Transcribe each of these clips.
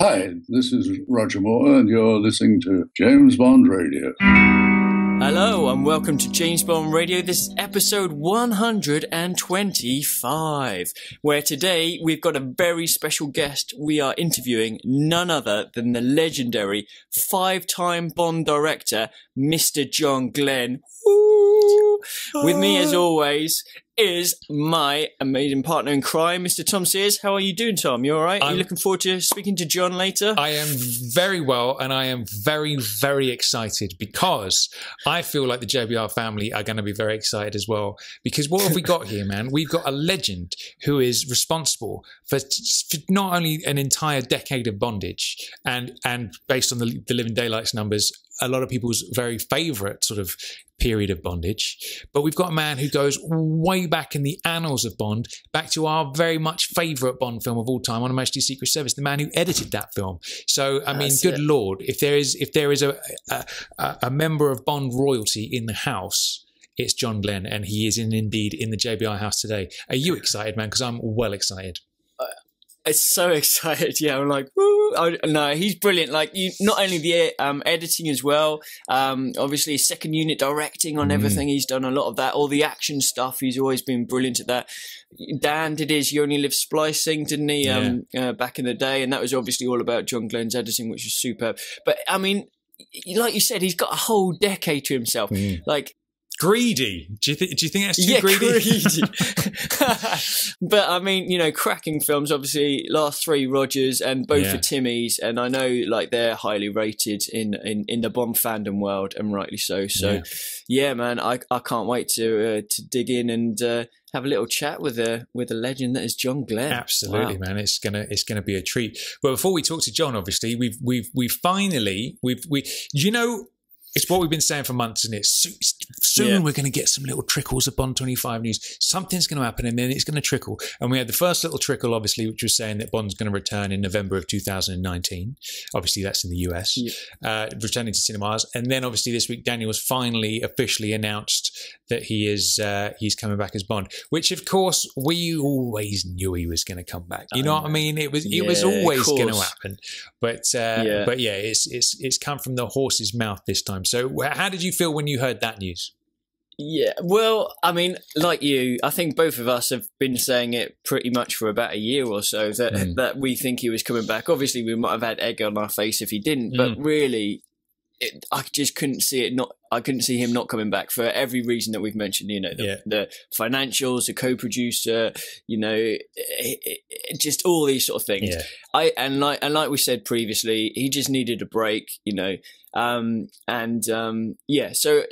Hi, this is Roger Moore, and you're listening to James Bond Radio. Hello, and welcome to James Bond Radio. This is episode 125, where today we've got a very special guest. We are interviewing none other than the legendary five-time Bond director, Mr. John Glen. Woo! With me, as always, is my amazing partner in crime, Mr. Tom Sears. How are you doing, Tom? You all right? Are you looking forward to speaking to John later? I am very well, and I am very, very excited because I feel like the JBR family are going to be very excited as well. Because what have we got here, man? We've got a legend who is responsible for not only an entire decade of bondage, and based on the Living Daylights numbers, a lot of people's very favourite sort of period of bondage. But we've got a man who goes way back in the annals of Bond, back to our very much favourite Bond film of all time, On Her Majesty's Secret Service, the man who edited that film. So, I mean, good Lord, if there is a member of Bond royalty in the house, it's John Glen, and he is indeed in the JBI house today. Are you excited, man? Because I'm well excited. It's so excited, yeah. I'm like, woo! No, he's brilliant. Like, not only the editing as well. Obviously, second unit directing on everything. He's done a lot of that. All the action stuff. He's always been brilliant at that. Dan did his You Only Live splicing, didn't he? Back in the day, and that was obviously all about John Glen's editing, which was superb. But I mean, like you said, he's got a whole decade to himself. Like. Greedy. Do you think that's too greedy? But I mean, you know, cracking films. Obviously, last three Rogers and both are Timmys, and I know like they're highly rated in the Bond fandom world, and rightly so. So, yeah man, I can't wait to dig in and have a little chat with a legend that is John Glen. Absolutely, man. It's gonna be a treat. But before we talk to John, obviously, we've finally you know. It's what we've been saying for months, and soon we're going to get some little trickles of Bond 25 news. Something's going to happen, and then it's going to trickle. And we had the first little trickle, obviously, which was saying that Bond's going to return in November of 2019. Obviously, that's in the US, returning to cinemas. And then, obviously, this week, Daniel has finally officially announced that he's coming back as Bond, which, of course, we always knew he was going to come back. You know what I mean? It was always going to happen. But it's come from the horse's mouth this time. So how did you feel when you heard that news? Yeah, well, I mean, like you, I think both of us have been saying it pretty much for about a year or so that we think he was coming back. Obviously, we might have had egg on our face if he didn't, but really, I just couldn't see it not. I couldn't see him not coming back for every reason that we've mentioned. You know, the financials, the co-producer, you know, just all these sort of things. Yeah. Like we said previously, he just needed a break. You know, So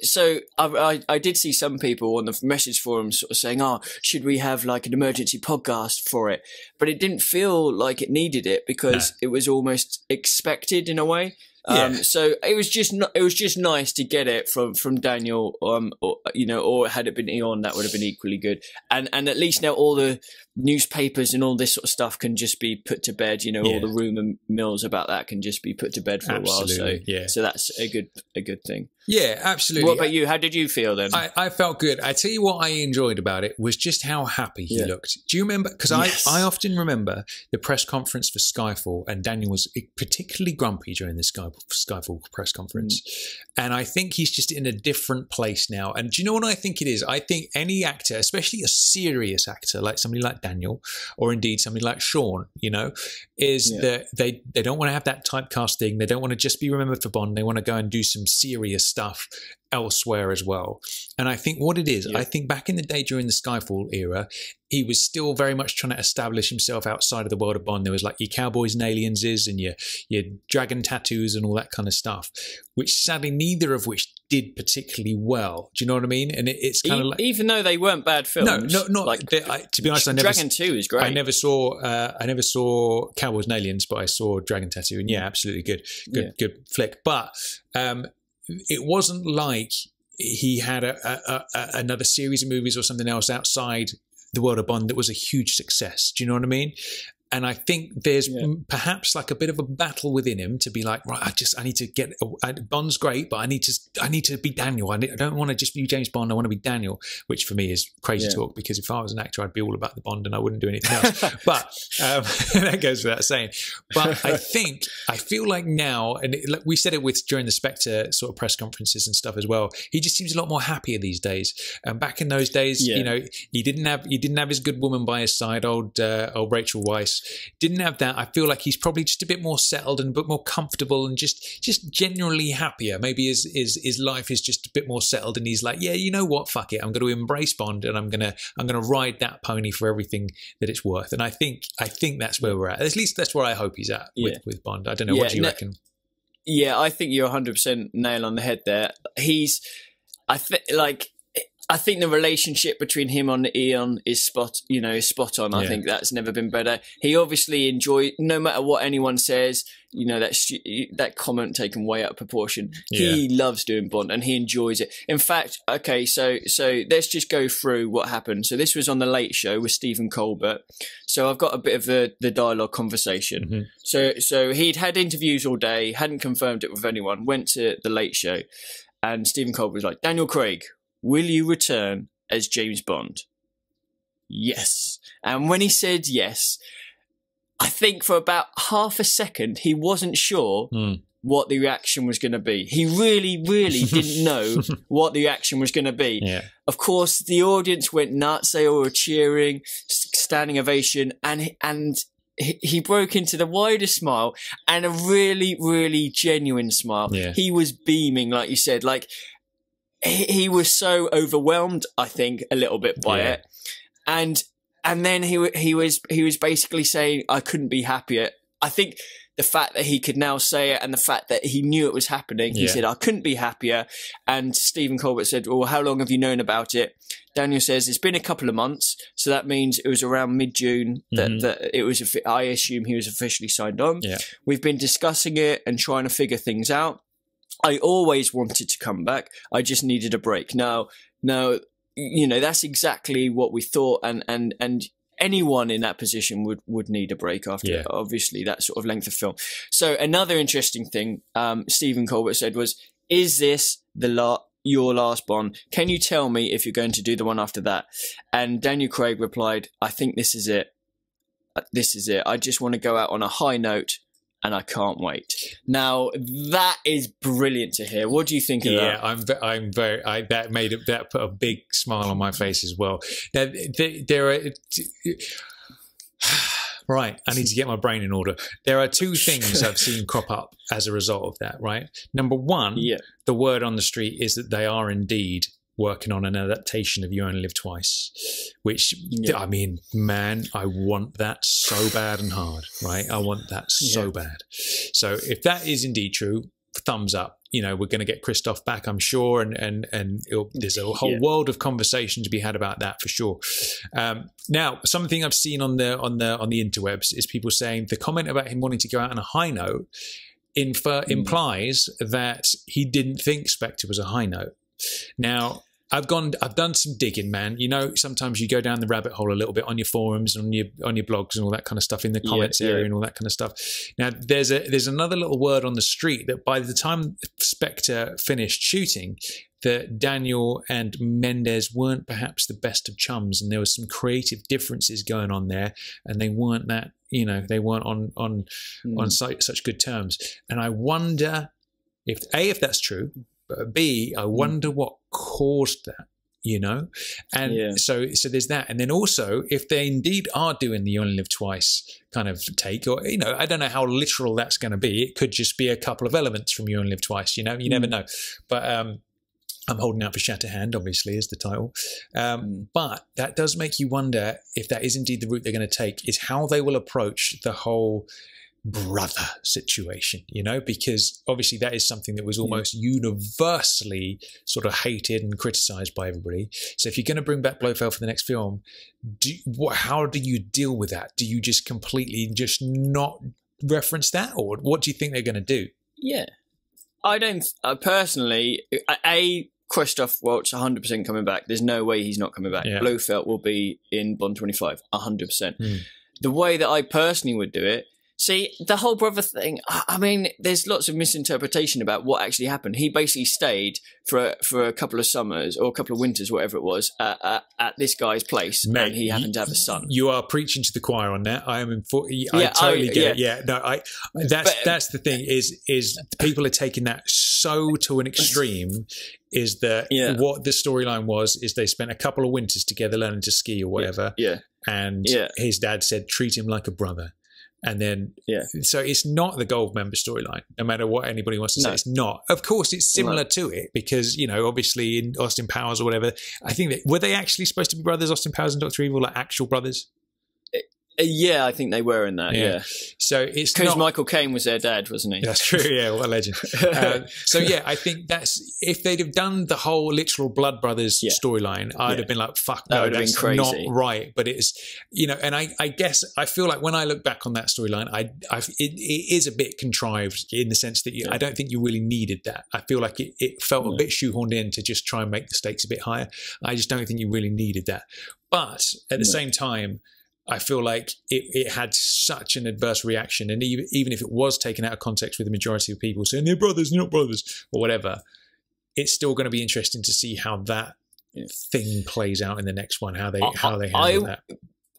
I did see some people on the message forums sort of saying, "Oh, should we have like an emergency podcast for it?" But it didn't feel like it needed it because it was almost expected in a way. So it was just nice to get it from Daniel, or had it been Eon, that would have been equally good. And at least now all the newspapers and all this sort of stuff can just be put to bed. You know, all the rumour mills about that can just be put to bed for a while. So that's a good thing. Yeah, absolutely. What about you? How did you feel then? I felt good. I tell you what I enjoyed about it was just how happy he looked. Do you remember? Because I often remember the press conference for Skyfall, and Daniel was particularly grumpy during the Skyfall press conference. And I think he's just in a different place now. And do you know what I think it is? I think any actor, especially a serious actor, like somebody like Daniel, or indeed somebody like Sean, you know, is that they don't want to have that typecast thing. They don't want to just be remembered for Bond. They want to go and do some serious stuff elsewhere as well. And I think what it is, I think back in the day during the Skyfall era, he was still very much trying to establish himself outside of the world of Bond. There was like your cowboys and alienses and your dragon tattoos and all that kind of stuff, which sadly neither of which did particularly well. Do you know what I mean? And it's kind of like, even though they weren't bad films. No, not like. To be honest, Dragon 2 is great. I never saw Cowboys and Aliens, but I saw Dragon Tattoo, and absolutely good flick. But it wasn't like he had another series of movies or something else outside the world of Bond that was a huge success. Do you know what I mean? And I think there's perhaps like a bit of a battle within him to be like, right, I need to get Bond's great, but I need to be Daniel. I don't want to just be James Bond. I want to be Daniel, which for me is crazy talk, because if I was an actor, I'd be all about the Bond and I wouldn't do anything else. But that goes without saying. But I feel like now, and we said it during the Spectre sort of press conferences and stuff as well. He just seems a lot more happier these days. And back in those days, you know, he didn't have his good woman by his side, old Rachel Weisz. Didn't have that. I feel like he's probably just a bit more settled and a bit more comfortable and just generally happier. Maybe his life is just a bit more settled, and he's like, yeah, you know what, fuck it, I'm going to embrace Bond, and I'm going to ride that pony for everything that it's worth. And I think that's where we're at least that's where I hope he's at with Bond. I don't know, what do you reckon? Yeah, I think you're 100% nail on the head there. I think the relationship between him and Eon is spot on. I think that's never been better. He obviously enjoys, no matter what anyone says, you know, that comment taken way out of proportion. Yeah. He loves doing Bond and he enjoys it. In fact, okay, so let's just go through what happened. So this was on the Late Show with Stephen Colbert. So I've got a bit of the dialogue conversation. Mm-hmm. So he'd had interviews all day, hadn't confirmed it with anyone, went to the Late Show, and Stephen Colbert was like, Daniel Craig, will you return as James Bond? Yes. And when he said yes, I think for about half a second, he wasn't sure what the reaction was going to be. He really, really didn't know what the reaction was going to be. Yeah. Of course, the audience went nuts. They all were cheering, standing ovation, and he broke into the widest smile, and a really, really genuine smile. Yeah. He was beaming, like you said, like, he was so overwhelmed, I think, a little bit by it, and then he was basically saying, I couldn't be happier. I think the fact that he could now say it and the fact that he knew it was happening, he said, I couldn't be happier. And Stephen Colbert said, well, how long have you known about it? Daniel says, it's been a couple of months, so that means it was around mid-June that it was. I assume he was officially signed on. Yeah. We've been discussing it and trying to figure things out. I always wanted to come back. I just needed a break. Now, you know, that's exactly what we thought, and anyone in that position would need a break after obviously that sort of length of film. So another interesting thing Stephen Colbert said was, is this your last Bond? Can you tell me if you're going to do the one after that? And Daniel Craig replied, I think this is it. This is it. I just want to go out on a high note, and I can't wait. Now that is brilliant to hear. What do you think of that? Yeah, that put a big smile on my face as well. Now, there are right. I need to get my brain in order. There are two things I've seen crop up as a result of that. Right. Number one, the word on the street is that they are indeed working on an adaptation of You Only Live Twice, which, I mean, man, I want that so bad and hard, right? I want that so bad. So if that is indeed true, thumbs up. You know, we're going to get Christoph back, I'm sure, and there's a whole world of conversation to be had about that for sure. Now, something I've seen on the interwebs is people saying the comment about him wanting to go out on a high note implies that he didn't think Spectre was a high note. Now, I've done some digging, man. You know, sometimes you go down the rabbit hole a little bit on your forums, on your blogs and all that kind of stuff, in the comments area and all that kind of stuff. Now, there's another little word on the street that by the time Spectre finished shooting, that Daniel and Mendes weren't perhaps the best of chums, and there was some creative differences going on there, and they weren't that, you know, they weren't on such good terms. And I wonder if that's true. But B, I wonder what caused that, you know? And so there's that. And then also, if they indeed are doing the You Only Live Twice kind of take, or, you know, I don't know how literal that's going to be. It could just be a couple of elements from You Only Live Twice, you know? You never know. But I'm holding out for Shatterhand, obviously, is the title. But that does make you wonder if that is indeed the route they're going to take, is how they will approach the whole brother situation, you know, because obviously that is something that was almost universally sort of hated and criticized by everybody. So if you're going to bring back Blofeld for the next film, how do you deal with that? Do you just completely just not reference that, or what do you think they're going to do? Yeah, I don't personally. Christoph Waltz 100% coming back. There's no way he's not coming back. Blofeld will be in Bond 25, 100%. the way that I personally would do it. See, the whole brother thing, I mean, there's lots of misinterpretation about what actually happened. He basically stayed for a couple of summers or a couple of winters, whatever it was, at this guy's place, and he happened to have a son. You are preaching to the choir on that. I totally get it. Yeah, no, that's the thing is people are taking that so to an extreme. Is that what the storyline was? Is they spent a couple of winters together learning to ski or whatever, and his dad said treat him like a brother. And then, so it's not the Gold member storyline, no matter what anybody wants to say. It's not. Of course, it's similar to it because, obviously in Austin Powers or whatever, I think were they actually supposed to be brothers, Austin Powers and Dr. Evil, like actual brothers? Yeah, I think they were in that, yeah. So it's because Michael Caine was their dad, wasn't he? That's true, yeah, what a legend. So yeah, I think if they'd have done the whole literal Blood Brothers storyline, I'd have been like, fuck no, that's not right. But it's, and I guess, I feel like when I look back on that storyline, it is a bit contrived in the sense that I don't think you really needed that. I feel like it felt a bit shoehorned in to just try and make the stakes a bit higher. I just don't think you really needed that. But at the same time, I feel like it had such an adverse reaction. And even if it was taken out of context with the majority of people saying they're brothers, not brothers, or whatever, it's still going to be interesting to see how that thing plays out in the next one, how they handle that.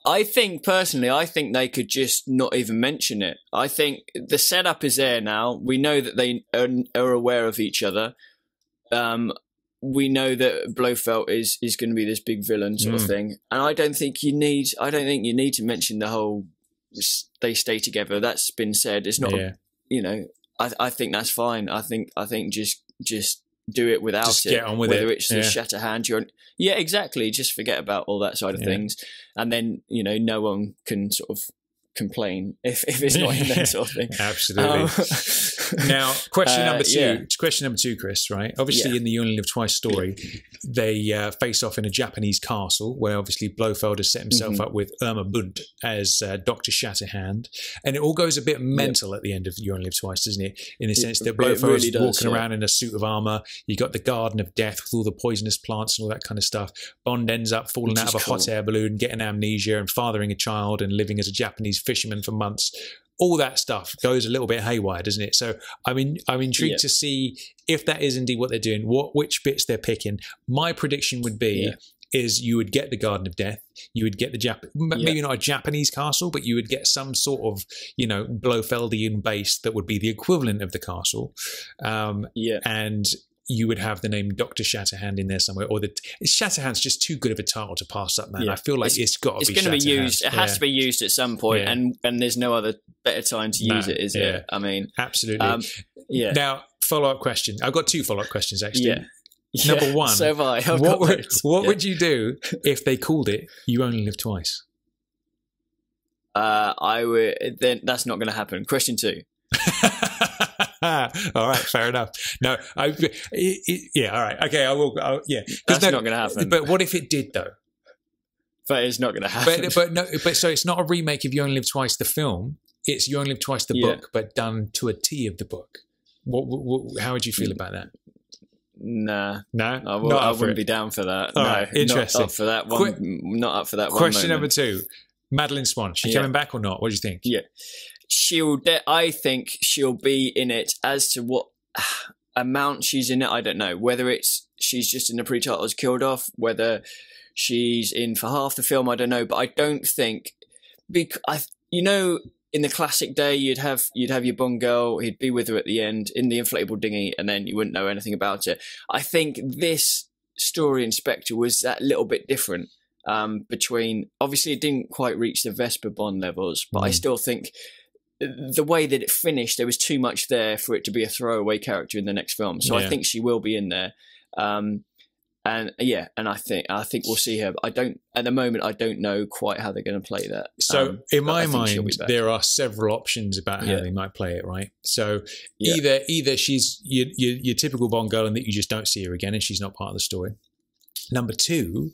I think, personally, they could just not even mention it. I think the setup is there now. We know that they are aware of each other. We know that Blofeld is going to be this big villain sort of thing, and I don't think you need to mention the whole they stay together. That's been said. It's not, I think that's fine. I think just do it without just it. Get on with whether it. it's the Shatterhand, exactly. Just forget about all that side of things, and then no one can sort of complain if it's not in there sort of thing. Absolutely. Now, question number two, Chris, right? Obviously in the You Only Live Twice story, they face off in a Japanese castle where obviously Blofeld has set himself up with Irma Bunt as Dr. Shatterhand, and it all goes a bit mental at the end of You Only Live Twice, doesn't it? In the sense that Blofeld is walking around in a suit of armour, you got the Garden of Death with all the poisonous plants and all that kind of stuff. Bond ends up falling out of a hot air balloon, getting amnesia and fathering a child and living as a Japanese fisherman for months. All that stuff goes a little bit haywire, doesn't it? So I'm intrigued to see if that is indeed what they're doing, which bits they're picking. My prediction would be is you would get the Garden of Death, you would get the maybe not a Japanese castle, but you would get some sort of Blofeldian base that would be the equivalent of the castle, and you would have the name Dr. Shatterhand in there somewhere, or Shatterhand's just too good of a title to pass up, man. I feel like it's got to be. It's going to be used. It has to be used at some point, and there's no other better time to use it, is it? I mean, absolutely. Now, follow-up question. I've got two follow-up questions actually. Number one. So have I. What would you do if they called it You Only Live Twice? I would. Then that's not going to happen. Question two. All right, fair enough. No, all right, okay, I will. That's not going to happen. But what if it did, though? But it's not going to happen. But so it's not a remake of You Only Live Twice the film. It's You Only Live Twice the book, but done to a T of the book. How would you feel about that? Nah, I wouldn't be down for that. All right, interesting. Not up for that one. Not up for that one. Question number two: Madeleine Spawn. She coming back or not? What do you think? Yeah. I think she'll be in it. As to what amount she's in it, I don't know. Whether she's just in the pre-titles killed off, whether she's in for half the film, I don't know. But I don't think, because in the classic day, you'd have your Bond girl, he'd be with her at the end in the inflatable dinghy, and then you wouldn't know anything about it. I think this story in Spectre was that little bit different. Between, obviously, it didn't quite reach the Vesper Bond levels, but I still think the way that it finished, there was too much there for it to be a throwaway character in the next film. So I think she will be in there. And I think we'll see her. At the moment, I don't know quite how they're going to play that. So in my mind, there are several options about how they might play it, right? So either she's your typical Bond girl and that you just don't see her again and she's not part of the story. Number two,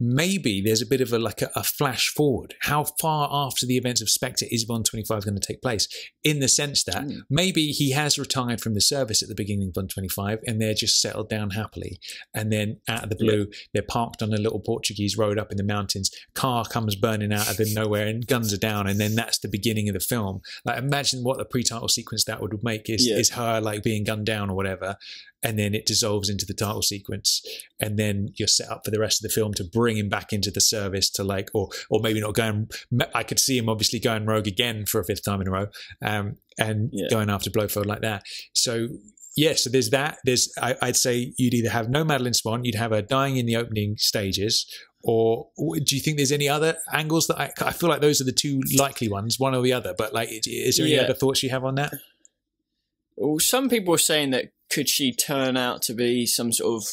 maybe there's a bit of a flash forward. How far after the events of Spectre is Bond 25 going to take place? In the sense that maybe he has retired from the service at the beginning of Bond 25 and they're just settled down happily. And then out of the blue, they're parked on a little Portuguese road up in the mountains. Car comes burning out of the nowhere and guns are down. And then that's the beginning of the film. Like, imagine what the pre-title sequence that would make is her like being gunned down or whatever. And then it dissolves into the title sequence, and then you're set up for the rest of the film to bring him back into the service to like, or maybe not going. I could see him obviously going rogue again for a 5th time in a row, and going after Blofeld like that. So so there's that. I'd say you'd either have no Madeleine Spawn, you'd have her dying in the opening stages, or do you think there's any other angles that I feel like those are the two likely ones, one or the other? But like, is there any other thoughts you have on that? Well, some people are saying that could she turn out to be some sort of,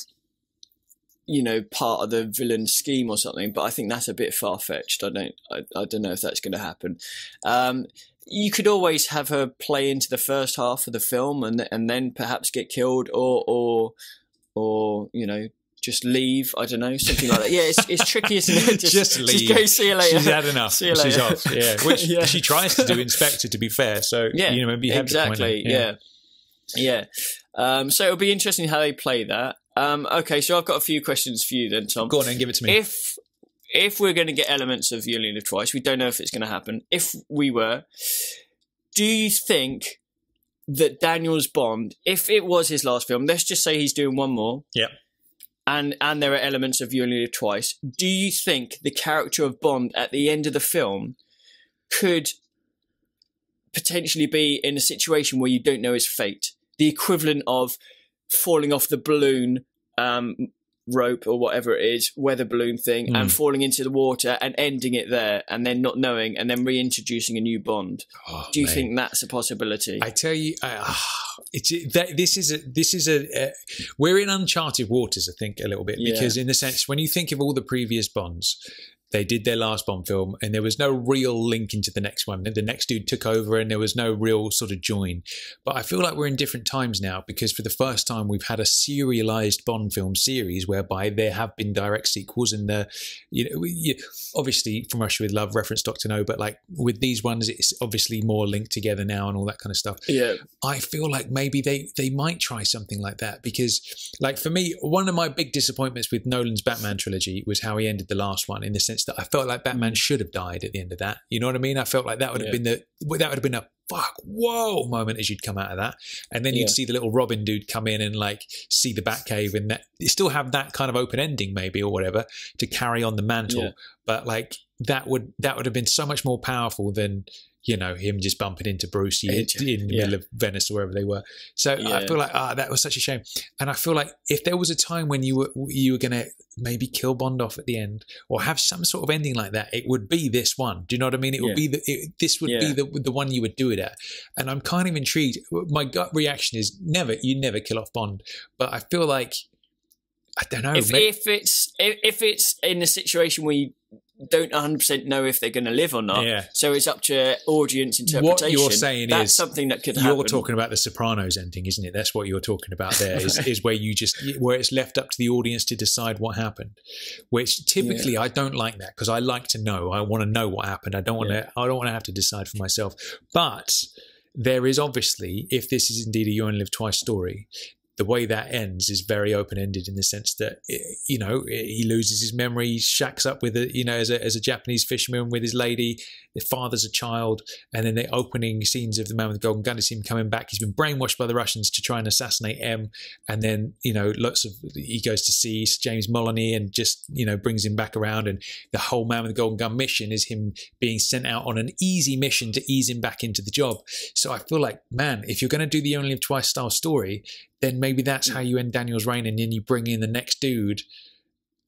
part of the villain scheme or something? But I think that's a bit far-fetched. I don't know if that's going to happen. You could always have her play into the first half of the film and then perhaps get killed or just leave. I don't know, something like that. Yeah, it's tricky, isn't it? Just leave. Just go, see you later. She's had enough. See you later. She's off. Yeah, which she tries to do in Spectre, to be fair. So maybe you have exactly. Yeah. So it'll be interesting how they play that. Okay, so I've got a few questions for you then, Tom. Go on and give it to me. If we're going to get elements of You Only Live Twice, we don't know if it's going to happen. If we were, do you think that Daniel's Bond, if it was his last film, let's just say he's doing one more. Yep. And there are elements of You Only Live Twice. Do you think the character of Bond at the end of the film could potentially be in a situation where you don't know his fate? The equivalent of falling off the balloon rope or whatever it is, weather balloon thing, and falling into the water and ending it there, and then not knowing, and then reintroducing a new Bond. Do you think that's a possibility? I tell you, we're in uncharted waters, I think, a little bit, because in the sense, when you think of all the previous Bonds, they did their last Bond film and there was no real link into the next one. The next dude took over and there was no real sort of join. But I feel like we're in different times now, because for the first time we've had a serialized Bond film series whereby there have been direct sequels, and obviously From Russia with Love referenced Dr. No, but like with these ones it's obviously more linked together now and all that kind of stuff. Yeah. I feel like maybe they might try something like that, because like for me, one of my big disappointments with Nolan's Batman trilogy was how he ended the last one, in the sense that I felt like Batman should have died at the end of that. You know what I mean? I felt like that would have been a fuck, whoa moment as you'd come out of that. And then you'd see the little Robin dude come in and like see the Batcave, and that you still have that kind of open ending maybe or whatever to carry on the mantle. Yeah. But like that would have been so much more powerful than, him just bumping into Bruce in the middle of Venice or wherever they were. So I feel like that was such a shame. And I feel like if there was a time when you were going to maybe kill Bond off at the end or have some sort of ending like that, it would be this one. Do you know what I mean? It would be this would be the one you would do it at. And I'm kind of intrigued. My gut reaction is you never kill off Bond. But I feel like, I don't know. If it's in a situation where you don't 100% know if they're going to live or not. Yeah. So it's up to audience interpretation. What you're saying that's something that could happen. You're talking about the Sopranos ending, isn't it? That's what you're talking about there, is where where it's left up to the audience to decide what happened. Which typically I don't like that, because I like to know. I want to know what happened. I don't want to have to decide for myself. But there is obviously, if this is indeed a You Only Live Twice story, the way that ends is very open-ended, in the sense that, he loses his memory, he shacks up with as a Japanese fisherman with his lady, the father's a child, and then the opening scenes of The Man with the Golden Gun is him coming back. He's been brainwashed by the Russians to try and assassinate M, and then, he goes to see James Moloney and just, brings him back around, and the whole Man with the Golden Gun mission is him being sent out on an easy mission to ease him back into the job. So I feel like, man, if you're going to do the Only Live Twice style story, then maybe that's how you end Daniel's reign, and then you bring in the next dude.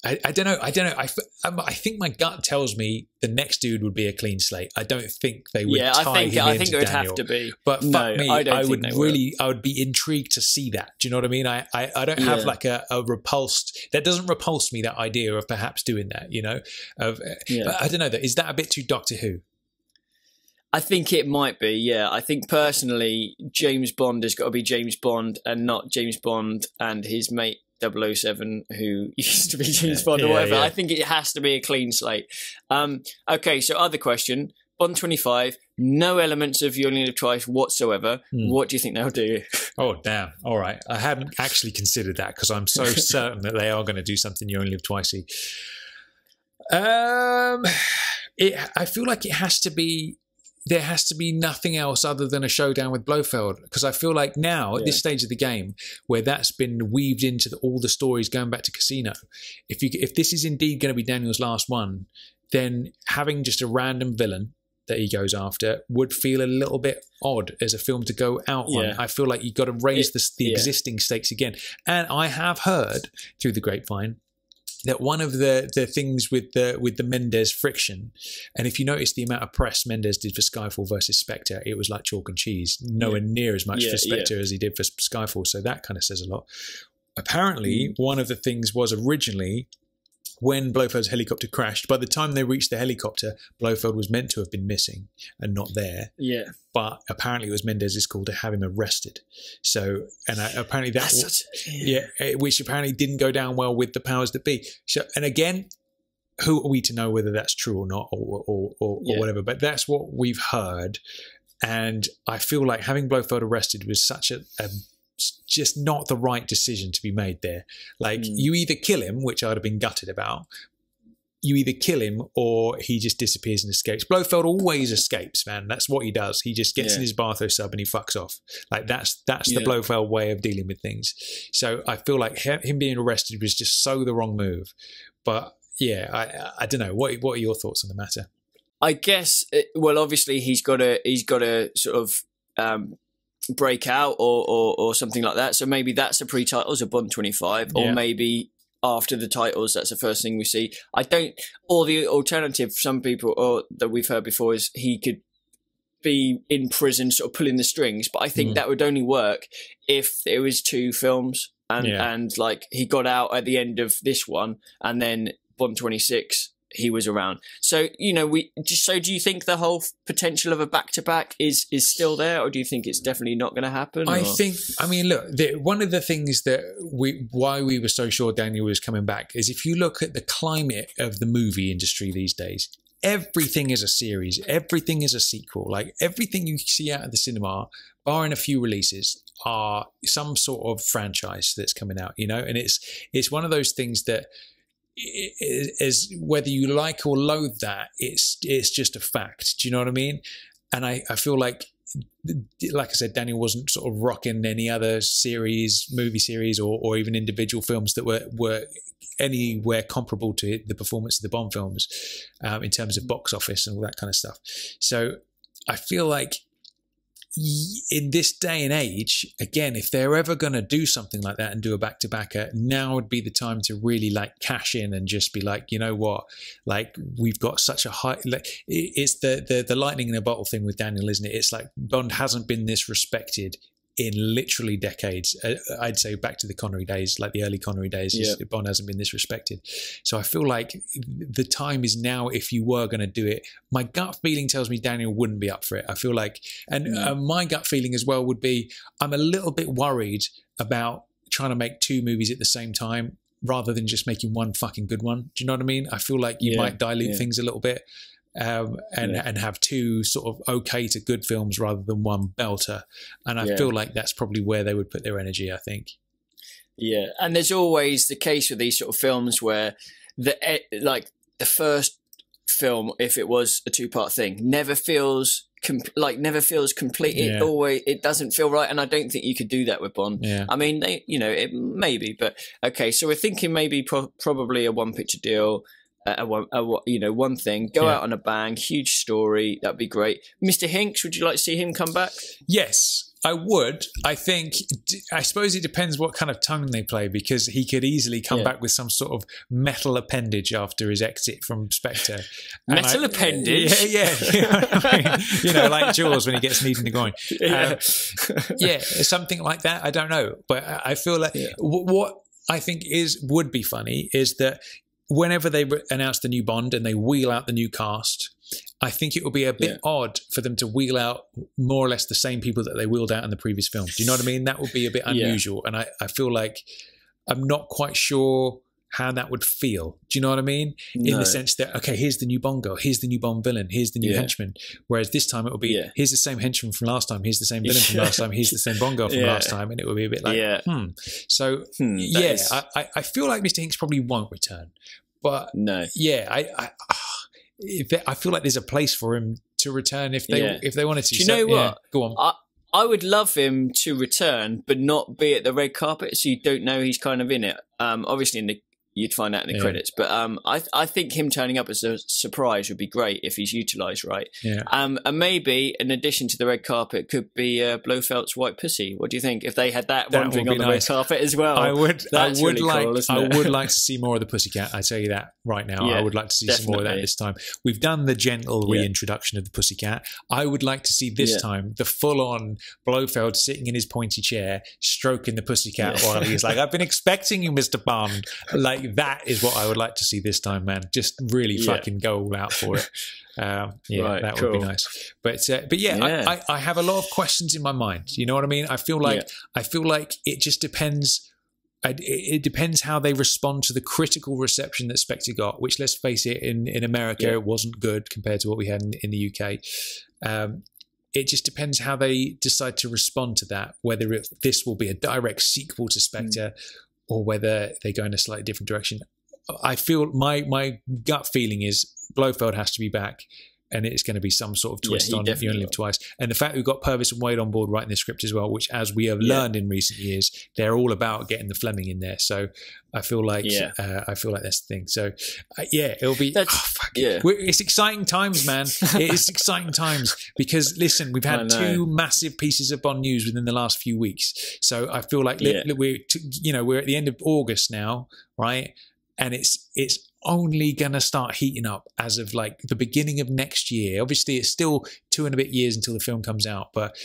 I don't know. I think my gut tells me the next dude would be a clean slate. I don't think they would tie him into Daniel. I think it would have to be. But fuck me, I would be intrigued to see that. Do you know what I mean? I don't have like a repulsed. That doesn't repulse me, that idea of perhaps doing that. But I don't know. Is that a bit too Doctor Who? I think it might be, yeah. I think personally, James Bond has got to be James Bond and not James Bond and his mate 007 who used to be James Bond or whatever. I think it has to be a clean slate. Okay, so other question. Bond 25, no elements of You Only Live Twice whatsoever. What do you think they'll do? Oh, damn. All right. I hadn't actually considered that because I'm so certain that they are going to do something You Only Live Twice-y. I feel like there has to be nothing else other than a showdown with Blofeld, because I feel like now at this stage of the game where that's been weaved into all the stories going back to Casino, if this is indeed going to be Daniel's last one, then having just a random villain that he goes after would feel a little bit odd as a film to go out on. I feel like you've got to raise the existing stakes again. And I have heard through the grapevine that one of the things with the Mendes friction, and if you notice the amount of press Mendes did for Skyfall versus Spectre, it was like chalk and cheese, nowhere near as much for Spectre as he did for Skyfall. So that kind of says a lot. Apparently, one of the things was originally when Blofeld's helicopter crashed, by the time they reached the helicopter, Blofeld was meant to have been missing and not there. Yeah. But apparently it was Mendes' call to have him arrested. So, and apparently which apparently didn't go down well with the powers that be. So, and again, who are we to know whether that's true or not or whatever? But that's what we've heard. And I feel like having Blofeld arrested was such a just not the right decision to be made there. Like, you either kill him, which I'd have been gutted about, you either kill him or he just disappears and escapes. Blofeld always escapes, man. That's what he does. He just gets in his Bartho sub and he fucks off. Like, that's the Blofeld way of dealing with things. So I feel like him being arrested was just so the wrong move. But yeah, I don't know. What are your thoughts on the matter? I guess, well, obviously he's got to sort of break out or something like that. So maybe that's the pre-titles of Bond 25, or maybe after the titles, that's the first thing we see. Or the alternative, some people or that we've heard before, is he could be in prison sort of pulling the strings. But I think that would only work if it was 2 films and like he got out at the end of this one and then Bond 26 he was around. So, you know, do you think the whole potential of a back-to-back is still there, or do you think it's definitely not going to happen? I mean, look, one of the things that why we were so sure Daniel was coming back is if you look at the climate of the movie industry these days, everything is a series, everything is a sequel. Like, everything you see out of the cinema, barring a few releases, are some sort of franchise that's coming out, you know? And it's one of those things that is, whether you like or loathe that, it's just a fact. Do you know what I mean? And I feel like I said, Daniel wasn't sort of rocking any other movie series or even individual films that were anywhere comparable to the performance of the Bond films in terms of box office and all that kind of stuff. So I feel like in this day and age, again, if they're ever going to do something like that and do a back-to-backer, now would be the time to really like cash in and just be like, you know what, like, we've got such a high, like, it's the lightning in a bottle thing with Daniel, isn't it? It's like Bond hasn't been this respected in literally decades. I'd say back to the Connery days, like the early Connery days, Bond hasn't been this respected. So I feel like the time is now, if you were going to do it. My gut feeling tells me Daniel wouldn't be up for it. I feel like, and my gut feeling as well would be, I'm a little bit worried about trying to make 2 movies at the same time rather than just making one fucking good one. Do you know what I mean? I feel like you might dilute things a little bit. And have 2 sort of okay to good films rather than one belter. And I feel like that's probably where they would put their energy, I think. Yeah. And there's always the case with these sort of films where the first film, if it was a 2-part thing, never feels complete. It doesn't feel right. And I don't think you could do that with Bond. I mean, it maybe, but okay. So we're thinking maybe probably a 1-picture deal. One thing, go out on a bang, huge story, that'd be great. Mr. Hinks, would you like to see him come back? Yes, I would. I suppose it depends what kind of tongue they play, because he could easily come back with some sort of metal appendage after his exit from Spectre. Metal appendage? Yeah. You know what I mean? Like Jaws when he gets kneed in the groin. Something like that. I don't know. But I feel like what I think would be funny is that whenever they announce the new Bond and they wheel out the new cast, I think it will be a bit odd for them to wheel out more or less the same people that they wheeled out in the previous film. Do you know what I mean? That would be a bit unusual. And I feel like I'm not quite sure how that would feel. Do you know what I mean? In the sense that, okay, here's the new Bond girl, here's the new Bond villain, here's the new henchman. Whereas this time it will be, here's the same henchman from last time, here's the same villain from last time, here's the same Bond girl from last time, and it will be a bit like, So, I feel like Mr. Hinks probably won't return. But, I feel like there's a place for him to return if they wanted to. Do you know what? Go on. I would love him to return, but not be at the red carpet, so you don't know he's kind of in it. Obviously, you'd find out in the credits, but I think him turning up as a surprise would be great if he's utilised right. Yeah. And maybe in addition to the red carpet, could be Blofeld's White Pussy. What do you think if they had that wandering on the red carpet as well? I would like to see more of the Pussycat. I tell you that right now. I would like to see some more of that this time. We've done the gentle reintroduction of the Pussycat. I would like to see this time the full-on Blofeld sitting in his pointy chair, stroking the Pussycat while he's like, "I've been expecting you, Mr. Bond." Like, that is what I would like to see this time, man. Just really fucking go all out for it. That would be nice. But I have a lot of questions in my mind. You know what I mean? I feel like it just depends. It depends how they respond to the critical reception that Spectre got, which, let's face it, in America it wasn't good compared to what we had in the UK. It just depends how they decide to respond to that, whether this will be a direct sequel to Spectre or whether they go in a slightly different direction. I feel my gut feeling is Blofeld has to be back, and it's going to be some sort of twist on You Only Live Twice. And the fact that we've got Purvis and Wade on board writing the script as well, which, as we have learned in recent years, they're all about getting the Fleming in there. So I feel like that's the thing. So it'll be. It's exciting times, man. It is exciting times because, listen, we've had two massive pieces of Bond news within the last few weeks. So I feel like we're at the end of August now, right? And it's only going to start heating up as of like the beginning of next year. Obviously, it's still 2 and a bit years until the film comes out, but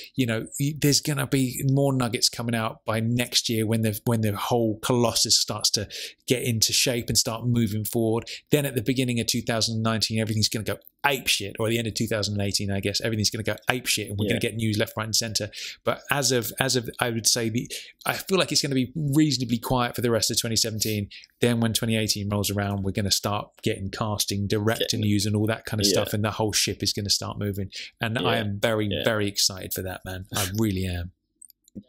there's going to be more nuggets coming out by next year when the whole Colossus starts to get into shape and start moving forward. Then at the beginning of 2019, everything's going to go apeshit, or at the end of 2018, I guess everything's going to go apeshit, and we're going to get news left, right, and centre. But as of, I would say, I feel like it's going to be reasonably quiet for the rest of 2017. Then when 2018 rolls around, we're going to start getting casting, directing news, and all that kind of stuff, and the whole ship is going to start moving. And I am very, very excited for that, man. I really am.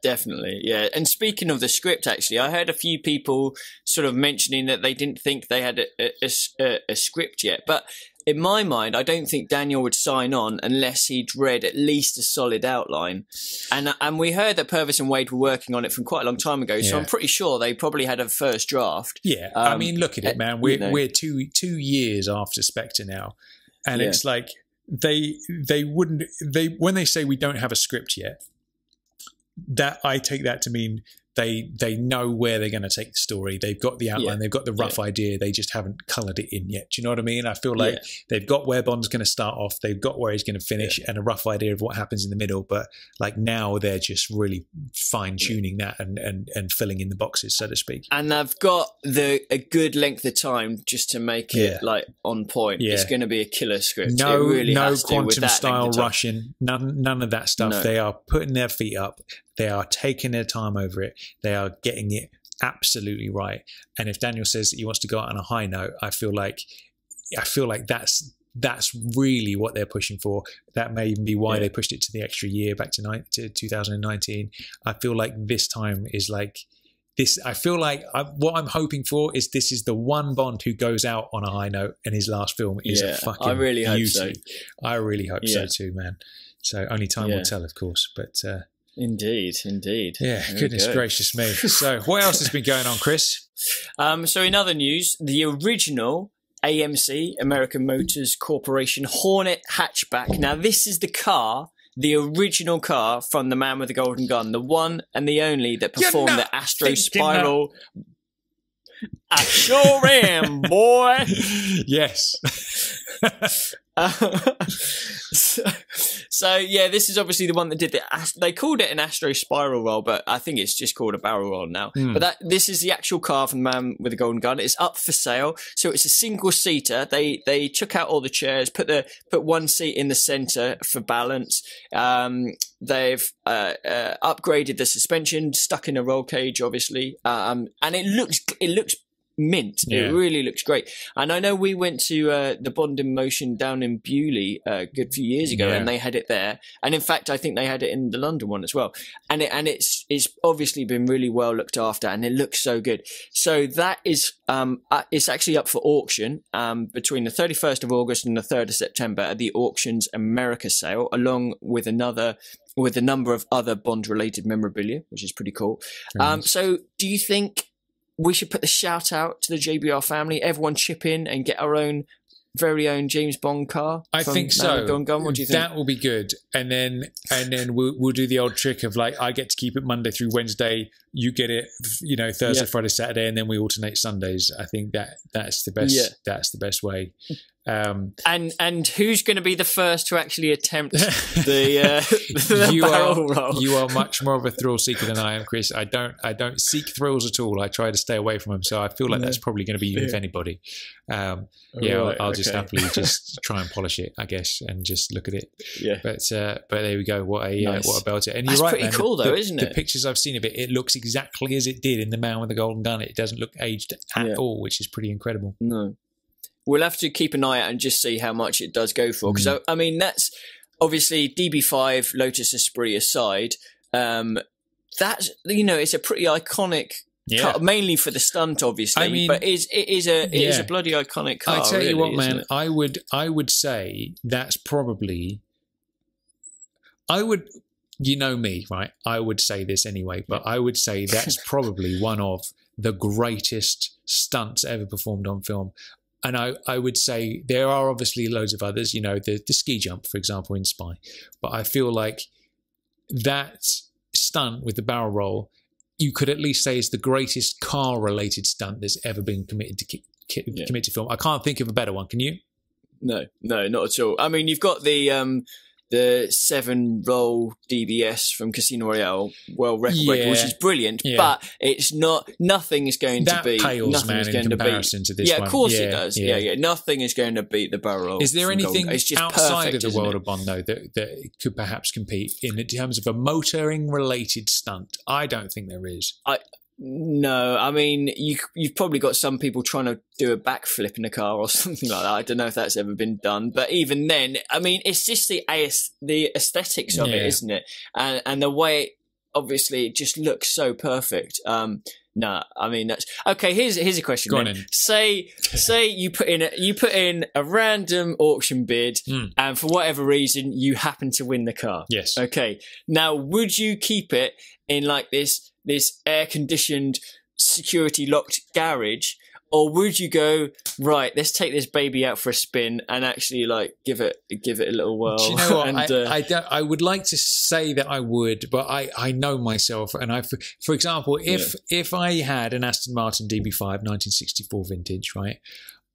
Definitely, yeah. And speaking of the script, actually, I heard a few people sort of mentioning that they didn't think they had a script yet. But in my mind, I don't think Daniel would sign on unless he'd read at least a solid outline. And we heard that Purvis and Wade were working on it from quite a long time ago, so I'm pretty sure they probably had a first draft. Yeah, I mean, look at it, man. We're 2 years after Spectre now, and it's like they wouldn't when they say we don't have a script yet. That I take that to mean they know where they're going to take the story. They've got the outline. They've got the rough idea. They just haven't coloured it in yet. Do you know what I mean? I feel like they've got where Bond's going to start off. They've got where he's going to finish and a rough idea of what happens in the middle. But like now they're just really fine tuning that and filling in the boxes, so to speak. And they've got a good length of time just to make it like on point. It's going to be a killer script. No quantum style rushing. None of that stuff. No. They are putting their feet up. They are taking their time over it. They are getting it absolutely right. And if Daniel says that he wants to go out on a high note, I feel like that's really what they're pushing for. That may even be why they pushed it to the extra year back to 2019. I feel like this time is like this. I feel like what I'm hoping for is this is the one Bond who goes out on a high note, and his last film is a fucking I really beauty. Hope so. I really hope so too, man. So only time will tell, of course, but. Indeed. Yeah, goodness gracious me. So what else has been going on, Chris? So in other news, the original AMC, American Motors Corporation Hornet hatchback. Now this is the original car from The Man with the Golden Gun, the one and the only that performed the Astro Spiral. I sure am, boy. Yes. So yeah, this is obviously the one that did they called it an Astro Spiral roll, but I think it's just called a barrel roll now. But this is the actual car from the Man with the Golden Gun. It's up for sale. So it's a single seater. They took out all the chairs, put one seat in the center for balance. They've upgraded the suspension, stuck in a roll cage, obviously, and it looks mint. It really looks great. And I know we went to the Bond in Motion down in Bewley a good few years ago, and they had it there. And in fact, I think they had it in the London one as well. And it's obviously been really well looked after, and it looks so good. So that is it's actually up for auction between the 31st of August and the 3rd of September at the Auctions America sale, along with a number of other Bond-related memorabilia, which is pretty cool. So do you think we should put the shout out to the JBR family, everyone chip in and get our very own James Bond car? I think so. Gun. What do you think? That will be good. And then we'll do the old trick of like, I get to keep it Monday through Wednesday, you get it, Thursday, Friday, Saturday, and then we alternate Sundays. I think that's the best. Yeah. That's the best way. And who's going to be the first to actually attempt the barrel roll? You are much more of a thrill seeker than I am, Chris. I don't seek thrills at all. I try to stay away from them. So I feel like that's probably going to be you, if anybody. I'll just happily just try and polish it, I guess, and just look at it. Yeah. But there we go. What a belter! And that's you're right, pretty cool, though, isn't it? The pictures I've seen of it, it looks exactly as it did in The Man with the Golden Gun. It doesn't look aged at all, which is pretty incredible. No. We'll have to keep an eye out and just see how much it does go for. Because, I mean, that's obviously DB5, Lotus Esprit aside. That's, it's a pretty iconic car, mainly for the stunt, obviously. I mean, but it is a bloody iconic car. I tell you what, man, I would say that's probably, you know me, right? I would say this anyway, but I would say that's probably one of the greatest stunts ever performed on film. And I would say there are obviously loads of others, the ski jump, for example, in Spy. But I feel like that stunt with the barrel roll, you could at least say is the greatest car-related stunt that's ever been committed to film. I can't think of a better one. Can you? No, not at all. I mean, you've got the 7-roll DBS from Casino Royale World Record Breaker, which is brilliant, but it's not. Nothing is going to be. Pales, man, in comparison to this one. Yeah, of course it does. Yeah. Nothing is going to beat the barrel roll. Is there anything outside of the world of Bond though that could perhaps compete in terms of a motoring-related stunt? I don't think there is. No, I mean, you've probably got some people trying to do a backflip in a car or something like that. I don't know if that's ever been done, but even then, I mean, it's just the aesthetics of it, isn't it? And the way it, obviously, it just looks so perfect. No, I mean that's okay. Here's a question. Go on in. Say you put in a random auction bid, and for whatever reason you happen to win the car. Yes. Okay. Now, would you keep it in like this air-conditioned, security-locked garage, or would you go, right, let's take this baby out for a spin and actually like give it a little whirl? Do you know what? I would like to say that I would, but I know myself, and for example, if I had an Aston Martin DB5 1964 vintage, right,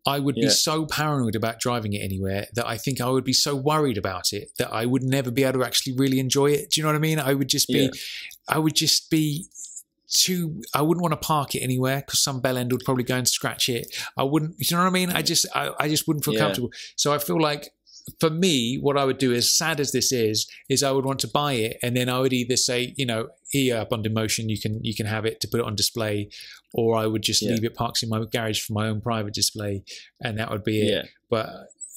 I would be so paranoid about driving it anywhere that I think I would be so worried about it that I would never be able to actually really enjoy it. Do you know what I mean? I would just be I wouldn't want to park it anywhere because some bell end would probably go and scratch it. I wouldn't, you know what I mean? I just wouldn't feel comfortable. So I feel like for me, what I would do, as sad as this is I would want to buy it, and then I would either say, here, Bond in Motion, you can have it to put it on display, or I would just leave it parked in my garage for my own private display, and that would be it. But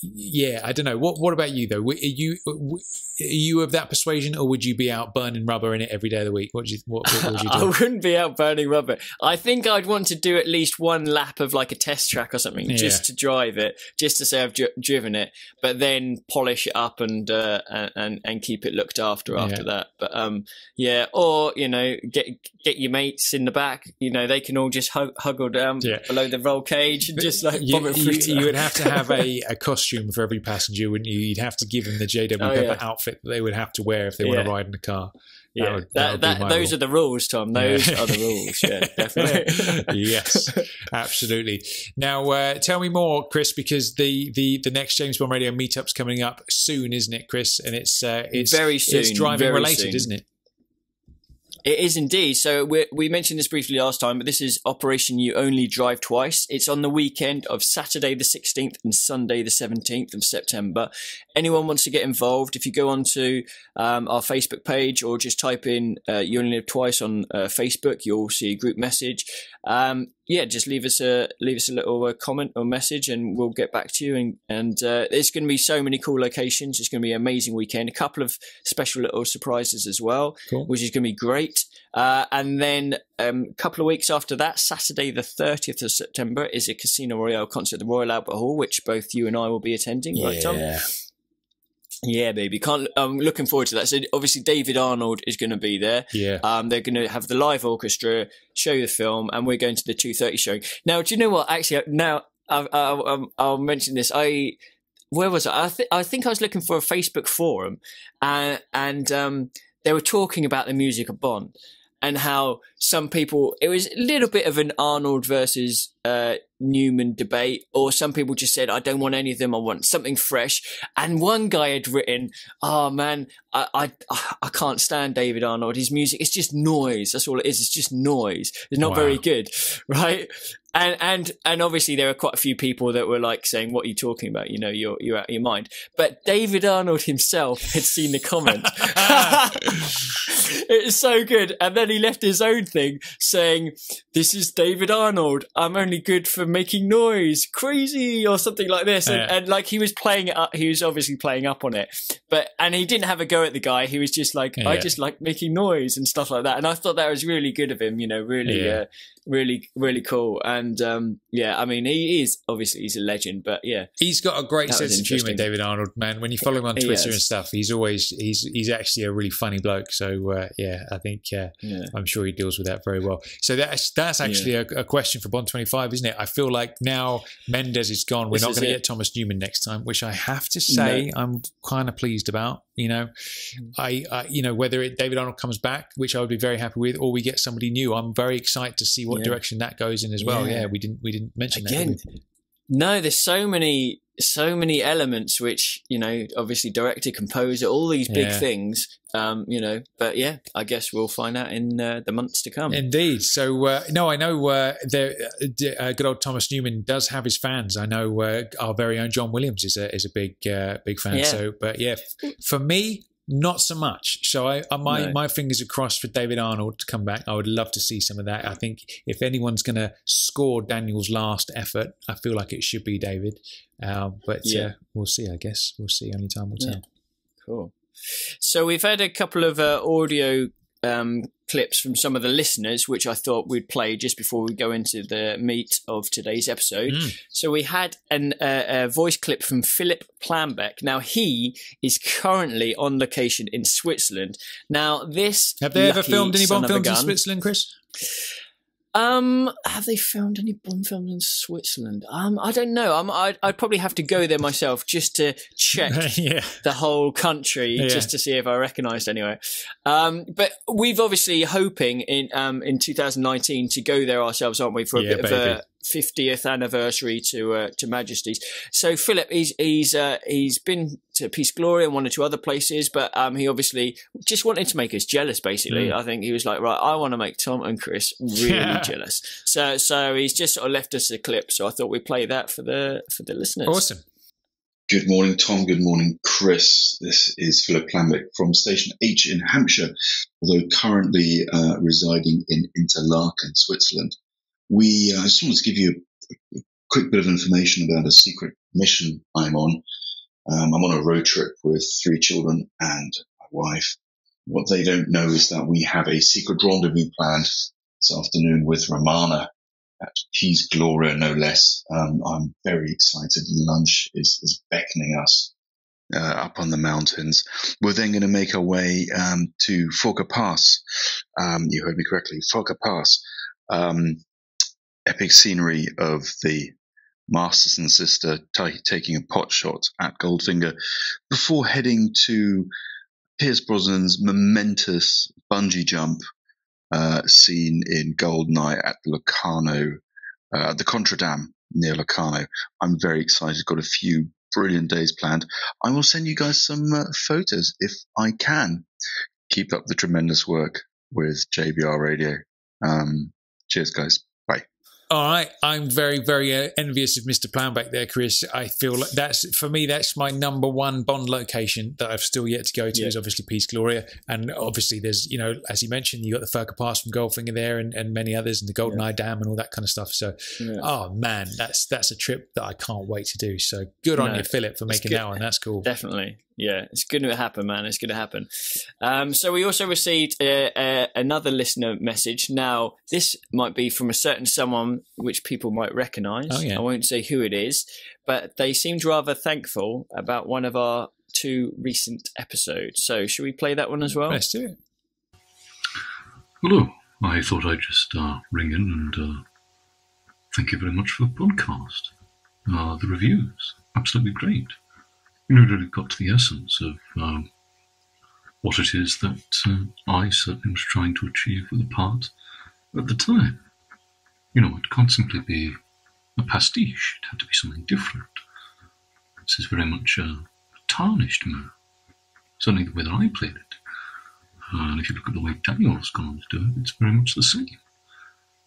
yeah, I don't know. What about you though? Are you of that persuasion, or would you be out burning rubber in it every day of the week? What would you do? I wouldn't be out burning rubber. I think I'd want to do at least one lap of like a test track or something, just to drive it, just to say I've driven it, but then polish it up and keep it looked after that. But or get your mates in the back. They can all just huggle down below the roll cage and just like you would have to have a costume for every passenger, wouldn't you? You'd have to give them the JW Pepper outfit that they would have to wear if they want to ride in the car. Those are the rules, Tom. Those are the rules. Yeah, definitely. Yes, absolutely. Now, tell me more, Chris, because the next James Bond Radio meetup's coming up soon, isn't it, Chris? And it's very soon. It's driving related, soon. Isn't it? It is indeed. So we mentioned this briefly last time, but this is Operation You Only Drive Twice. It's on the weekend of Saturday the 16th and Sunday the 17th of September. Anyone wants to get involved, if you go onto our Facebook page or just type in You Only Live Twice on Facebook, you'll see a group message. Just leave us a little comment or message, and we'll get back to you. And there's going to be so many cool locations. It's going to be an amazing weekend. A couple of special little surprises as well, cool. Which is going to be great. And then a couple of weeks after that, Saturday the 30th of September, is a Casino Royale concert at the Royal Albert Hall, which both you and I will be attending. Yeah. Right, Tom? Yeah, baby. I'm looking forward to that. So obviously David Arnold is going to be there. Yeah. They're going to have the live orchestra, show the film, and we're going to the 2:30 showing. Now, do you know what? Actually, now I'll mention this. Where was I? I think I was looking for a Facebook forum, and they were talking about the music of Bond and how some people, it was a little bit of an Arnold versus Newman debate, or some people just said, I don't want any of them, I want something fresh. And one guy had written, oh man, I can't stand David Arnold. His music, it's just noise. That's all it is. It's just noise. It's not very good, right? And obviously there are quite a few people that were like saying, what are you talking about? You know, you're out of your mind. But David Arnold himself had seen the comment. It is so good. And then he left his own thing saying, this is David Arnold. I'm only good for making noise. Crazy, or something like this. And like he was playing it up. He was obviously playing up on it. And he didn't have a go at the guy. He was just like, I just like making noise and stuff like that. And I thought that was really good of him, you know, really, really cool. And I mean, he's a legend, but he's got a great sense of humor, David Arnold, man. When you follow him on Twitter and stuff, he's actually a really funny bloke. So I think I'm sure he deals with that very well. So that's actually a question for Bond 25, isn't it? I feel like now Mendes is gone, we're not going to get Thomas Newman next time, which I have to say I'm kind of pleased about. You know, whether David Arnold comes back, which I would be very happy with, or we get somebody new, I'm very excited to see what direction that goes in as well. Yeah, we didn't mention that again. No, there's so many elements which, you know, obviously director, composer, all these big things, but I guess we'll find out in the months to come. Indeed. So, I know good old Thomas Newman does have his fans. I know our very own John Williams is a big fan. Yeah. So, but for me, not so much. So my fingers are crossed for David Arnold to come back. I would love to see some of that. I think if anyone's going to score Daniel's last effort, I feel like it should be David. We'll see, I guess. We'll see. Only time will tell. Cool. So we've had a couple of audio clips from some of the listeners, which I thought we'd play just before we go into the meat of today's episode. So we had a voice clip from Philip Planbeck. Now, he is currently on location in Switzerland. Now, have they ever filmed any Bond films in Switzerland, Chris? Have they filmed any Bond films in Switzerland? I don't know. I'd probably have to go there myself just to check the whole country, just to see if I recognised anywhere. But we've obviously hoping in 2019 to go there ourselves, aren't we, for a bit of a 50th anniversary to Majesty's. So Philip, he's been to Peace Glory and one or two other places, but he obviously just wanted to make us jealous. Basically, I think he was like, right, I want to make Tom and Chris really jealous. So he's just sort of left us a clip. So I thought we'd play that for the listeners. Awesome. Good morning, Tom. Good morning, Chris. This is Philip Planbeck from Station H in Hampshire, although currently residing in Interlaken, Switzerland. I just wanted to give you a quick bit of information about a secret mission I'm on. I'm on a road trip with 3 children and my wife. What they don't know is that we have a secret rendezvous planned this afternoon with Romana at Peace Gloria, no less. I'm very excited. Lunch is beckoning us up on the mountains. We're then going to make our way to Forca Pass. You heard me correctly, Forca Pass. Epic scenery of the Masters and Sister taking a pot shot at Goldfinger before heading to Pierce Brosnan's momentous bungee jump scene in Goldeneye at Locarno, the Contra Dam near Locarno. I'm very excited. Got a few brilliant days planned. I will send you guys some photos if I can. Keep up the tremendous work with JBR Radio. Cheers, guys. Bye. All right, I'm very, very envious of Mr. Planback there, Chris. I feel like that's my number one Bond location that I've still yet to go to is obviously Peace Gloria. And obviously there's, as you mentioned, you got the Furka Pass from Goldfinger there and many others and the Goldeneye Dam and all that kind of stuff. So, oh man, that's a trip that I can't wait to do. So good on you, Philip, for making that one. That's cool. Definitely. Yeah, it's going to happen, man. It's going to happen. So we also received another listener message. Now, this might be from a certain someone which people might recognise. Oh, yeah. I won't say who it is, but they seemed rather thankful about one of our 2 recent episodes. So should we play that one as well? Let's do it. Hello. I thought I'd just ring in and thank you very much for the podcast. The reviews, absolutely great. Really got to the essence of what it is that I certainly was trying to achieve with the part at the time. It can't simply be a pastiche. It had to be something different. This is very much a tarnished man. Certainly the way that I played it. And if you look at the way Daniel's gone on to do it, it's very much the same.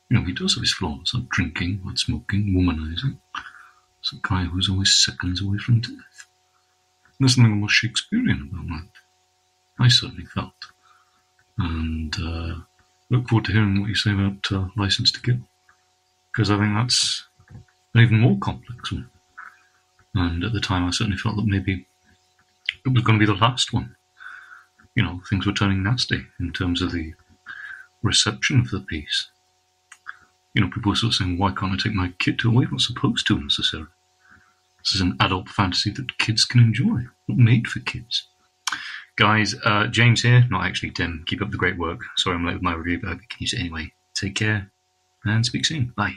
He does have his flaws, like drinking, like smoking, womanizing. It's a guy who's always seconds away from death. There's something almost Shakespearean about that, I certainly felt. And look forward to hearing what you say about License to Kill, because I think that's an even more complex one. And at the time I certainly felt that maybe it was going to be the last one. Things were turning nasty in terms of the reception of the piece. People were sort of saying, why can't I take my kid to a wave? Not supposed to necessarily. This is an adult fantasy that kids can enjoy, not made for kids. Guys, James here, not actually Tim. Keep up the great work. Sorry I'm late with my review, but I can use it anyway. Take care and speak soon. Bye.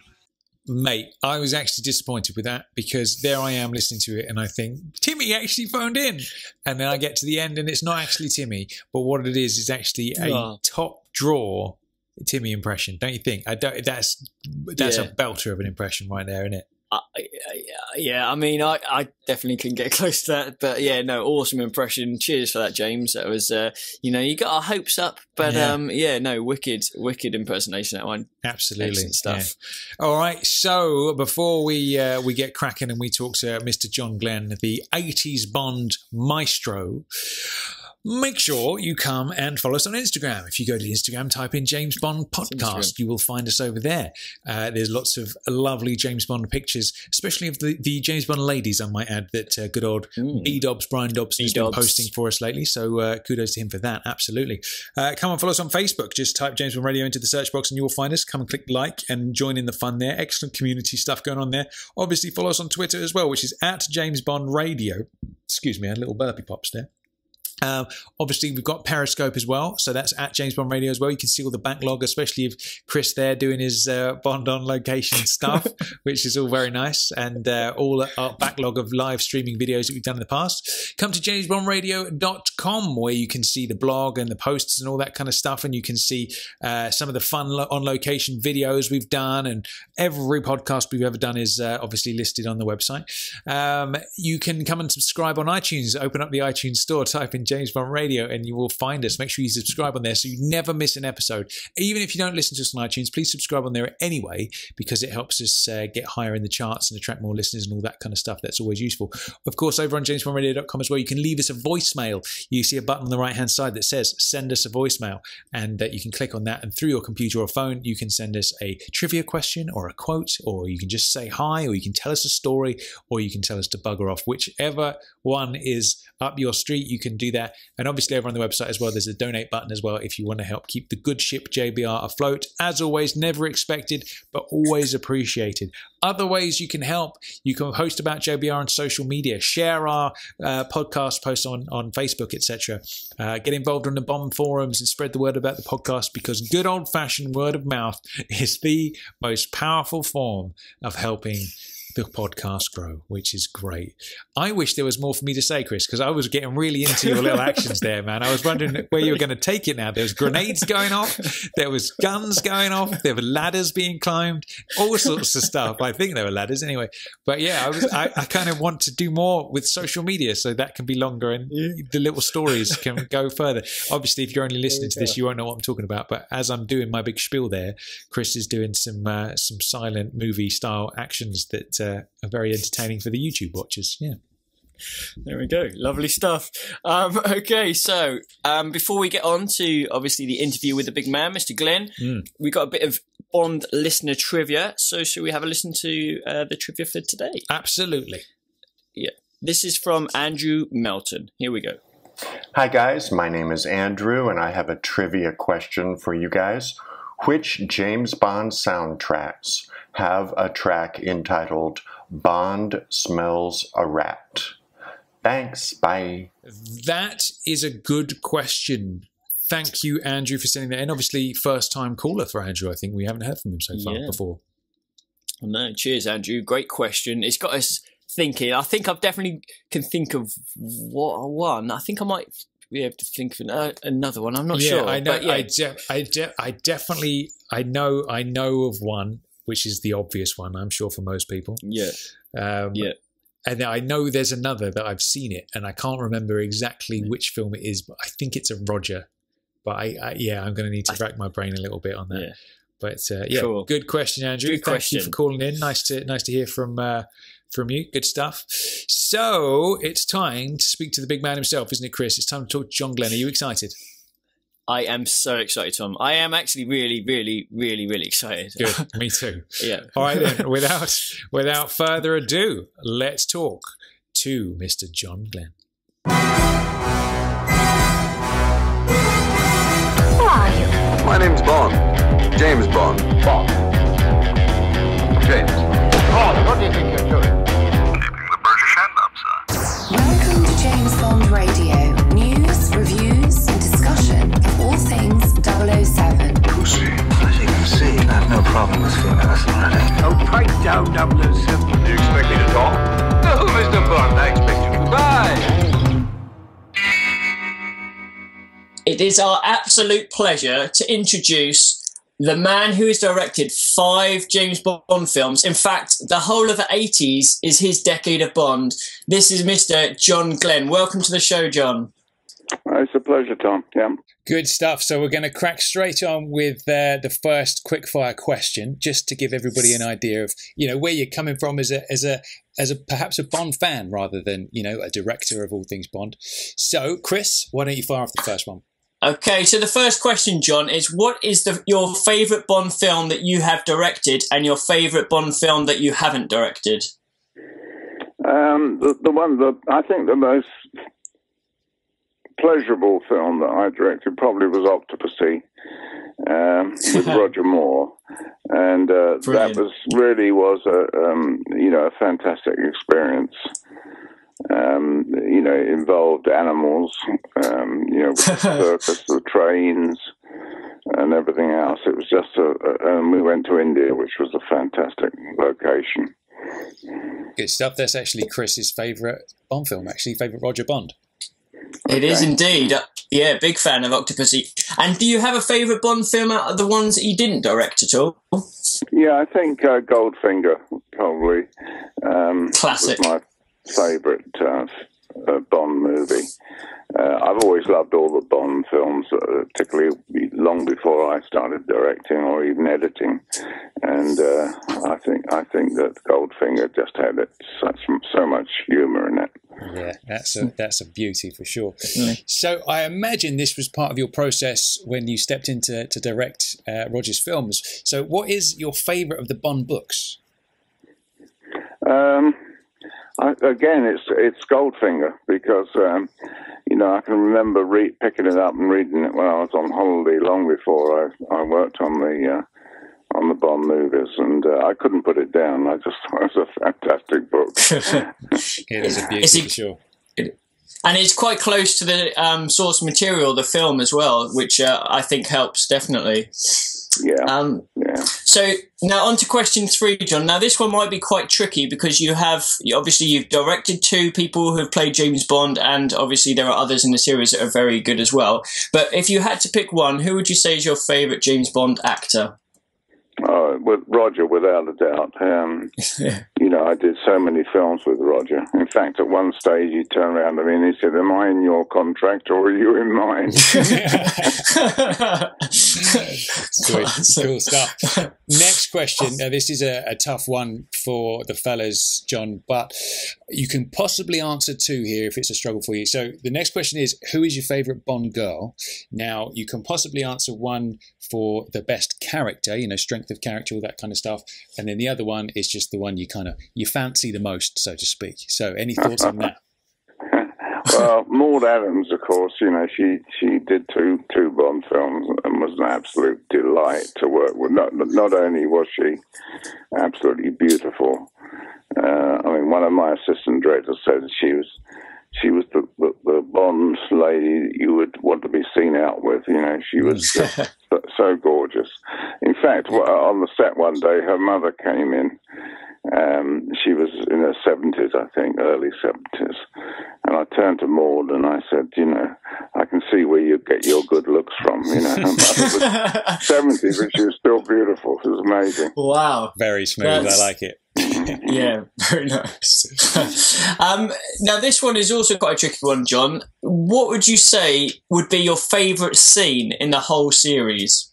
Mate, I was actually disappointed with that because there I am listening to it and I think, Timmy actually phoned in. And then I get to the end and it's not actually Timmy, but what it is actually a top drawer Timmy impression, don't you think? That's a belter of an impression right there, isn't it? I mean, I definitely can get close to that, but awesome impression. Cheers for that, James. That was, you got our hopes up, but wicked impersonation, that one. Absolutely. Excellent stuff. Yeah. All right, so before we get cracking and we talk to Mr. John Glen, the 80s Bond maestro, make sure you come and follow us on Instagram. If you go to Instagram, type in James Bond Podcast, you will find us over there. There's lots of lovely James Bond pictures, especially of the James Bond ladies, I might add, that good old B-Dobbs, Brian Dobson has been posting for us lately. So kudos to him for that, absolutely. Come and follow us on Facebook. Just type James Bond Radio into the search box and you will find us. Come and click like and join in the fun there. Excellent community stuff going on there. Obviously, follow us on Twitter as well, which is at James Bond Radio. Excuse me, I had a little burpee pops there. Obviously, we've got Periscope as well, so that's at James Bond Radio as well. You can see all the backlog, especially of Chris there doing his Bond on location stuff, which is all very nice, and all our backlog of live streaming videos that we've done in the past. Come to jamesbondradio.com where you can see the blog and the posts and all that kind of stuff, and you can see some of the fun on location videos we've done, and every podcast we've ever done is obviously listed on the website. You can come and subscribe on iTunes. Open up the iTunes store, type in James Bond Radio and you will find us. Make sure you subscribe on there so you never miss an episode. Even if you don't listen to us on iTunes, please subscribe on there anyway, because it helps us get higher in the charts and attract more listeners and all that kind of stuff. That's always useful. Of course, over on jamesbondradio.com as well, you can leave us a voicemail. You see a button on the right hand side that says send us a voicemail, and you can click on that, and through your computer or phone you can send us a trivia question or a quote, or you can just say hi, or you can tell us a story, or you can tell us to bugger off. Whichever one is up your street, you can do that. And obviously over on the website as well, there's a donate button as well if you want to help keep the good ship JBR afloat. As always, never expected, but always appreciated. Other ways you can help: you can post about JBR on social media, share our podcast posts on Facebook, etc. Get involved on the Bomb forums and spread the word about the podcast, because good old-fashioned word of mouth is the most powerful form of helping the podcast grow, which is great. I wish there was more for me to say, Chris, because I was getting really into your little actions there, man. I was wondering where you were going to take it now. There was grenades going off, there was guns going off, there were ladders being climbed, all sorts of stuff. I think there were ladders anyway. But yeah, I kind of want to do more with social media so that can be longer and the little stories can go further. Obviously, if you're only listening to this, you won't know what I'm talking about. But as I'm doing my big spiel there, Chris is doing some silent movie style actions that are very entertaining for the YouTube watchers. Yeah. There we go. Lovely stuff. Okay, so before we get on to obviously the interview with the big man, Mr. Glen, we got a bit of Bond listener trivia. So should we have a listen to the trivia for today? Absolutely. Yeah. This is from Andrew Melton. Here we go. Hi guys, my name is Andrew and I have a trivia question for you guys. Which James Bond soundtracks have a track entitled Bond Smells a Rat? Thanks, bye. That is a good question. Thank you, Andrew, for sending that in. Obviously, first-time caller for Andrew, I think. We haven't heard from him so far before. No, cheers, Andrew. Great question. It's got us thinking. I think I definitely can think of one. I think I might be able to think of another one. I'm not sure. I know. But yeah. I know of one, which is the obvious one, I'm sure, for most people. Yeah. And I know there's another that I've seen it, and I can't remember exactly which film it is, but I think it's a Roger. But I'm going to need to rack my brain a little bit on that. Yeah. But cool. Good question, Andrew. Thank you for calling in. Nice to hear from you. Good stuff. So it's time to speak to the big man himself, isn't it, Chris? It's time to talk to John Glen. Are you excited? I am so excited, Tom. I am actually really, really, really, really excited. Good. Me too. Yeah. All right then. Without further ado, let's talk to Mr. John Glen. Who are you? My name's Bond. James Bond. Bond. James. Bond, what do you think you're doing? Keeping the British hand up, sir. Welcome to James Bond Radio. News, reviews, and discussion of all things 007. Pussy. As you can see, I have no problem with female authority. Oh, pipe down, 007. Do you expect me to talk? No, Mr. Bond, I expect you to buy. It is our absolute pleasure to introduce the man who has directed 5 James Bond films. In fact, the whole of the 80s is his decade of Bond. This is Mr. John Glen. Welcome to the show, John. It's a pleasure, Tom. Yeah. Good stuff. So we're going to crack straight on with the first quickfire question, just to give everybody an idea of where you're coming from as a perhaps a Bond fan rather than a director of all things Bond. So, Chris, why don't you fire off the first one? Okay, so the first question, John, is what is your favourite Bond film that you have directed and your favourite Bond film that you haven't directed? The one that I think the most pleasurable film that I directed probably was Octopussy with Roger Moore, and that was a fantastic experience. It involved animals, with the circus, the trains, and everything else. It was just we went to India, which was a fantastic location. Good stuff. That's actually Chris's favourite Bond film, favourite Roger Bond. It is indeed. Yeah, big fan of Octopussy. And do you have a favourite Bond film out of the ones that you didn't direct at all? Yeah, I think Goldfinger, probably. Classic. Was my favourite Bond movie. I've always loved all the Bond films, particularly long before I started directing or even editing. And I think that Goldfinger just had so much humour in it. Yeah, that's a beauty for sure. Mm. So I imagine this was part of your process when you stepped in to direct Roger's films. So what is your favourite of the Bond books? It's Goldfinger because I can remember picking it up and reading it when I was on holiday long before I worked on the Bond movies, and I couldn't put it down. I just thought it was a fantastic book. It is a beauty for sure. And it's quite close to the source material, the film as well, which I think helps definitely. Yeah. So now on to question 3, John. Now this one might be quite tricky because you've directed 2 people who have played James Bond, and obviously there are others in the series that are very good as well. But if you had to pick one, who would you say is your favourite James Bond actor? With Roger, without a doubt. I did so many films with Roger. In fact, at one stage, he turned around to me and he said, "Am I in your contract or are you in mine?" Sweet. Cool stuff. Next question. Now, this is a tough one for the fellas, John, but you can possibly answer 2 here if it's a struggle for you. So the next question is, who is your favourite Bond girl? Now, you can possibly answer 1 for the best character, strength of character, all that kind of stuff. And then the other one is just the one you fancy the most, so to speak. So any thoughts on that? Well, Maud Adams, of course, she did two Bond films and was an absolute delight to work with. Not only was she absolutely beautiful, one of my assistant directors said she was the Bond lady that you would want to be seen out with. She was just so gorgeous. In fact, on the set one day, her mother came in. She was in her 70s, I think, early 70s. And I turned to Maud and I said, I can see where you get your good looks from. Her mother was 70, but she was still beautiful. It was amazing. Wow. Very smooth. I like it. Yeah, very nice. Now, this one is also quite a tricky one, John. What would you say would be your favourite scene in the whole series?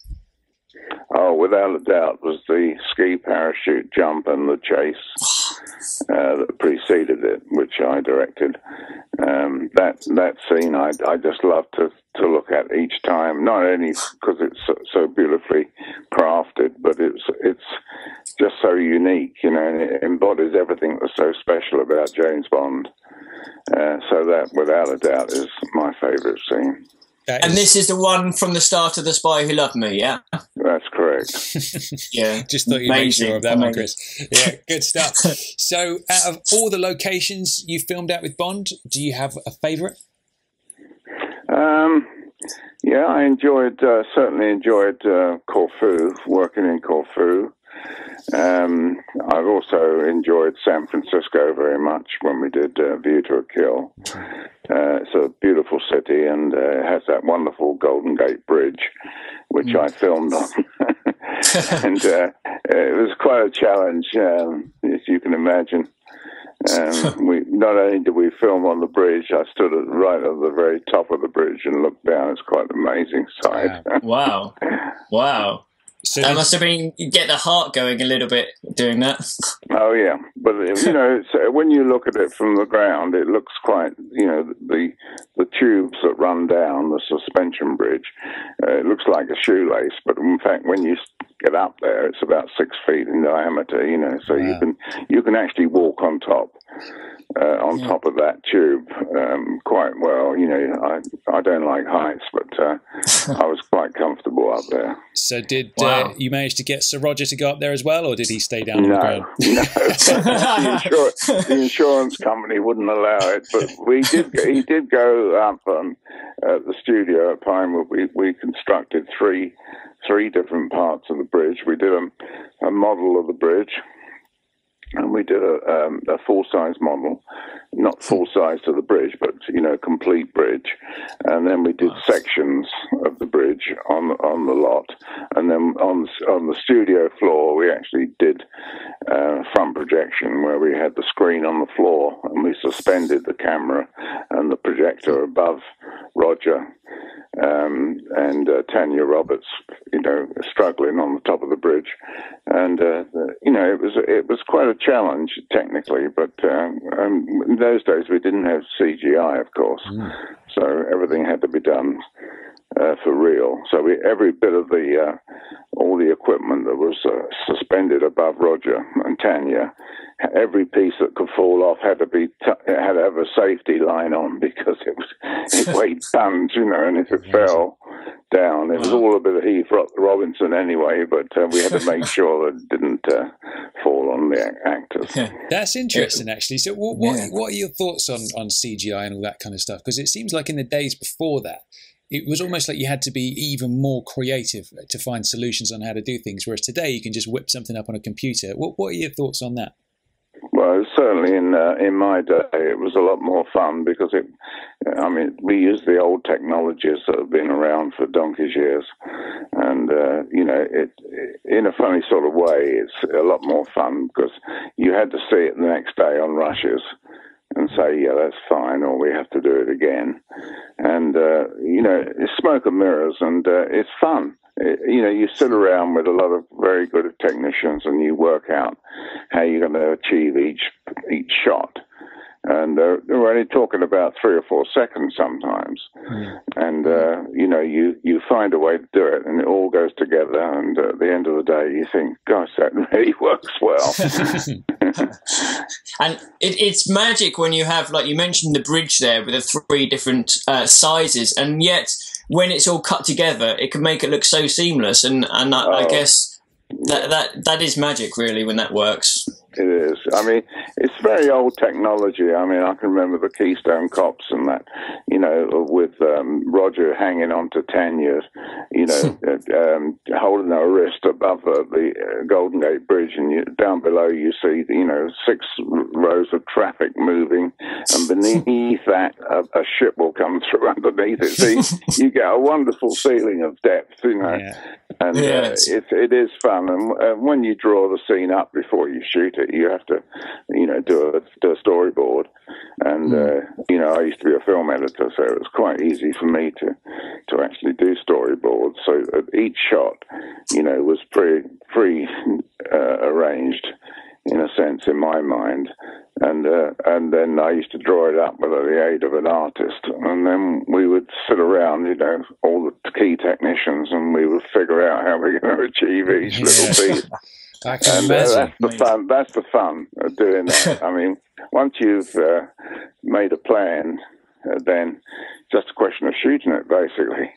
Oh, without a doubt, was the ski parachute jump and the chase that preceded it, which I directed. That scene, I just love to look at each time. Not only because it's so beautifully crafted, but it's just so unique, and it embodies everything that's so special about James Bond. So that, without a doubt, is my favourite scene. And this is the one from the start of The Spy Who Loved Me, yeah? That's correct. Yeah. Just thought you'd make sure of that one, Chris. Yeah, good stuff. So, out of all the locations you filmed at with Bond, do you have a favourite? Yeah, I certainly enjoyed Corfu, working in Corfu. I've also enjoyed San Francisco very much when we did View to a Kill. It's a beautiful city and it has that wonderful Golden Gate Bridge, which I filmed on. And it was quite a challenge, as you can imagine. Not only did we film on the bridge, I stood right at the very top of the bridge and looked down. It's quite an amazing sight. Wow. So that must have been, you get the heart going a little bit doing that. Oh, yeah. But, when you look at it from the ground, it looks quite, the tubes that run down the suspension bridge, it looks like a shoelace. But in fact, when you get up there, it's about 6 feet in diameter, so you can actually walk on top. Top of that tube quite well. I don't like heights, but I was quite comfortable up there. So did you manage to get Sir Roger to go up there as well, or did he stay down on the ground? No. The insurance company wouldn't allow it, but he did go up at the studio at Pinewood. We constructed three different parts of the bridge. We did a model of the bridge. And we did a full-size model, not full-size to the bridge, but, complete bridge. And then we did sections of the bridge on the lot. And then on the studio floor, we actually did front projection where we had the screen on the floor and we suspended the camera and the projector above Roger and Tanya Roberts, struggling on the top of the bridge. And, it was quite a challenge technically, but in those days we didn't have CGI, of course. So everything had to be done for real. So every bit of all the equipment that was suspended above Roger and Tanya, every piece that could fall off had to have a safety line on because it weighed tons, and if it fell down, it was all a bit of Heath Robinson anyway, but we had to make sure that it didn't fall on the actors. That's interesting, actually. So what are your thoughts on CGI and all that kind of stuff? Because it seems like in the days before that, it was almost like you had to be even more creative to find solutions on how to do things. Whereas today you can just whip something up on a computer. What are your thoughts on that? Well, certainly in my day, it was a lot more fun because we use the old technologies that have been around for donkey's years, and it in a funny sort of way, it's a lot more fun because you had to see it the next day on rushes and say, yeah, that's fine, or we have to do it again, and it's smoke and mirrors, and it's fun. You sit around with a lot of very good technicians and you work out how you're going to achieve each shot. And we're only talking about 3 or 4 seconds sometimes. And, you find a way to do it and it all goes together. And at the end of the day, you think, gosh, that really works well. And it's magic when you have, like you mentioned, the bridge there with the 3 different sizes. And yet, when it's all cut together, it can make it look so seamless. And I guess that is magic, really, when that works. It is. I mean, it's very old technology. I mean, I can remember the Keystone Cops and that, with Roger hanging on to Tanya, holding her wrist above the Golden Gate Bridge, and down below you see, 6 rows of traffic moving, and beneath that, a ship will come through underneath it. So you get a wonderful feeling of depth, Yeah. And it is fun. And when you draw the scene up before you shoot it, you have to, do a storyboard. And, I used to be a film editor, so it was quite easy for me to actually do storyboards. So each shot, was arranged in a sense in my mind. And then I used to draw it up with the aid of an artist. And then we would sit around, all the key technicians, and we would figure out how we're going to achieve each little piece. And that's the fun. That's the fun of doing that. I mean, once you've made a plan, then just a question of shooting it, basically.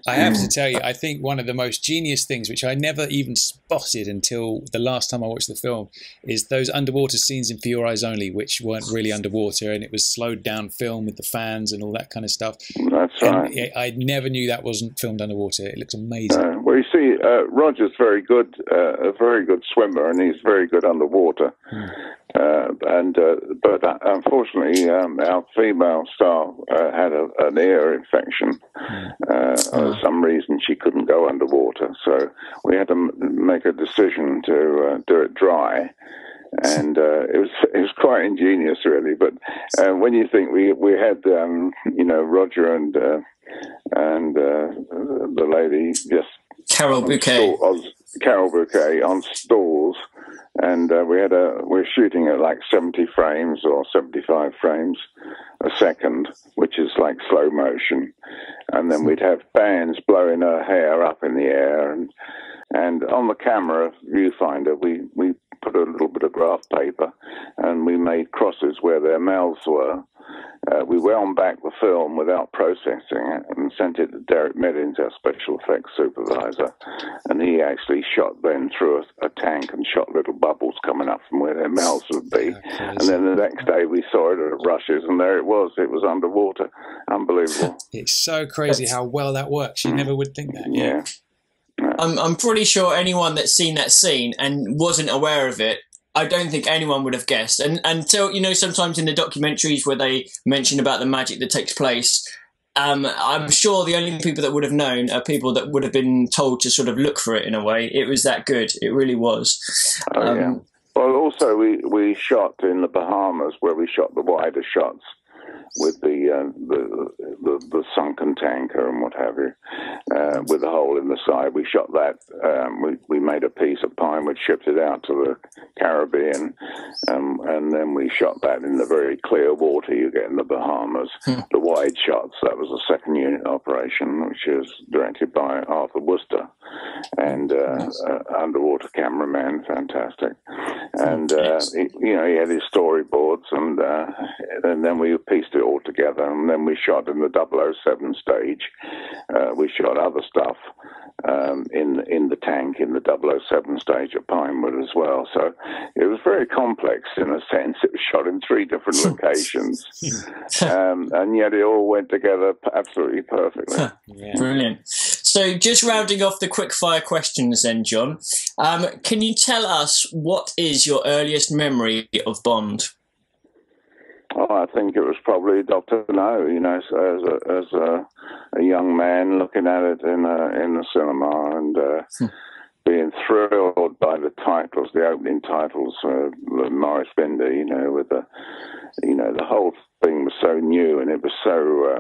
I have to tell you, I think one of the most genius things, which I never even spotted until the last time I watched the film, is those underwater scenes in For Your Eyes Only, which weren't really underwater, and it was slowed down film with the fans and all that kind of stuff. That's right. And I never knew that wasn't filmed underwater. It looks amazing. Well, you see, Roger's very good, a very good swimmer, and he's very good underwater. But unfortunately, our female star had an ear infection. For some reason, she couldn't go underwater, so we had to make a decision to do it dry. And it was quite ingenious, really. But when you think we had Roger and the lady just Carol Bouquet on stalls. And we're shooting at like 70 frames or 75 frames a second, which is like slow motion. And then we'd have bands blowing her hair up in the air. And on the camera viewfinder, we put a little bit of graph paper and we made crosses where their mouths were. We wound back the film without processing it and sent it to Derek Meddings, our special effects supervisor, and he actually shot then through a tank and shot little bubbles coming up from where their mouths would be. And then the next day we saw it at rushes, and there it was underwater. Unbelievable. It's so crazy how well that works. You never would think that. Yeah. I'm pretty sure anyone that's seen that scene and wasn't aware of it, I don't think anyone would have guessed. And until, sometimes in the documentaries where they mention about the magic that takes place, I'm sure the only people that would have known are people that would have been told to sort of look for it in a way. It was that good. It really was. Yeah. Well, also we shot in the Bahamas where we shot the wider shots with the sunken tanker and what have you, with a hole in the side. We shot that. We made a piece of Pinewood, shipped it out to the Caribbean, and then we shot that in the very clear water you get in the Bahamas. The wide shots, that was a second unit operation, which is directed by Arthur Worcester, and underwater cameraman, fantastic. And he had his storyboards, and then we pieced it all together, and then we shot in the 007 stage. We shot other stuff, in the tank in the 007 stage at Pinewood as well. So it was very complex in a sense. It was shot in 3 different locations, and yet it all went together absolutely perfectly. Brilliant. So just rounding off the quick fire questions then, John, can you tell us what is your earliest memory of Bond? Oh, I think it was probably Dr. No, you know, so as a young man looking at it in the cinema and being thrilled by the titles, the opening titles, Morris Binder, you know, with the whole thing was so new, and it was so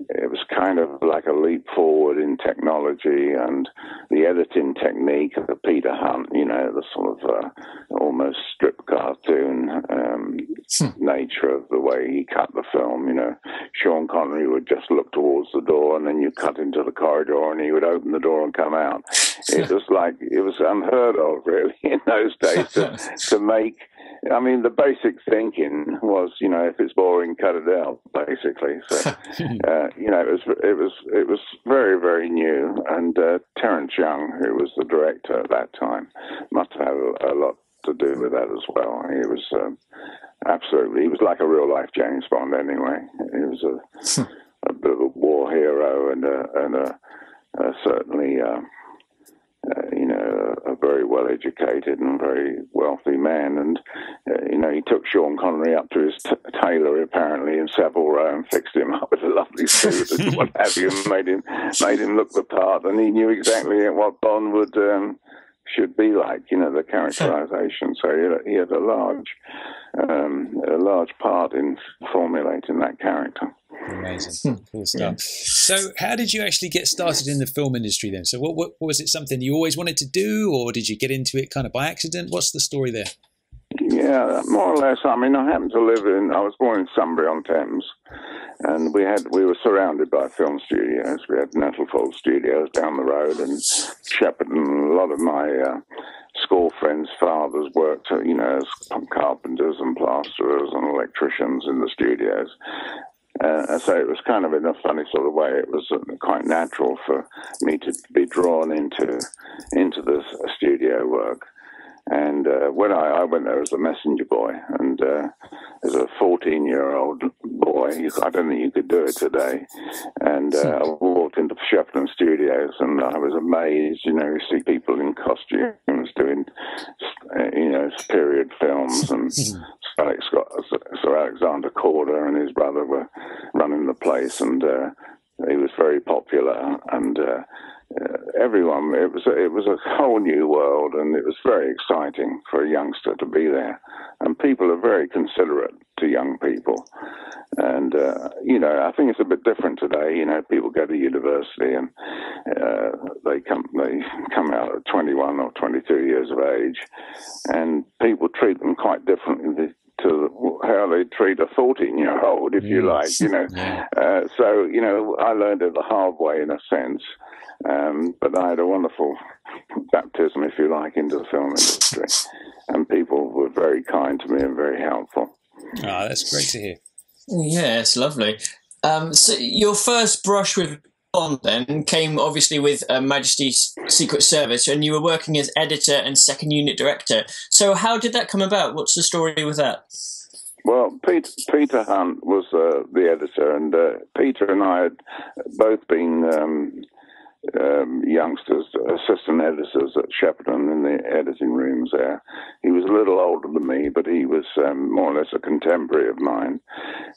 it was kind of like a leap forward in technology and the editing technique of the Peter Hunt, you know, the sort of almost strip cartoon nature of the way he cut the film. You know, Sean Connery would just look towards the door, and then you cut into the corridor, and he would open the door and come out. It was like, it was unheard of, really, in those days to make. I mean, the basic thinking was, you know, if it's boring, cut it out, basically. So, you know, it was very, very new. And Terence Young, who was the director at that time, must have a lot to do with that as well. He was absolutely, he was like a real life James Bond anyway. He was a bit of a war hero and certainly. You know, a very well-educated and very wealthy man. And, you know, he took Sean Connery up to his tailor, apparently, in Savile Row and fixed him up with a lovely suit and what have you, and made him look the part. And he knew exactly what Bond would should be like, you know, the characterization. So he had a large part in formulating that character. Amazing, cool stuff. So, how did you actually get started in the film industry then? So, what was it? Something you always wanted to do, or did you get into it kind of by accident? What's the story there? Yeah, more or less. I mean, I happened to I was born in Sunbury-on-Thames, and we were surrounded by film studios. We had Nettlefold Studios down the road, and Shepperton. A lot of my school friends' fathers worked, you know, as carpenters and plasterers and electricians in the studios. So it was kind of in a funny sort of way. It was quite natural for me to be drawn into this studio work. And when I went there as a messenger boy, and as a 14-year-old boy, I don't think you could do it today. And I walked into Shepperton Studios, and I was amazed. You know, you see people in costumes doing, you know, period films, and Sir Alexander Corder and his brother were running the place, and he was very popular, and everyone. It was a whole new world, and it was very exciting for a youngster to be there. And people are very considerate to young people, and you know, I think it's a bit different today. You know, people go to university and they come out at 21 or 22 years of age, and people treat them quite differently to how they treat a 14-year-old, if you like, you know. So, you know, I learned it the hard way in a sense, but I had a wonderful baptism, if you like, into the film industry, and people were very kind to me and very helpful. Ah, that's great to hear. Yeah, it's lovely. So your first brush with Bond then came obviously with Majesty's Secret Service, and you were working as editor and second unit director. So how did that come about? What's the story with that? Well, Peter Hunt was the editor, and Peter and I had both been youngsters, assistant editors at Shepperton in the editing rooms there. He was a little older than me, but he was more or less a contemporary of mine.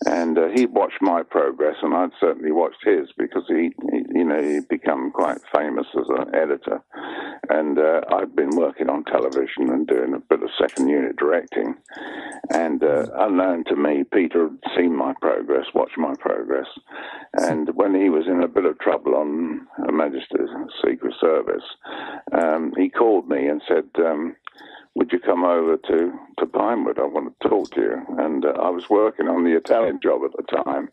And he watched my progress, and I'd certainly watched his, because he'd become quite famous as an editor. And I'd been working on television and doing a bit of second unit directing. And unknown to me, Peter had seen my progress, watched my progress. And when he was in a bit of trouble on Majesty's Secret Service, he called me and said, would you come over to Pinewood? I want to talk to you. And I was working on the Italian job at the time.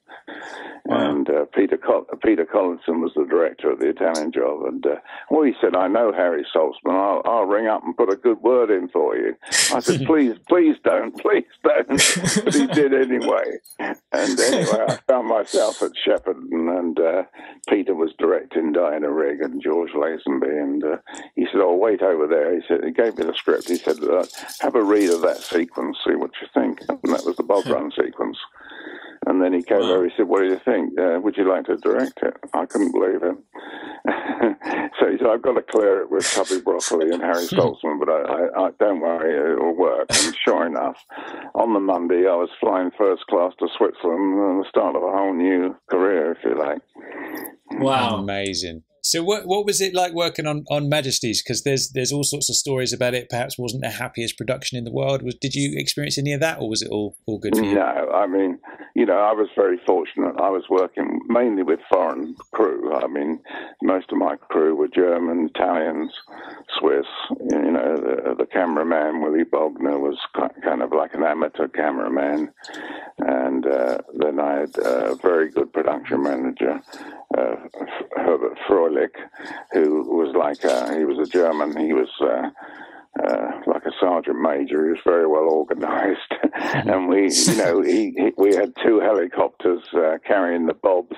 And Peter Collinson was the director of the Italian job. And he said, I know Harry Saltzman. I'll ring up and put a good word in for you. I said, please don't. But he did anyway. And anyway, I found myself at Shepperton, and Peter was directing Diana Rigg and George Lazenby. And he said, oh, wait over there. He gave me the script. He said, have a read of that sequence, see what you think. And that was the Bob Run sequence. And then he came over, he said, what do you think? Would you like to direct it? I couldn't believe it. So he said, I've got to clear it with Tubby Broccoli and Harry Saltzman, but I don't worry, it'll work. And sure enough, on the Monday, I was flying first class to Switzerland, and the start of a whole new career, if you like. Wow. Amazing. So what was it like working on Majesties? Because there's all sorts of stories about it. Perhaps wasn't the happiest production in the world. Did you experience any of that, or was it all good for you? No, I mean, I was very fortunate. I was working mainly with foreign crew. I mean, most of my crew were German, Italians, Swiss. The cameraman, Willy Bogner, was kind of like an amateur cameraman. And then I had a very good production manager, Herbert Fröhlich, who was he was a German. He was like a sergeant major. He was very well organized. And we had 2 helicopters carrying the bobs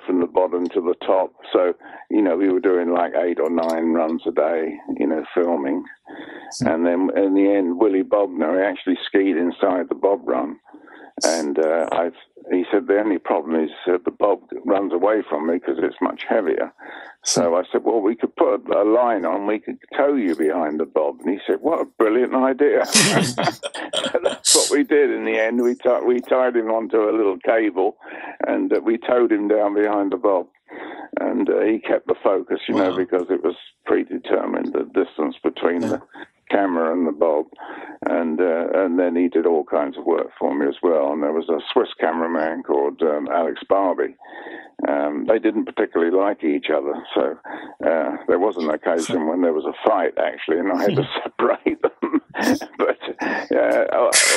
from the bottom to the top. So, we were doing like 8 or 9 runs a day, filming. And then in the end, Willy Bogner actually skied inside the bob run. And he said, the only problem is the bob runs away from me because it's much heavier. So I said, well, we could put a line on, we could tow you behind the bob. And he said, what a brilliant idea. So that's what we did in the end. We tied him onto a little cable, and we towed him down behind the bob. And he kept the focus, because it was predetermined, the distance between the camera and the bob, and then he did all kinds of work for me as well. And there was a Swiss cameraman called Alex Barbie. They didn't particularly like each other, so there was an occasion when there was a fight actually, and I had to separate them. But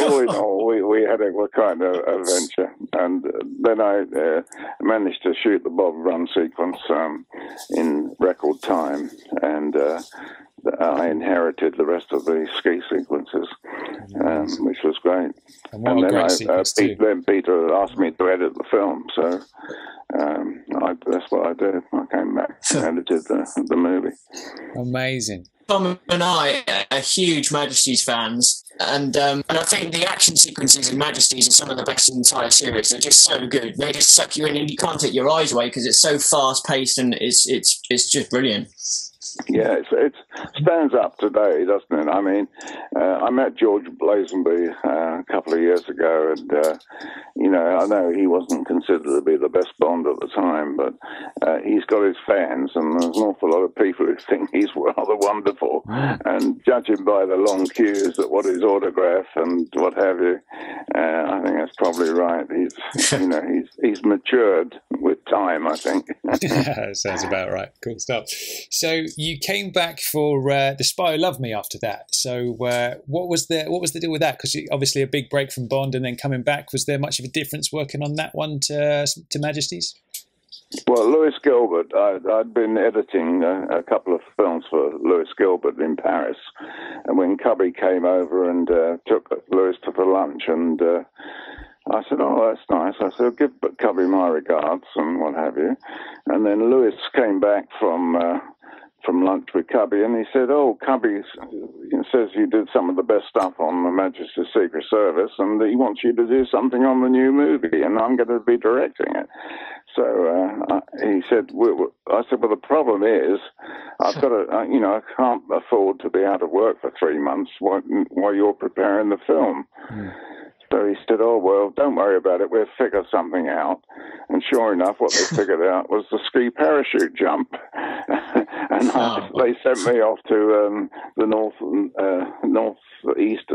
all in all, we had a kind of adventure, and then I managed to shoot the Bob Run sequence in record time, and I inherited the rest of the ski sequences, which was great. And then Peter asked me to edit the film, so that's what I did. I came back and edited the movie. Amazing. Tom and I are huge Majesties fans, and I think the action sequences in Majesties are some of the best in the entire series. They're just so good. They just suck you in, and you can't take your eyes away because it's so fast paced, and it's just brilliant. Yeah, it stands up today, doesn't it? I mean, I met George Lazenby a couple of years ago, and, I know he wasn't considered to be the best Bond at the time, but he's got his fans, and there's an awful lot of people who think he's rather wonderful. And judging by the long queues that want his autograph and what have you, I think that's probably right. He's matured with time, I think. Sounds about right. Cool stuff. So you came back for The Spy Who Loved Me after that. So what was the deal with that? Because obviously a big break from Bond and then coming back. Was there much of a difference working on that one to Majesties? Well, Louis Gilbert, I'd been editing a couple of films for Louis Gilbert in Paris, and when Cubby came over and took Louis to the lunch, and I said, oh, that's nice. I said, give Cubby my regards and what have you. And then Louis came back from lunch with Cubby, and he said, oh, Cubby says you did some of the best stuff on the Majesty's Secret Service, and he wants you to do something on the new movie, and I'm going to be directing it. So he said, I said, well, the problem is I've got to, I can't afford to be out of work for 3 months while you're preparing the film. So he said, oh, well, don't worry about it. We'll figure something out. And sure enough, what they figured out was the ski parachute jump. And they sent me off to the northeast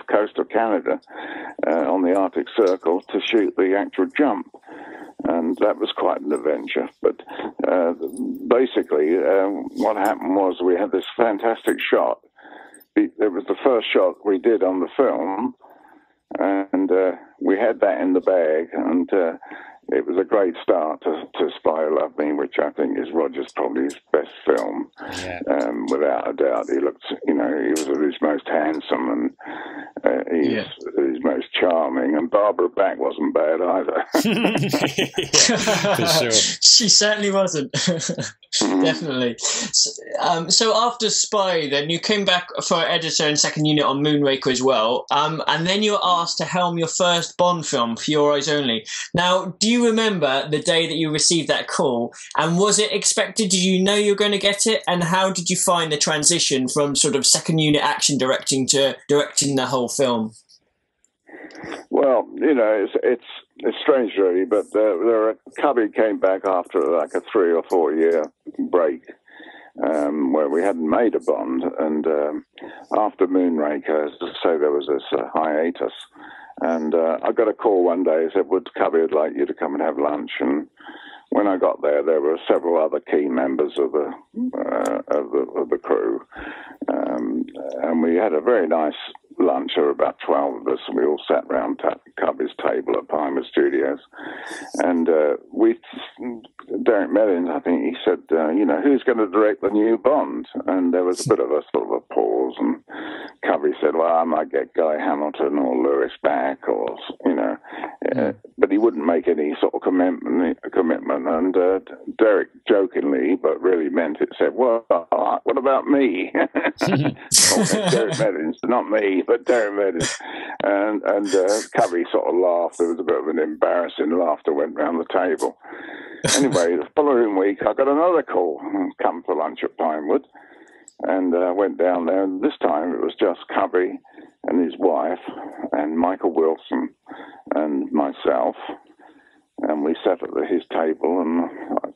coast of Canada on the Arctic Circle to shoot the actual jump. And that was quite an adventure. But basically, what happened was we had this fantastic shot. It was the first shot we did on the film. And we had that in the bag, and it was a great start to Spy Who Loved Me, which I think is Roger's probably his best film, without a doubt. He looked, he was at his most handsome, and he was his most charming. And Barbara Bach wasn't bad either. For sure. She certainly wasn't. Definitely. So after Spy, then you came back for editor and second unit on Moonraker as well, and then you were asked to helm your first Bond film, For Your Eyes Only. Now, do you remember the day that you received that call, and was it expected? Did you know you were going to get it, and how did you find the transition from sort of second unit action directing to directing the whole film? Well, it's strange really, but Cubby came back after like a 3 or 4 year break, where we hadn't made a Bond, and after Moonraker, as I say, there was this hiatus, and I got a call one day. He said, "Would Cubby would like you to come and have lunch?" And when I got there were several other key members of the crew, and we had a very nice lunch. There were about 12 of us, and we all sat round Cubby's table at Pinewood Studios. And Derek Mellins, I think he said, who's going to direct the new Bond? And there was a bit of a sort of a pause, and Cubby said, well, I might get Guy Hamilton or Lewis back, or, but he wouldn't make any sort of commitment. And Derek jokingly, but really meant it, said, well, what about me? Derek Mellins, not me, but Derek Mellins. And Cubby sort of laughed. There was a bit of an embarrassing laughter went round the table. Anyway, the following week, I got another call, come for lunch at Pinewood, and went down there, and this time it was just Cubby and his wife and Michael Wilson and myself, and we sat at his table, and I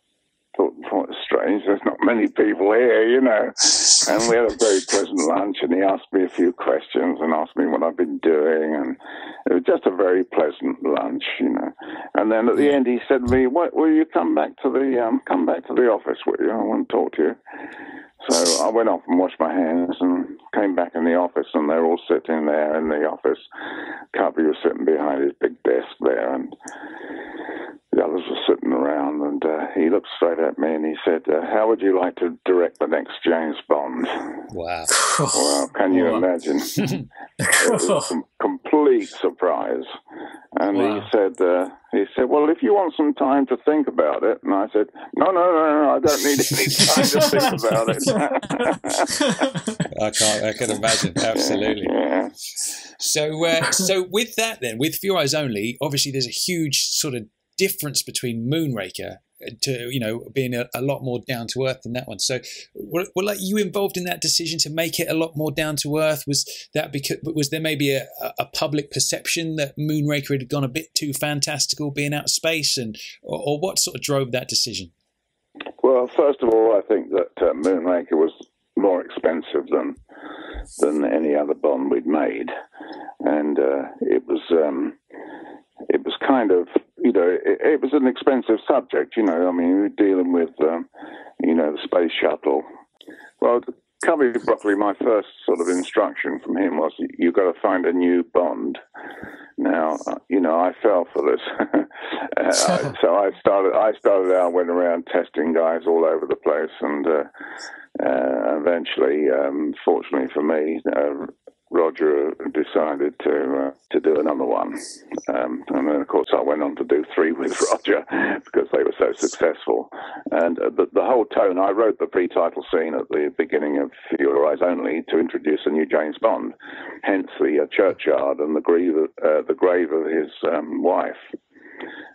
thought it was strange, there's not many people here, and we had a very pleasant lunch, and he asked me a few questions and asked me what I've been doing, and it was just a very pleasant lunch, and then at the end he said to me, will you come back to the office, will you? I want to talk to you. So I went off and washed my hands and came back in the office, and they're all sitting there in the office. Cubby was sitting behind his big desk there, and the others were sitting around, and he looked straight at me and he said, how would you like to direct the next James Bond? Wow. Well, can you imagine? It was a complete surprise. And he said, well, if you want some time to think about it. And I said, no, I don't need any time to think about it. I can imagine, absolutely. Yeah. So with that then, with For Your Eyes Only, obviously there's a huge sort of difference between Moonraker to being a lot more down to earth than that one. So were like you involved in that decision to make it a lot more down to earth? Was there maybe a public perception that Moonraker had gone a bit too fantastical, being out of space, or what sort of drove that decision? Well, first of all, I think that Moonraker was more expensive than any other Bond we'd made, and it was kind of, it was an expensive subject, we were dealing with, the space shuttle. Well, Cubby Broccoli, my first sort of instruction from him was, you've got to find a new Bond. Now, I fell for this. So I started out, went around testing guys all over the place, and eventually, fortunately for me, Roger decided to do another one. And then, of course, I went on to do 3 with Roger because they were so successful. And the whole tone, I wrote the pre-title scene at the beginning of For Your Eyes Only to introduce a new James Bond, hence the churchyard and the grave of his wife.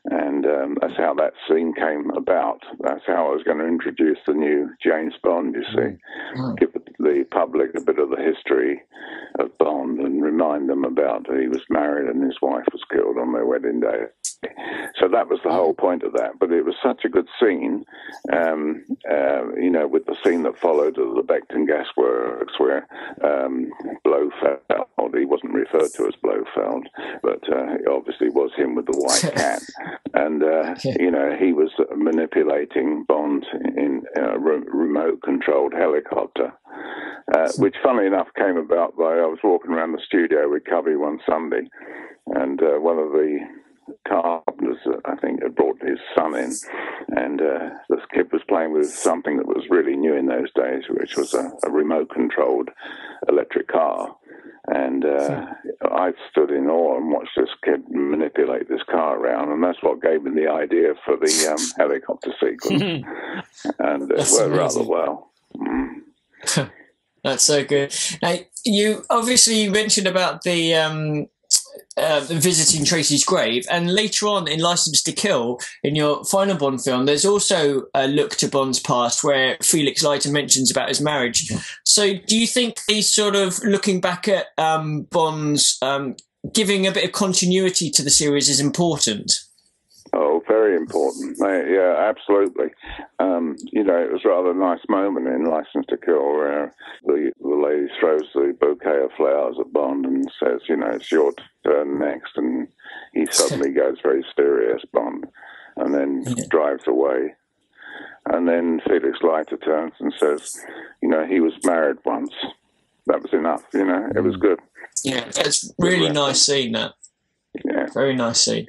And that's how that scene came about. That's how I was going to introduce the new James Bond, you see. Give the public a bit of the history of Bond and remind them about he was married and his wife was killed on their wedding day. So that was the whole point of that. But it was such a good scene, with the scene that followed of the Beckton Gas Works where Blofeld, he wasn't referred to as Blofeld, but it obviously was him with the white cat. And, he was manipulating Bond in a remote-controlled helicopter, which, funnily enough, came about by I was walking around the studio with Cubby one Sunday, and one of the car Carpenter's, I think, had brought his son in, and this kid was playing with something that was really new in those days, which was a remote-controlled electric car. And I stood in awe and watched this kid manipulate this car around, and that's what gave me the idea for the helicopter sequence. And it worked rather well. That's so good. Now, you obviously mentioned about the visiting Tracy's grave, and later on in License to Kill, in your final Bond film, there's also a look to Bond's past where Felix Leiter mentions about his marriage. So do you think he's sort of looking back at Bond's giving a bit of continuity to the series is important? Oh, very important. Yeah, absolutely. It was rather a nice moment in License to Kill where the lady throws the bouquet of flowers at Bond and says, it's your turn next. And he suddenly goes very serious, Bond, and then drives away. And then Felix Leiter turns and says, he was married once. That was enough, it was good. Yeah, it's really nice seeing that. Yeah. Very nice scene.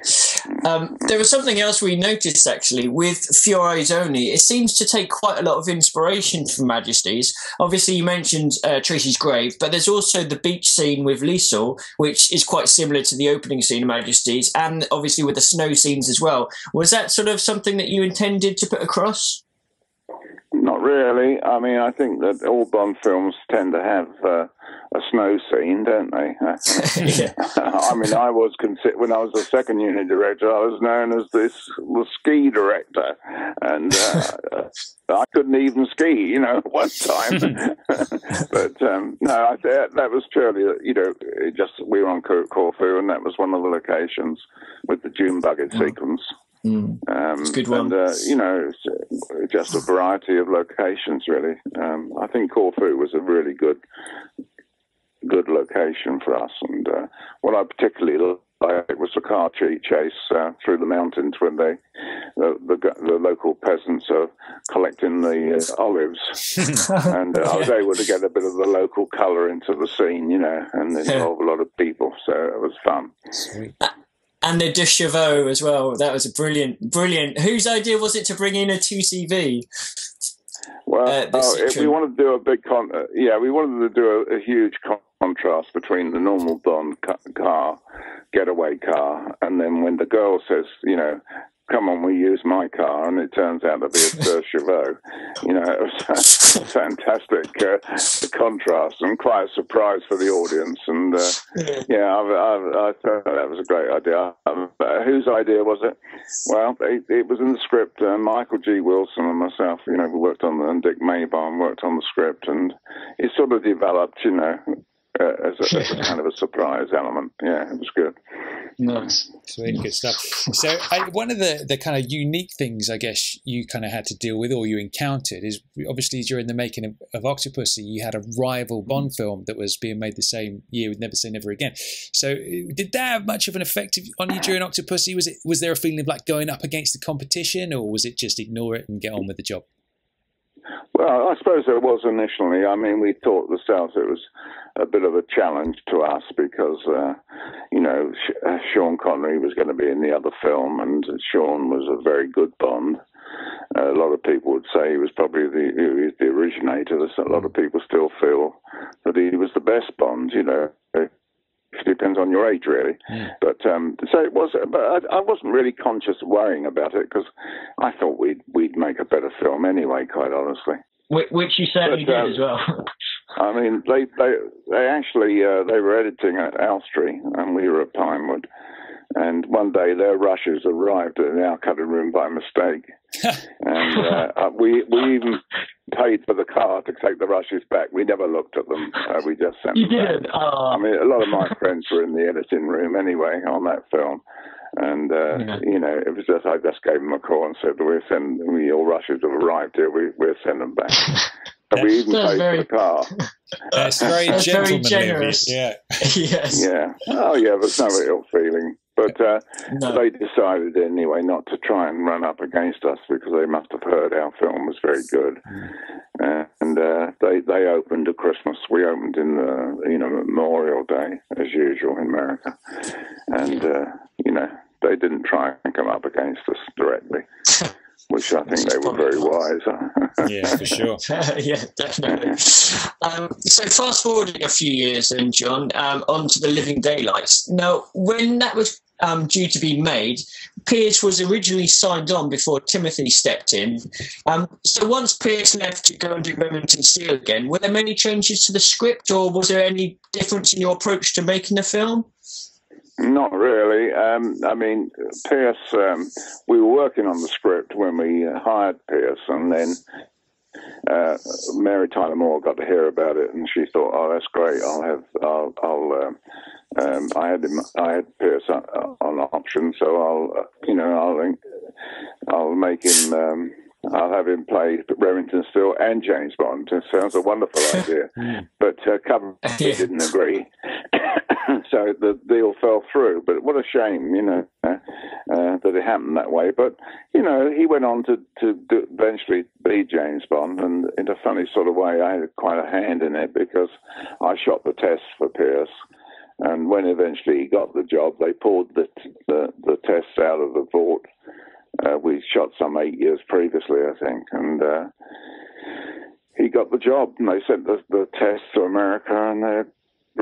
There was something else we noticed, actually, with For Your Eyes Only. It seems to take quite a lot of inspiration from Majesties. Obviously, you mentioned Tracy's grave, but there's also the beach scene with Liesel, which is quite similar to the opening scene of Majesties, and obviously with the snow scenes as well. Was that sort of something that you intended to put across? Not really. I mean, I think that all Bond films tend to have a snow scene, don't they? I mean, when I was a second unit director, I was known as the ski director, and I couldn't even ski, one time. But no, that was purely, we were on Corfu, and that was one of the locations with the June bucket sequence. It's a good one. And, just a variety of locations, really. I think Corfu was a really good location for us. And what I particularly liked was the car chase through the mountains when the local peasants are collecting the olives. And I was able to get a bit of the local colour into the scene, and involve a lot of people. So it was fun. Sweet. And the de Chevaux as well. That was a brilliant. Whose idea was it to bring in a 2CV? Well, we wanted to do we wanted to do a huge contrast between the normal Bond car, getaway car, and then when the girl says, come on, we use my car, and it turns out to be a de Chevaux. It was a fantastic contrast and quite a surprise for the audience. And I thought that was a great idea. Whose idea was it? Well, it was in the script. Michael G. Wilson and myself, we worked on and Dick Maybaum worked on the script, and it sort of developed, as a kind of a surprise element. Yeah, it was good. Nice. Sweet, good stuff. So one of the kind of unique things I guess you kind of had to deal with or you encountered is obviously during the making of Octopussy, you had a rival Bond film that was being made the same year with Never Say Never Again. So did that have much of an effect on you during Octopussy? Was there a feeling of like going up against the competition, or was it just ignore it and get on with the job? Well, I suppose it was initially. I mean, we thought ourselves it was a bit of a challenge to us because, Sean Connery was going to be in the other film, and Sean was a very good Bond. A lot of people would say he was probably the originator. A lot of people still feel that he was the best Bond, It depends on your age, really. Yeah. But so it was. But I wasn't really conscious of worrying about it because I thought we'd make a better film anyway. Quite honestly, which you certainly did as well. I mean, they actually they were editing at Elstree and we were at Pinewood. And one day their rushes arrived in our cutting room by mistake. And we even paid for the car to take the rushes back. We never looked at them. We just sent them back. Did? Oh. I mean, a lot of my friends were in the editing room anyway on that film. And, it was just, I just gave them a call and said, your rushes have arrived here. We'll send them back. And we even paid for the car. That's very gentlemanly. Yeah. Yes. Yeah. Oh, yeah, there's no ill feeling. But they decided anyway not to try and run up against us because they must have heard our film was very good. And they opened at Christmas. We opened in Memorial Day, as usual in America. And, they didn't try and come up against us directly, which I think they were very wise. Yeah, for sure. Yeah, definitely. So fast forwarding a few years then, John, onto The Living Daylights. Now, when that was due to be made, Pierce was originally signed on before Timothy stepped in. So once Pierce left to go and do Remington Steele again, were there many changes to the script, or was there any difference in your approach to making the film? Not really. I mean, Pierce, we were working on the script when we hired Pierce, and then Mary Tyler Moore got to hear about it, and she thought, "Oh, that's great. I had Pierce on option, so I'll make him. I'll have him play Remington Steele and James Bond. It sounds a wonderful idea." But Coventry didn't agree. So the deal fell through. But what a shame, that it happened that way. But, he went on to eventually be James Bond. And in a funny sort of way, I had quite a hand in it because I shot the tests for Pierce. And when eventually he got the job, they pulled the tests out of the vault. We shot some 8 years previously, I think. And he got the job. And they sent the tests to America, and they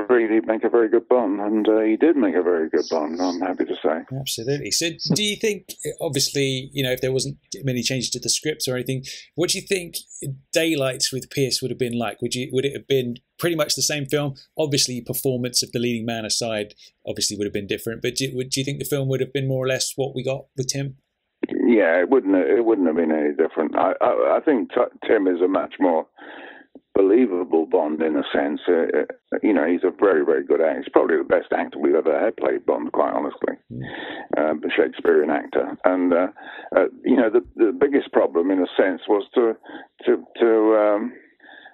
really make a very good Bond, and he did make a very good Bond, I'm happy to say. Absolutely. So do you think, obviously, if there wasn't many changes to the scripts or anything, what do you think Daylights with Pierce would have been like? Would it have been pretty much the same film? Obviously, performance of the leading man aside, obviously would have been different, but do you think the film would have been more or less what we got with Tim? Yeah, it wouldn't have been any different. I think Tim is a much more believable Bond in a sense. He's a very, very good actor. He's probably the best actor we've ever had play Bond, quite honestly. A Shakespearean actor. And, the biggest problem in a sense was to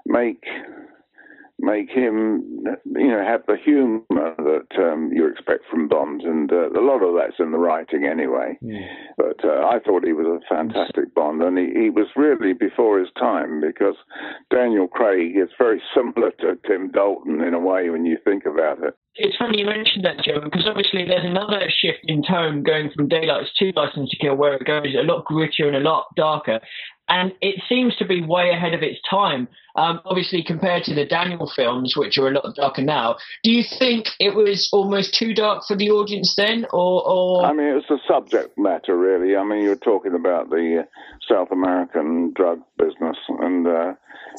make him, have the humour that you expect from Bond, and a lot of that's in the writing anyway. But I thought he was a fantastic Bond, and he was really before his time, because Daniel Craig is very similar to Tim Dalton in a way when you think about it. It's funny you mentioned that, Joe, because obviously there's another shift in tone going from Daylights to License to Kill, where it goes a lot grittier and a lot darker. And it seems to be way ahead of its time, obviously compared to the Daniel films, which are a lot darker now. Do you think it was almost too dark for the audience then? Or... I mean, it was the subject matter, really. I mean, you're talking about the South American drug business, and,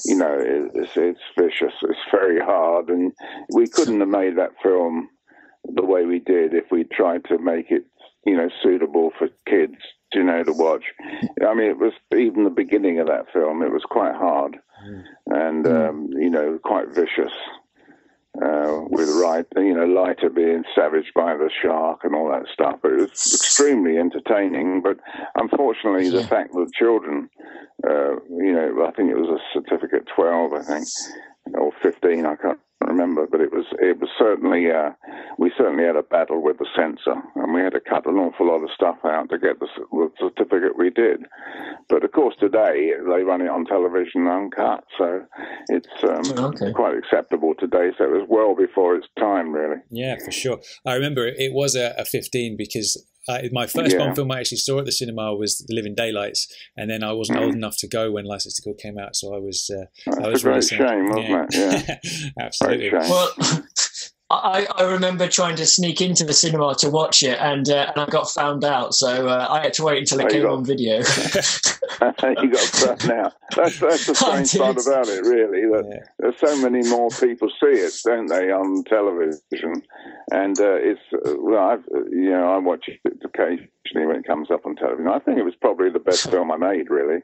it's vicious. It's very hard, and we couldn't have made that film the way we did if we tried to make it, suitable for kids, to watch. I mean, it was even the beginning of that film, it was quite hard and, quite vicious. With Leiter being savaged by the shark and all that stuff. But it was extremely entertaining. But unfortunately, the fact that children, I think it was a certificate 12, I think, or 15, I can't remember. But it was certainly, we certainly had a battle with the censor, and we had to cut an awful lot of stuff out to get the certificate we did. But of course, today they run it on television uncut, so it's quite acceptable today. So it was well before its time, really. Yeah, for sure. I remember it was a 15 because my first Bond film I actually saw at the cinema was The Living Daylights, and then I wasn't old enough to go when License to Kill came out, so I was. That's a great shame, wasn't it? Yeah, absolutely. Well, I remember trying to sneak into the cinema to watch it, and I got found out, so I had to wait until it came on video. You got thrown out. That's the strange part about it, really. That there's so many more people see it, don't they, on television? And I watch it occasionally when it comes up on television. I think it was probably the best film I made, really.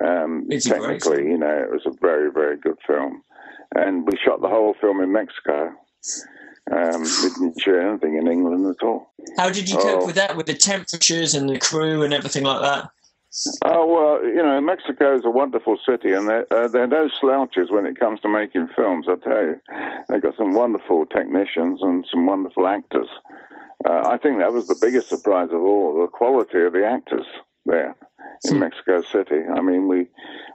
Technically, it was a very, very good film. And we shot the whole film in Mexico. We didn't shoot anything in England at all. How did you cope with that, with the temperatures and the crew and everything like that? Oh, well, Mexico is a wonderful city, and they're no slouches when it comes to making films, I tell you. They've got some wonderful technicians and some wonderful actors. I think that was the biggest surprise of all, the quality of the actors there in Mexico City. I mean,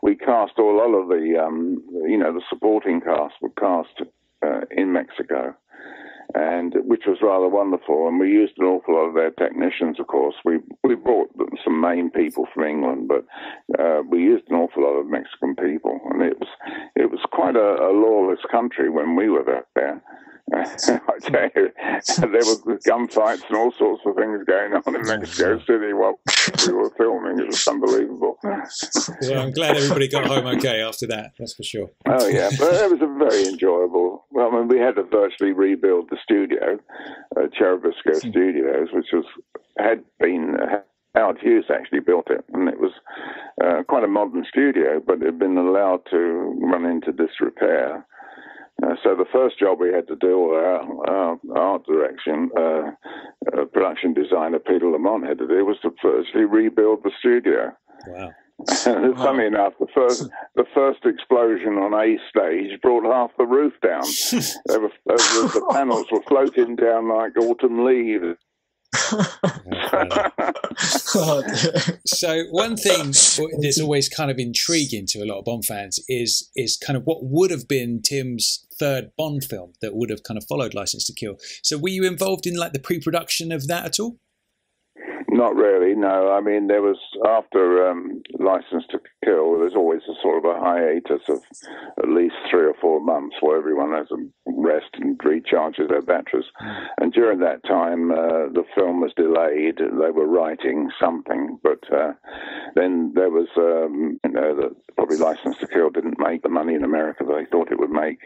we cast a lot of the, the supporting cast were cast in Mexico. and which was rather wonderful. And we used an awful lot of their technicians, of course. We brought some Maine people from England, but we used an awful lot of Mexican people, and it was quite a lawless country when we were there. I tell you, there were gunfights and all sorts of things going on in Mexico City while we were filming. It was unbelievable. Well, I'm glad everybody got home okay after that, that's for sure. Oh, yeah, but it was a very enjoyable... Well, I mean, we had to virtually rebuild the studio, Cherubisco Studios, which had been... Howard Hughes actually built it, and it was quite a modern studio, but it had been allowed to run into disrepair. So the first job we had to do, our art direction, production designer Peter Lamont had to do, was to virtually rebuild the studio. Wow. Funny enough, the first explosion on a stage brought half the roof down. The panels were floating down like autumn leaves. So one thing that's always kind of intriguing to a lot of Bond fans is kind of what would have been Tim's third Bond film that would have kind of followed License to Kill. So were you involved in like the pre-production of that at all? Not really, no. I mean, there was, after License to Kill, there's always a sort of a hiatus of at least 3 or 4 months where everyone has a rest and recharges their batteries. And during that time, the film was delayed. They were writing something, but then there was, probably License to Kill didn't make the money in America that they thought it would make.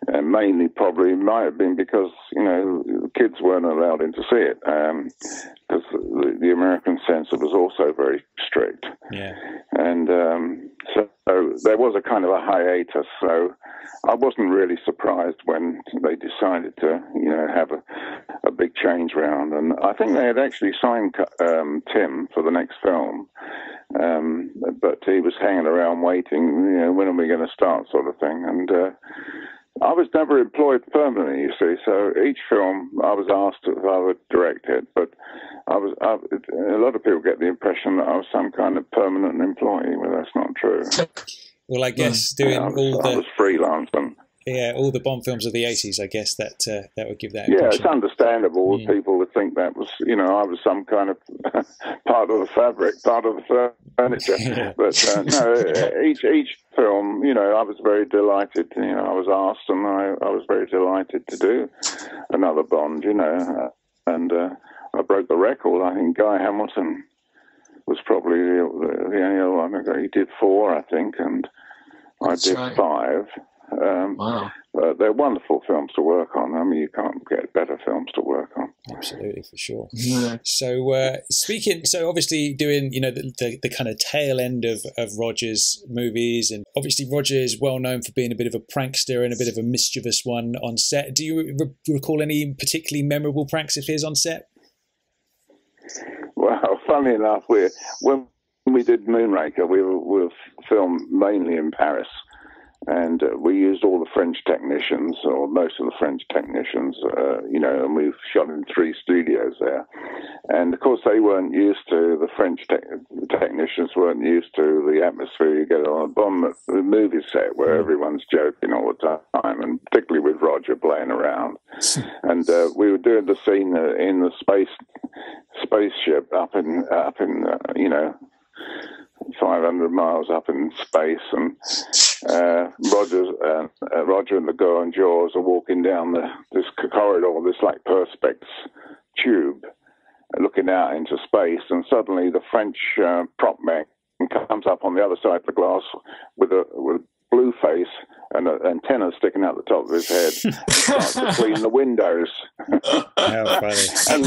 And mainly probably might have been because, kids weren't allowed in to see it. Because the American censor was also very strict. Yeah. And so there was a kind of a hiatus. So I wasn't really surprised when they decided to, have a big change round. And I think they had actually signed Tim for the next film. But he was hanging around waiting, when are we going to start sort of thing. And I was never employed permanently, you see, so each film I was asked if I would direct it, but a lot of people get the impression that I was some kind of permanent employee, but that's not true. Well, I guess I was freelance. All the Bond films of the 80s, I guess that would give that impression. Yeah, it's understandable that people would think that was, I was some kind of part of the fabric, part of the furniture. Yeah. But no, each film, I was very delighted. I was asked, and I was very delighted to do another Bond, and I broke the record. I think Guy Hamilton was probably the only other one. He did 4, I think, and that's I did 5. Wow. But they're wonderful films to work on. I mean, you can't get better films to work on. Absolutely, for sure. Yeah. So obviously doing, the kind of tail end of Roger's movies, and obviously Roger is well known for being a bit of a prankster and a bit of a mischievous one on set. Do you recall any particularly memorable pranks of his on set? Well, funny enough, when we did Moonraker, we were filmed mainly in Paris. And we used all the French technicians, or most of the French technicians, and we shot in 3 studios there. And, of course, they weren't used to, the French technicians weren't used to the atmosphere you get on a Bond movie set where everyone's joking all the time, and particularly with Roger playing around. And we were doing the scene in the spaceship up in 500 miles up in space, and Roger and the girl and Jaws are walking down this corridor, this like perspex tube, looking out into space, and suddenly the French prop man comes up on the other side of the glass with a blue face and an antenna sticking out the top of his head, and starts to clean the windows. How funny. And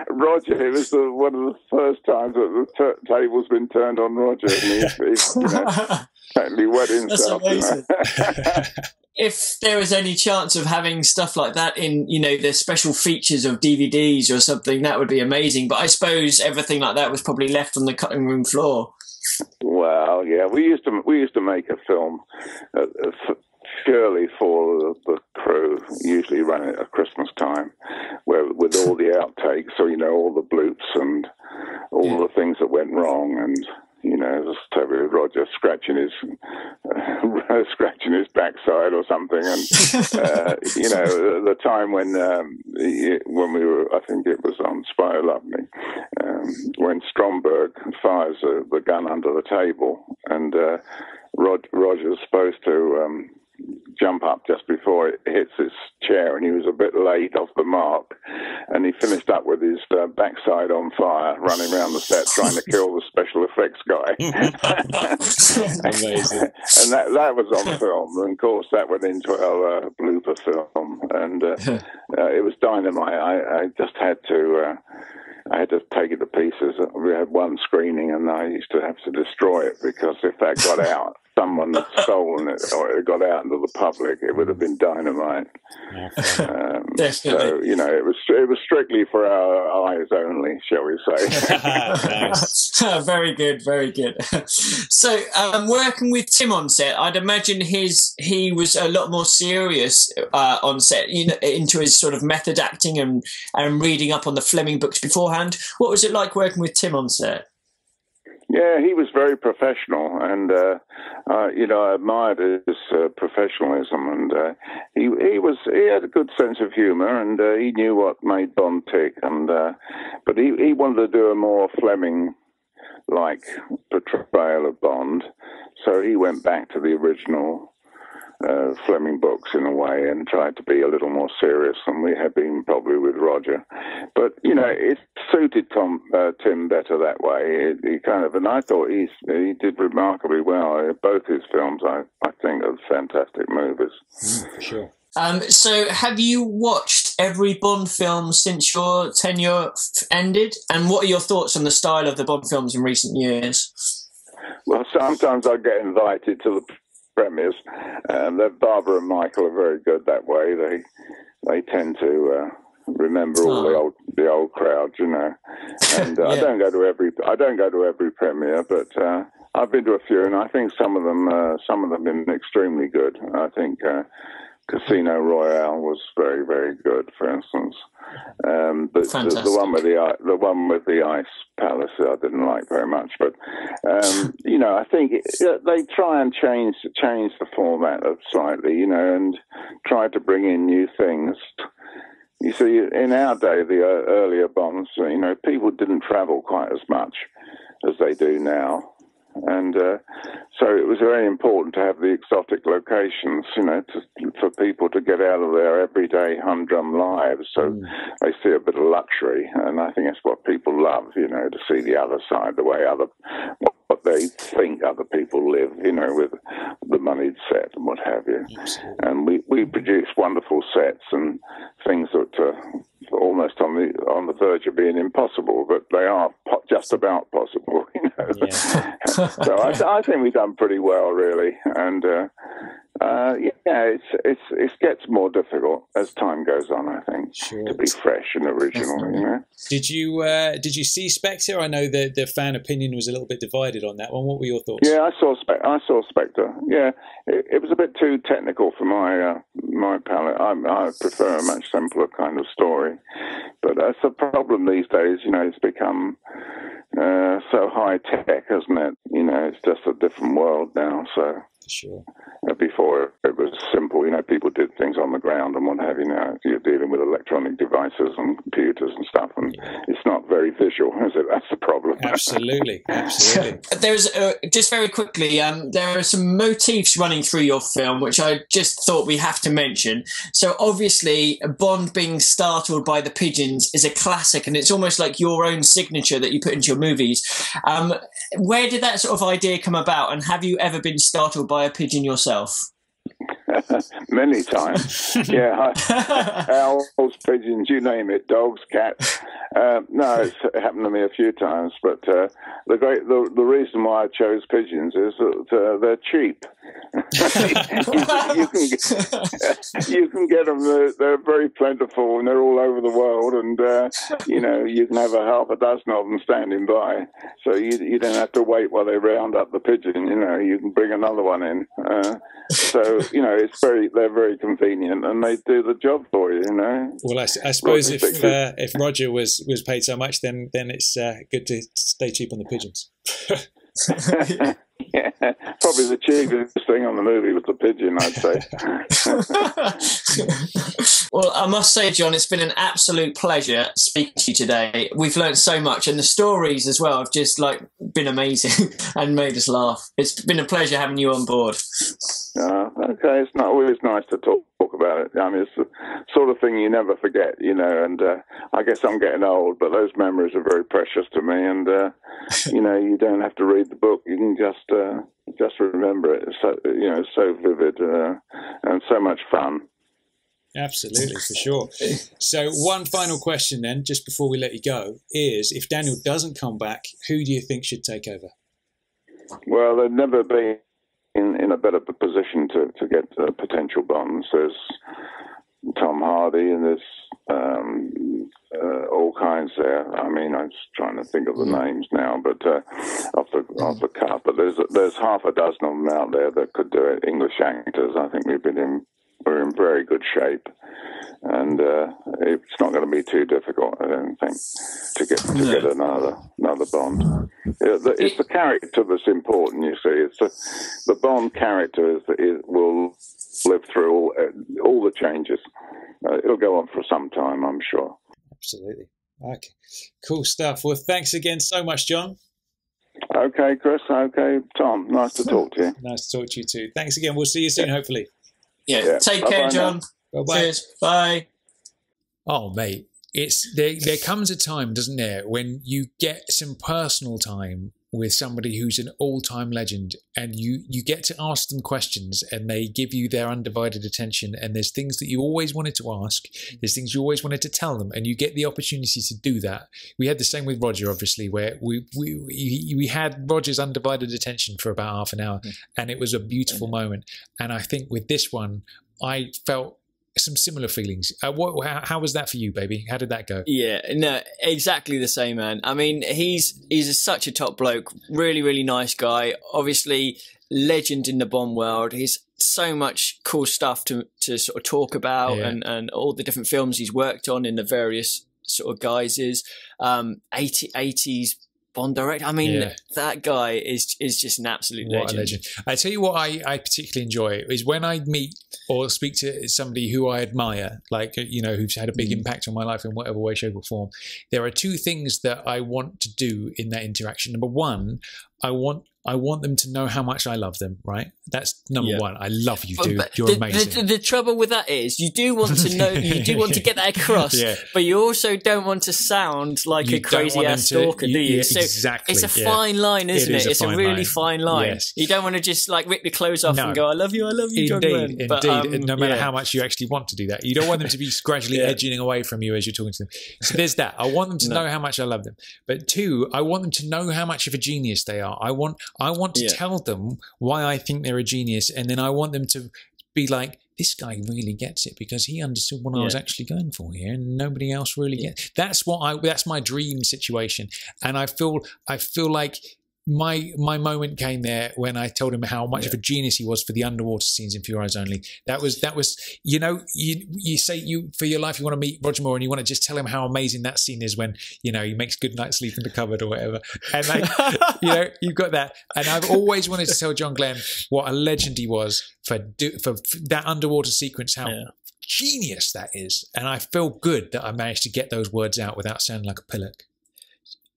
Roger, it was one of the first times that the table's been turned on Roger, and he's totally wet himself. That's amazing. If there was any chance of having stuff like that in, the special features of DVDs or something, that would be amazing. But I suppose everything like that was probably left on the cutting room floor. Well, yeah, we used to make a film purely for the crew, usually run it at Christmas time, with all the outtakes, so all the bloops and all the things that went wrong, and just Roger scratching his scratching his backside or something, and the time when we were, I think it was on Spy Who Loved Me, when Stromberg fires the gun under the table, and Roger's supposed to jump up just before it hits his chair, and he was a bit late off the mark, and he finished up with his backside on fire, running around the set trying to kill the special effects guy. Amazing. And that was on film, and of course that went into our blooper film, and it was dynamite. I just had to take it to pieces. We had one screening, and I used to have to destroy it, because if that got out, someone had stolen it, or it got out into the public, it would have been dynamite. So it was strictly for our eyes only, shall we say? Nice. Very good, very good. So, working with Tim on set, I'd imagine he was a lot more serious on set, into his sort of method acting and reading up on the Fleming books beforehand. What was it like working with Tim on set? Yeah, he was very professional, and I admired his professionalism, and he had a good sense of humour, and he knew what made Bond tick, and but he wanted to do a more Fleming-like portrayal of Bond, so he went back to the original Fleming books in a way, and tried to be a little more serious than we had been probably with Roger. But it suited Tim better that way. He kind of, and I thought he did remarkably well. Both his films, I think, are fantastic movies. For sure. So, have you watched every Bond film since your tenure ended? And what are your thoughts on the style of the Bond films in recent years? Well, sometimes I get invited to the premieres, and Barbara and Michael are very good that way. They tend to remember all the old crowds, And I don't go to every premiere, but I've been to a few, and I think some of them have been extremely good. I think Casino Royale was very, very good, for instance. But the one with the Ice Palace, I didn't like very much. But I think they try and change the format slightly, and try to bring in new things. You see, in our day, the earlier Bonds, people didn't travel quite as much as they do now. And so it was very important to have the exotic locations, for people to get out of their everyday humdrum lives. So they see a bit of luxury, and I think that's what people love, to see the other side, the way what they think other people live, with the moneyed set and what have you. Absolutely. And we produce wonderful sets and things that are almost on the verge of being impossible, but they are just about possible, Yeah. So I think we've done pretty well, really, and it gets more difficult as time goes on. I think to be fresh and original. Did you see Spectre? I know the fan opinion was a little bit divided on that one. What were your thoughts? Yeah, I saw Spectre. Yeah, it was a bit too technical for my palate. I prefer a much simpler kind of story, but that's the problem these days. It's become so high tech, hasn't it? It's just a different world now. So sure. Before it was simple, people did things on the ground and what have you. Now you're dealing with electronic devices and computers and stuff, and it's not very visual, is it? That's the problem. Absolutely. There's just very quickly, there are some motifs running through your film which I just thought we have to mention. So obviously, Bond being startled by the pigeons is a classic, and it's almost like your own signature that you put into your movies. Where did that sort of idea come about, and have you ever been startled by a pigeon yourself? Many times. Yeah. Owls, pigeons, you name it, dogs, cats. No, it's happened to me a few times, but the reason why I chose pigeons is that they're cheap. you can get them. They're very plentiful, and they're all over the world. And you can have half a dozen of them standing by, so you don't have to wait while they round up the pigeon. You can bring another one in. So they're very convenient, and they do the job for you. Well, I suppose if Roger was paid so much, then it's good to stay cheap on the pigeons. Yeah, probably the cheapest thing on the movie was the pigeon, I'd say. Well, I must say, John, it's been an absolute pleasure speaking to you today. We've learned so much, and the stories as well have just been amazing and made us laugh. It's been a pleasure having you on board. Okay, it's not always nice to talk about it. I mean, it's the sort of thing you never forget, and I guess I'm getting old, but those memories are very precious to me, and, you don't have to read the book. You can just remember it. It's so vivid and so much fun. Absolutely, for sure. So one final question then, just before we let you go, is if Daniel doesn't come back, who do you think should take over? Well, there'd never be in a better position to get potential Bonds. There's Tom Hardy and there's all kinds there. I mean, I'm just trying to think of the names now, but off the cuff. But there's half a dozen of them out there that could do it. English actors. I think we're in very good shape, and it's not going to be too difficult, I don't think, to get another Bond. It's the character that's important. You see, it's the Bond character will live through all the changes. It'll go on for some time, I'm sure. Absolutely. Okay, cool stuff. Well, thanks again so much, John. Okay, Chris. Okay, Tom. Nice to talk to you. Nice to talk to you too. Thanks again. We'll see you soon, hopefully. Yeah. Take care, John. Bye-bye. Cheers. Bye. Oh, mate, there comes a time, doesn't there, when you get some personal time with somebody who's an all-time legend, and you get to ask them questions, and they give you their undivided attention, and there's things that you always wanted to ask, there's things you always wanted to tell them, and you get the opportunity to do that. We had the same with Roger, obviously, where we had Roger's undivided attention for about half an hour, and it was a beautiful moment. And I think with this one, I felt some similar feelings. How was that for you, baby? How did that go? Yeah, no, exactly the same, man. I mean, he's such a top bloke, really, really nice guy. Obviously, legend in the Bond world. He's so much cool stuff to sort of talk about, and all the different films he's worked on in the various sort of guises. 80s Bond director. I mean, that guy is just an absolute legend. What a legend. I tell you what I particularly enjoy is when I meet or speak to somebody who I admire, who's had a big impact on my life in whatever way, shape or form. There are two things that I want to do in that interaction. Number one, I want them to know how much I love them, right? That's number one. I love you, dude. You're amazing. The trouble with that is you do want to know, you do want to get that across, but you also don't want to want to sound like a crazy-ass stalker, do you? So exactly. It's a fine line, isn't it? It's a really fine line. Yes. You don't want to just rip the clothes off and go, I love you, John Glen. Indeed. No matter how much you actually want to do that. You don't want them to be gradually edging away from you as you're talking to them. So there's that. I want them to know how much I love them. But two, I want them to know how much of a genius they are. I want to tell them why I think they're a genius, and then I want them to be like, this guy really gets it because he understood what I was actually going for here, and nobody else really gets. That's my dream situation, and I feel like my moment came there when I told him how much of a genius he was for the underwater scenes in For Your Eyes Only. That was you say for your life you want to meet Roger Moore and you want to just tell him how amazing that scene is when he makes good night sleep in the cupboard or whatever, and you've got that. And I've always wanted to tell John Glen what a legend he was for that underwater sequence, how genius that is, and I feel good that I managed to get those words out without sounding like a pillock.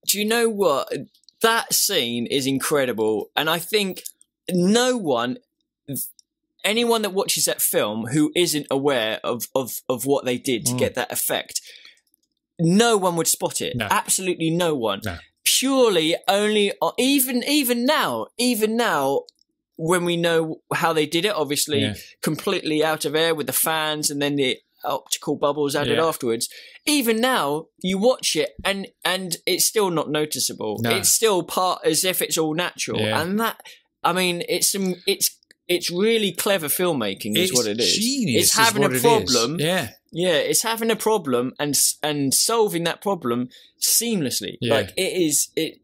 Do you know what? That scene is incredible, and I think anyone that watches that film who isn't aware of what they did to get that effect, no one would spot it. No. Absolutely no one. No. Purely only, even now, when we know how they did it, obviously completely out of air with the fans and then the optical bubbles added afterwards. Even now, you watch it and it's still not noticeable. No. It's still part as if it's all natural, and that, I mean, it's really clever filmmaking. Is what it is. Genius. It's having a problem. It's having a problem and solving that problem seamlessly. Like it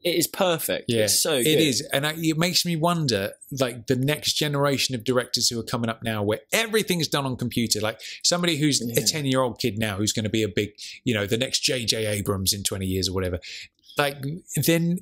is perfect. Yeah, it's so good. It is, and it makes me wonder, like the next generation of directors who are coming up now, where everything's done on computer. Like somebody who's a 10-year-old kid now who's going to be a big, the next J.J. Abrams in 20 years or whatever. like then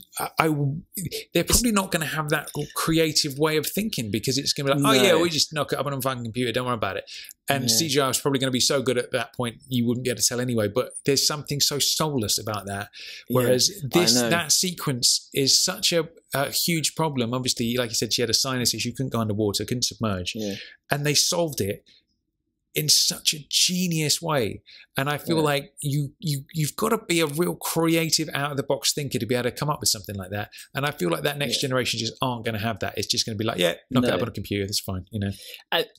they're probably not going to have that creative way of thinking, because it's going to be like, oh yeah, we just knock it up on a fucking computer, don't worry about it. And CGI is probably going to be so good at that point you wouldn't be able to tell anyway. But there's something so soulless about that. Whereas that sequence is such a huge problem. Obviously, like you said, she had a sinus issue, couldn't go underwater, couldn't submerge, and they solved it in such a genius way. And I feel like you've got to be a real creative, out of the box thinker to be able to come up with something like that. And I feel like that next generation just aren't going to have that. It's just going to be like, knock it up on a computer, that's fine, you know.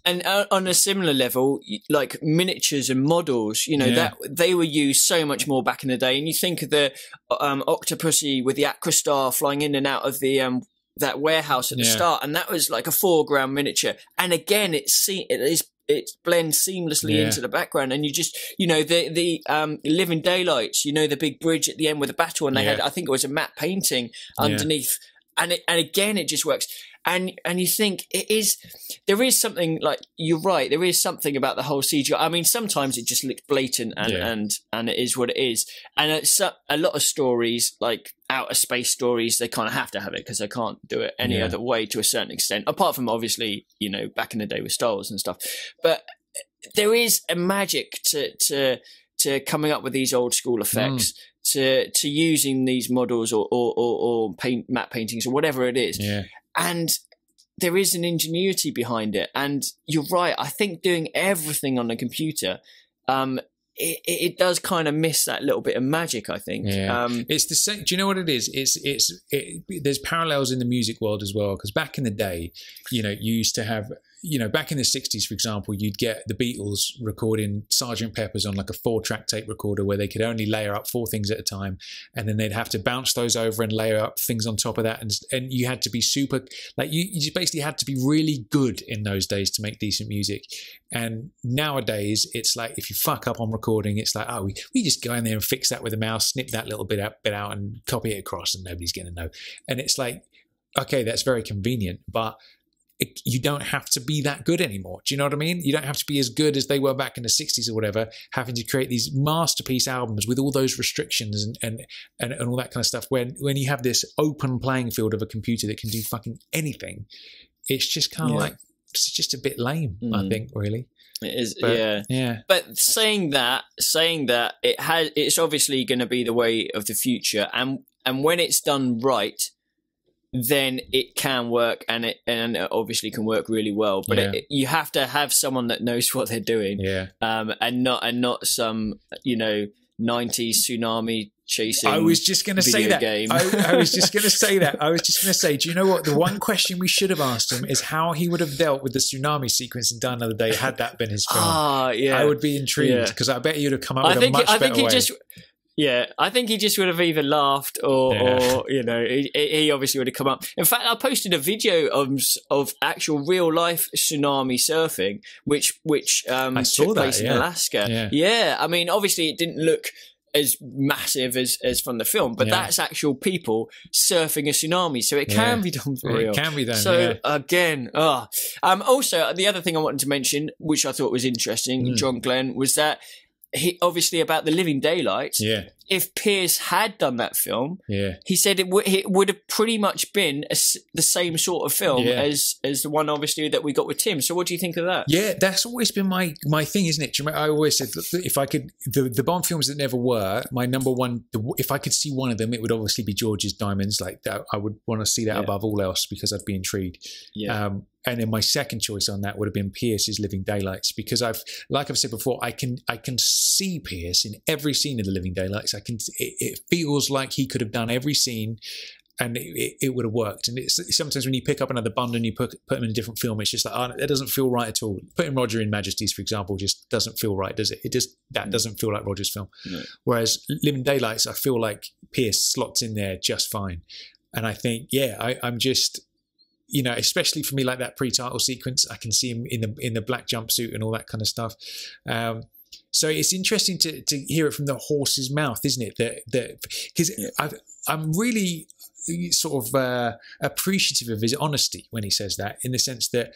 And on a similar level, like miniatures and models, you know, that they were used so much more back in the day. And you think of the Octopussy with the Acrostar flying in and out of the that warehouse at the start, and that was like a foreground miniature. And again, it blends seamlessly into the background, and you just, you know, the Living Daylights, you know, the big bridge at the end with the battle, and they had, I think it was a matte painting underneath, and again it just works. And you think there is something, like, you're right, there is something about the whole CGI. I mean, sometimes it just looks blatant and it is what it is. And it's a lot of stories, like outer space stories, they kind of have to have it because they can't do it any other way to a certain extent, apart from obviously, you know, back in the day with Star Wars and stuff. But there is a magic to coming up with these old school effects, to using these models or matte paintings or whatever it is. And there is an ingenuity behind it. And you're right. I think doing everything on a computer, it does kind of miss that little bit of magic, I think. It's the same. Do you know what it is? There's parallels in the music world as well. Because back in the day, you know, you used to have, you know, back in the 60s, for example, you'd get the Beatles recording Sgt. Pepper's on like a 4-track tape recorder where they could only layer up 4 things at a time. And then they'd have to bounce those over and layer up things on top of that. And you had to be super, like you just basically had to be really good in those days to make decent music. And nowadays it's like, if you fuck up on recording, it's like, oh, we just go in there and fix that with a mouse, snip that little bit out and copy it across and nobody's going to know. And it's like, okay, that's very convenient, but you don't have to be that good anymore. Do you know what I mean? You don't have to be as good as they were back in the 60s or whatever, having to create these masterpiece albums with all those restrictions and all that kind of stuff. When you have this open playing field of a computer that can do fucking anything, it's just kind of like, it's just a bit lame, I think, really. It is, But saying that, it's obviously going to be the way of the future, and when it's done right, then it can work, and it obviously can work really well. But you have to have someone that knows what they're doing, and not some, you know, 90s tsunami chasing. I was just going to say that. I was just going to say that. I was just going to say, do you know what? The one question we should have asked him is how he would have dealt with the tsunami sequence in Die Another Day had that been his film. I would be intrigued, because I bet you'd have come up with a much better way. I think he just would have either laughed or you know, he obviously would have come up. In fact, I posted a video of actual real life tsunami surfing, which took place in Alaska. I mean, obviously it didn't look as massive as from the film, but that's actual people surfing a tsunami, so it can be done for real. It can be done. So again, also the other thing I wanted to mention, which I thought was interesting, John Glen, was that he obviously about the Living Daylights. If Pierce had done that film, he said it would have pretty much been the same sort of film as the one obviously that we got with Tim. So what do you think of that? Yeah, that's always been my thing, isn't it? I always said, if I could, the Bond films that never were, my number one, if I could see one of them, it would obviously be George's Diamonds. Like that, I would want to see that above all else, because I'd be intrigued. And then my second choice on that would have been Pierce's Living Daylights, because like I've said before, I can see Pierce in every scene of the Living Daylights. It feels like he could have done every scene, and it would have worked. And it's sometimes when you pick up another Bond and you put him in a different film, it's just like, oh, that doesn't feel right at all. Putting Roger in Majesties, for example, just doesn't feel right, does it? That doesn't feel like Roger's film. Whereas Living Daylights, I feel like Pierce slots in there just fine. And I think, I'm just, you know, especially for me, like that pre-title sequence, I can see him in the black jumpsuit and all that kind of stuff. So it's interesting to hear it from the horse's mouth, isn't it? That because I'm really, sort of appreciative of his honesty when he says that, in the sense that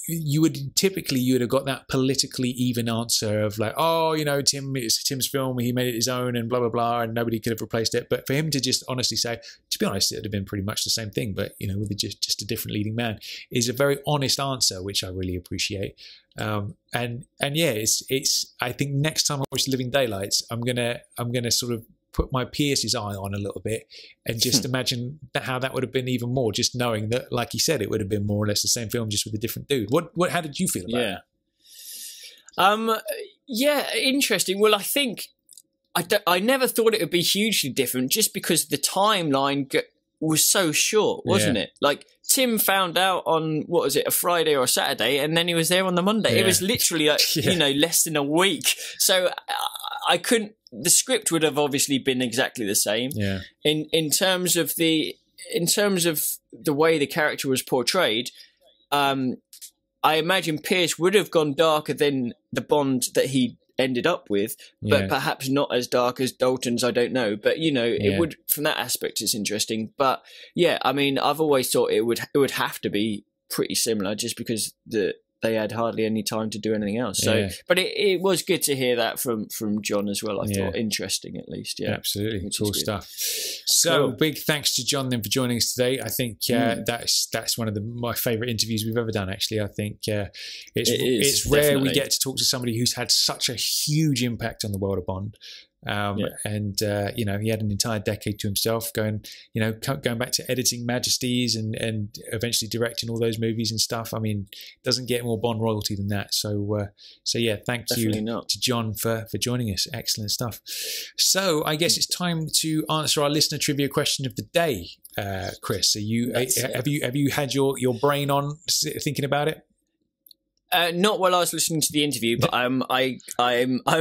you would have got that politically even answer of like, oh, you know, it's Tim's film, he made it his own and blah, blah, blah, and nobody could have replaced it. But for him to just honestly say, to be honest, it would have been pretty much the same thing, but, you know, with just a different leading man, is a very honest answer, which I really appreciate. And yeah, it's I think next time I watch Living Daylights, I'm gonna sort of put my Pierce's eye on a little bit and just imagine how that would have been even more, just knowing that, like he said, it would have been more or less the same film, just with a different dude. How did you feel about it? Yeah, interesting. Well, I think I never thought it would be hugely different, just because the timeline was so short, wasn't it? Like, Tim found out on, what was it, a Friday or a Saturday, and then he was there on the Monday. Yeah. It was literally like, you know, less than a week. So I couldn't, the script would have obviously been exactly the same. Yeah. In terms of the way the character was portrayed, I imagine Pierce would have gone darker than the Bond that he ended up with, but perhaps not as dark as Dalton's, I don't know. But, you know, it would, from that aspect, it's interesting. But yeah, I mean, I've always thought it would have to be pretty similar, just because they had hardly any time to do anything else. So, but it was good to hear that from John as well. I thought interesting, at least. Yeah, absolutely, cool stuff. So big thanks to John then for joining us today. I think that's one of my favourite interviews we've ever done. Actually, I think it's rare definitely. We get to talk to somebody who's had such a huge impact on the world of Bond. And you know, he had an entire decade to himself, going back to editing Majesties and eventually directing all those movies and stuff. I mean, doesn't get more Bond royalty than that. So yeah, thank you to John for joining us. Excellent stuff. So I guess it's time to answer our listener trivia question of the day. Chris, have you had your brain on thinking about it? Not while I was listening to the interview, but I'm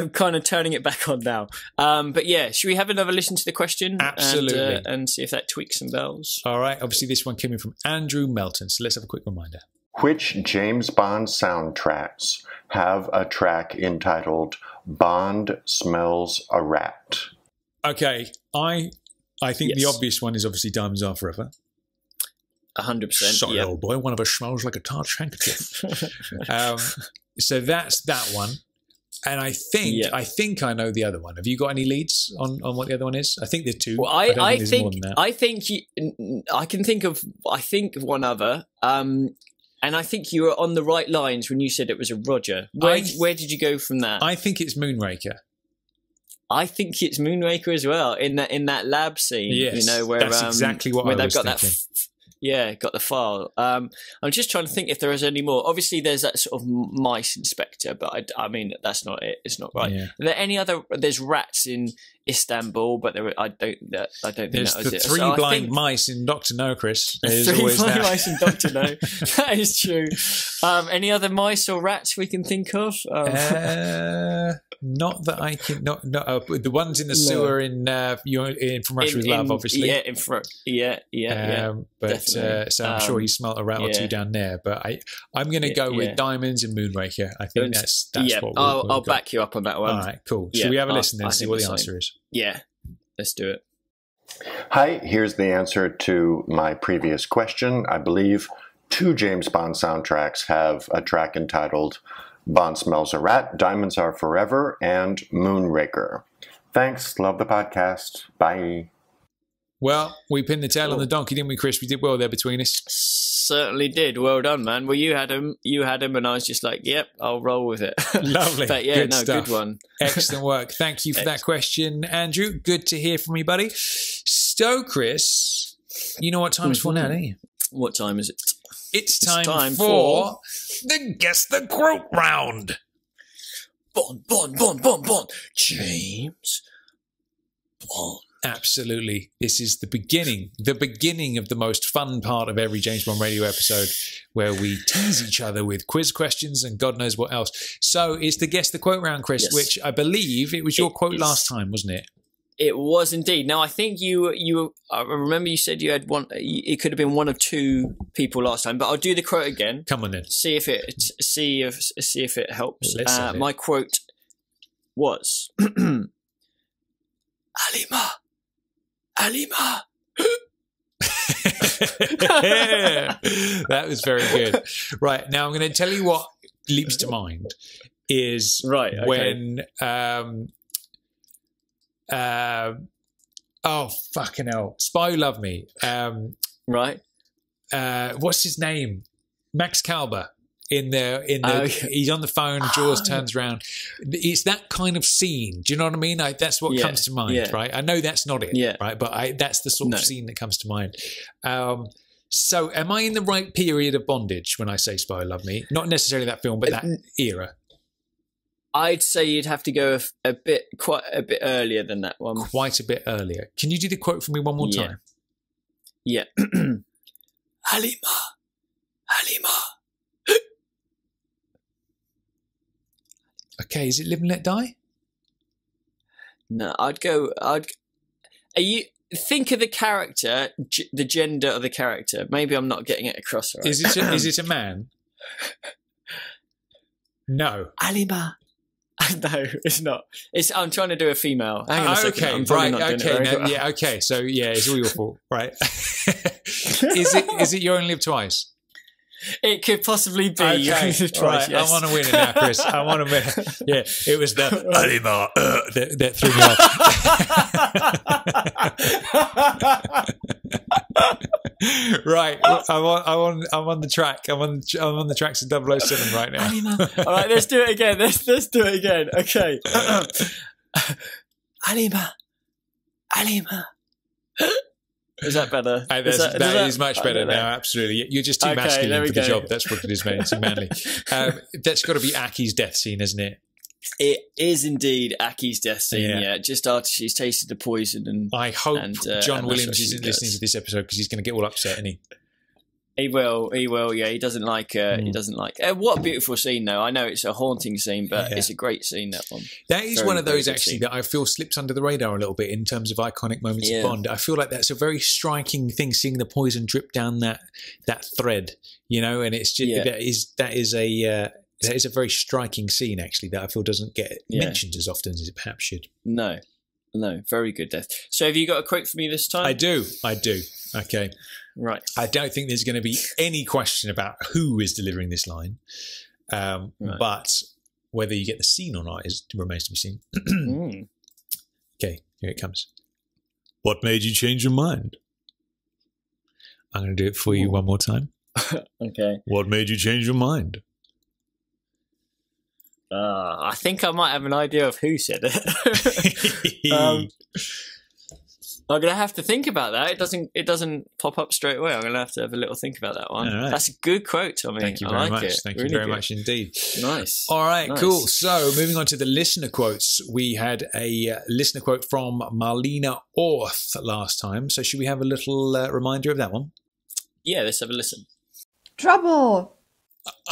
kind of turning it back on now. But yeah, should we have another listen to the question? Absolutely. And see if that tweaks some bells? All right. Obviously, this one came in from Andrew Melton. So let's have a quick reminder. Which James Bond soundtracks have a track entitled "Bond Smells a Rat"? Okay, I think the obvious one is obviously "Diamonds Are Forever." 100%. Sorry, old boy. One of us smells like a Taj handkerchief. So that's that one. And I think I know the other one. Have you got any leads on what the other one is? I think there's two. Well, I can think of one other. And I think you were on the right lines when you said it was a Roger. Where did you go from that? I think it's Moonraker. I think it's Moonraker as well, in that lab scene. Yes, you know, where that's exactly what I was thinking. Got the file. I'm just trying to think if there is any more. Obviously, there's that sort of mice inspector, but I mean, that's not it. It's not right. Yeah. Are there any other? There's rats in Istanbul, but I don't think there's that was it. There's the three blind mice in Dr. No, Chris. There's three always blind that. mice in Dr. No. That is true. Any other mice or rats we can think of? Not that I can. Not the ones in the sewer in From Russia with Love, obviously. Yeah. But so I'm sure he smelt a rat or two down there. But I'm going to go with Diamonds and Moonraker. I think that's what I'll back you up on that one. All right, cool. Should we have a listen then and see what the answer is? Yeah, let's do it. Hi, here's the answer to my previous question. I believe 2 James Bond soundtracks have a track entitled Bond Smells a Rat, Diamonds Are Forever, and Moonraker. Thanks. Love the podcast. Bye. Well, we pinned the tail on the donkey, didn't we, Chris? We did well there between us. Certainly did. Well done, man. Well, you had him, and I was just like, yep, I'll roll with it. Lovely. But yeah, good stuff. Good one. Excellent work. Thank you for that question, Andrew. Good to hear from you, buddy. So, Chris, you know what time it's for now, don't you? What time is it? It's time for the Guess the Quote round. Bond. James Bond. Absolutely. This is the beginning of the most fun part of every James Bond radio episode, where we tease each other with quiz questions and God knows what else. So it's the Guess the Quote round, Chris, which I believe it was your quote last time, wasn't it? It was indeed. Now, I think I remember you said you had one. It could have been one of 2 people last time, but I'll do the quote again. Come on then. See if it helps. My quote was, Alima, That was very good. Right, now I'm going to tell you what leaps to mind is when oh fucking hell, Spy Who Loved Me. Right. What's his name? Max Calber. He's on the phone, Jaws turns around. It's that kind of scene. Do you know what I mean? That's what comes to mind, right? I know that's not it, right? But that's the sort of scene that comes to mind. So am I in the right period of bondage when I say Spy Who Loved Me? Not necessarily that film, but that era. I'd say you'd have to go quite a bit earlier than that one. Quite a bit earlier. Can you do the quote for me one more time? Yeah. Halima. Okay, is it Live and Let Die? No, think of the character, the gender of the character. Maybe I'm not getting it across right. Is it a man? No. Halima. No, it's not. I'm trying to do a female. Hang on a second. Okay, okay. So it's all your fault, right? Is it You Only Live Twice? It could possibly be. Okay, Twice, right. yes. I want to win it now, Chris. I want to win. Yeah, it was the Halima that threw me off. Right, I'm on the track. I'm on the tracks of 007 right now. Halima. All right, let's do it again. Let's do it again. Okay. Halima. Is that better? That is much better now, absolutely. You're just too masculine for the job. That's what it is, mate. It's too manly. That's got to be Aki's death scene, isn't it? It is indeed Aki's death scene, yeah. Just after she's tasted the poison. And I hope John Williams isn't listening to this episode because he's going to get all upset, isn't he? He will, yeah. He doesn't like what a beautiful scene, though. I know it's a haunting scene, but it's a great scene, that one. That is one of those, actually, that I feel slips under the radar a little bit in terms of iconic moments of Bond. I feel like that's a very striking thing, seeing the poison drip down that thread, and it's just, that is a very striking scene, actually, that I feel doesn't get mentioned as often as it perhaps should. No, very good death. So have you got a quote for me this time? I do. Okay. Right. I don't think there's going to be any question about who is delivering this line, but whether you get the scene or not remains to be seen. Okay, here it comes. What made you change your mind? I'm going to do it for you one more time. Okay. What made you change your mind? I think I might have an idea of who said it. I'm going to have to think about that. It doesn't pop up straight away. I'm going to have a little think about that one. Right. That's a good quote, Tommy. Thank you very much. Thank you very much indeed. Nice. All right, cool. So moving on to the listener quotes. We had a listener quote from Marlena Orth last time. So should we have a little reminder of that one? Yeah, let's have a listen. Trouble.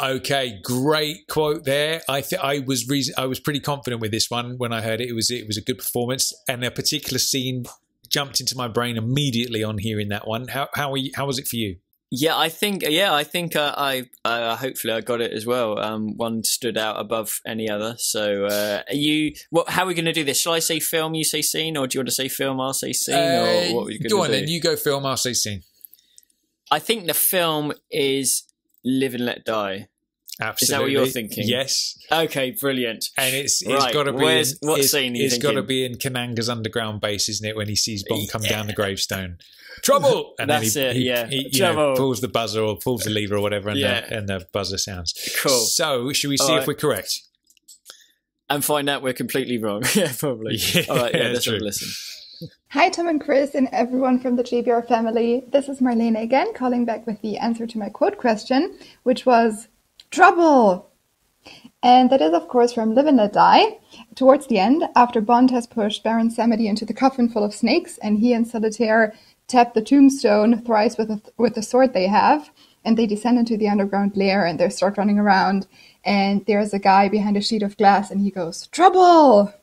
Okay, great quote there. I was pretty confident with this one when I heard it. It was a good performance, and a particular scene jumped into my brain immediately on hearing that one. How was it for you? Yeah, I think I hopefully I got it as well. One stood out above any other. So how are we going to do this? Shall I say film, you say scene, or do you want to say film, I'll say scene, or what are we going to do? Go on then, you go film, I'll say scene. I think the film is Live and Let Die. Absolutely. Is that what you're thinking? Yes. Okay, brilliant. And it's got to be it's got to be in Kananga's underground base, isn't it? When he sees Bond come down the gravestone, trouble, and that's then he pulls the buzzer or pulls the lever or whatever, and the buzzer sounds. Cool. So, should we see if we're correct and find out we're completely wrong? Yeah, probably. All right, let's have a listen. Hi, Tom and Chris and everyone from the JBR family. This is Marlene again, calling back with the answer to my quote question, which was trouble. And that is, of course, from Live and Let Die. Towards the end, after Bond has pushed Baron Samedi into the coffin full of snakes, and he and Solitaire tap the tombstone thrice with the sword they have, and they descend into the underground lair, and they start running around, and there's a guy behind a sheet of glass, and he goes, trouble!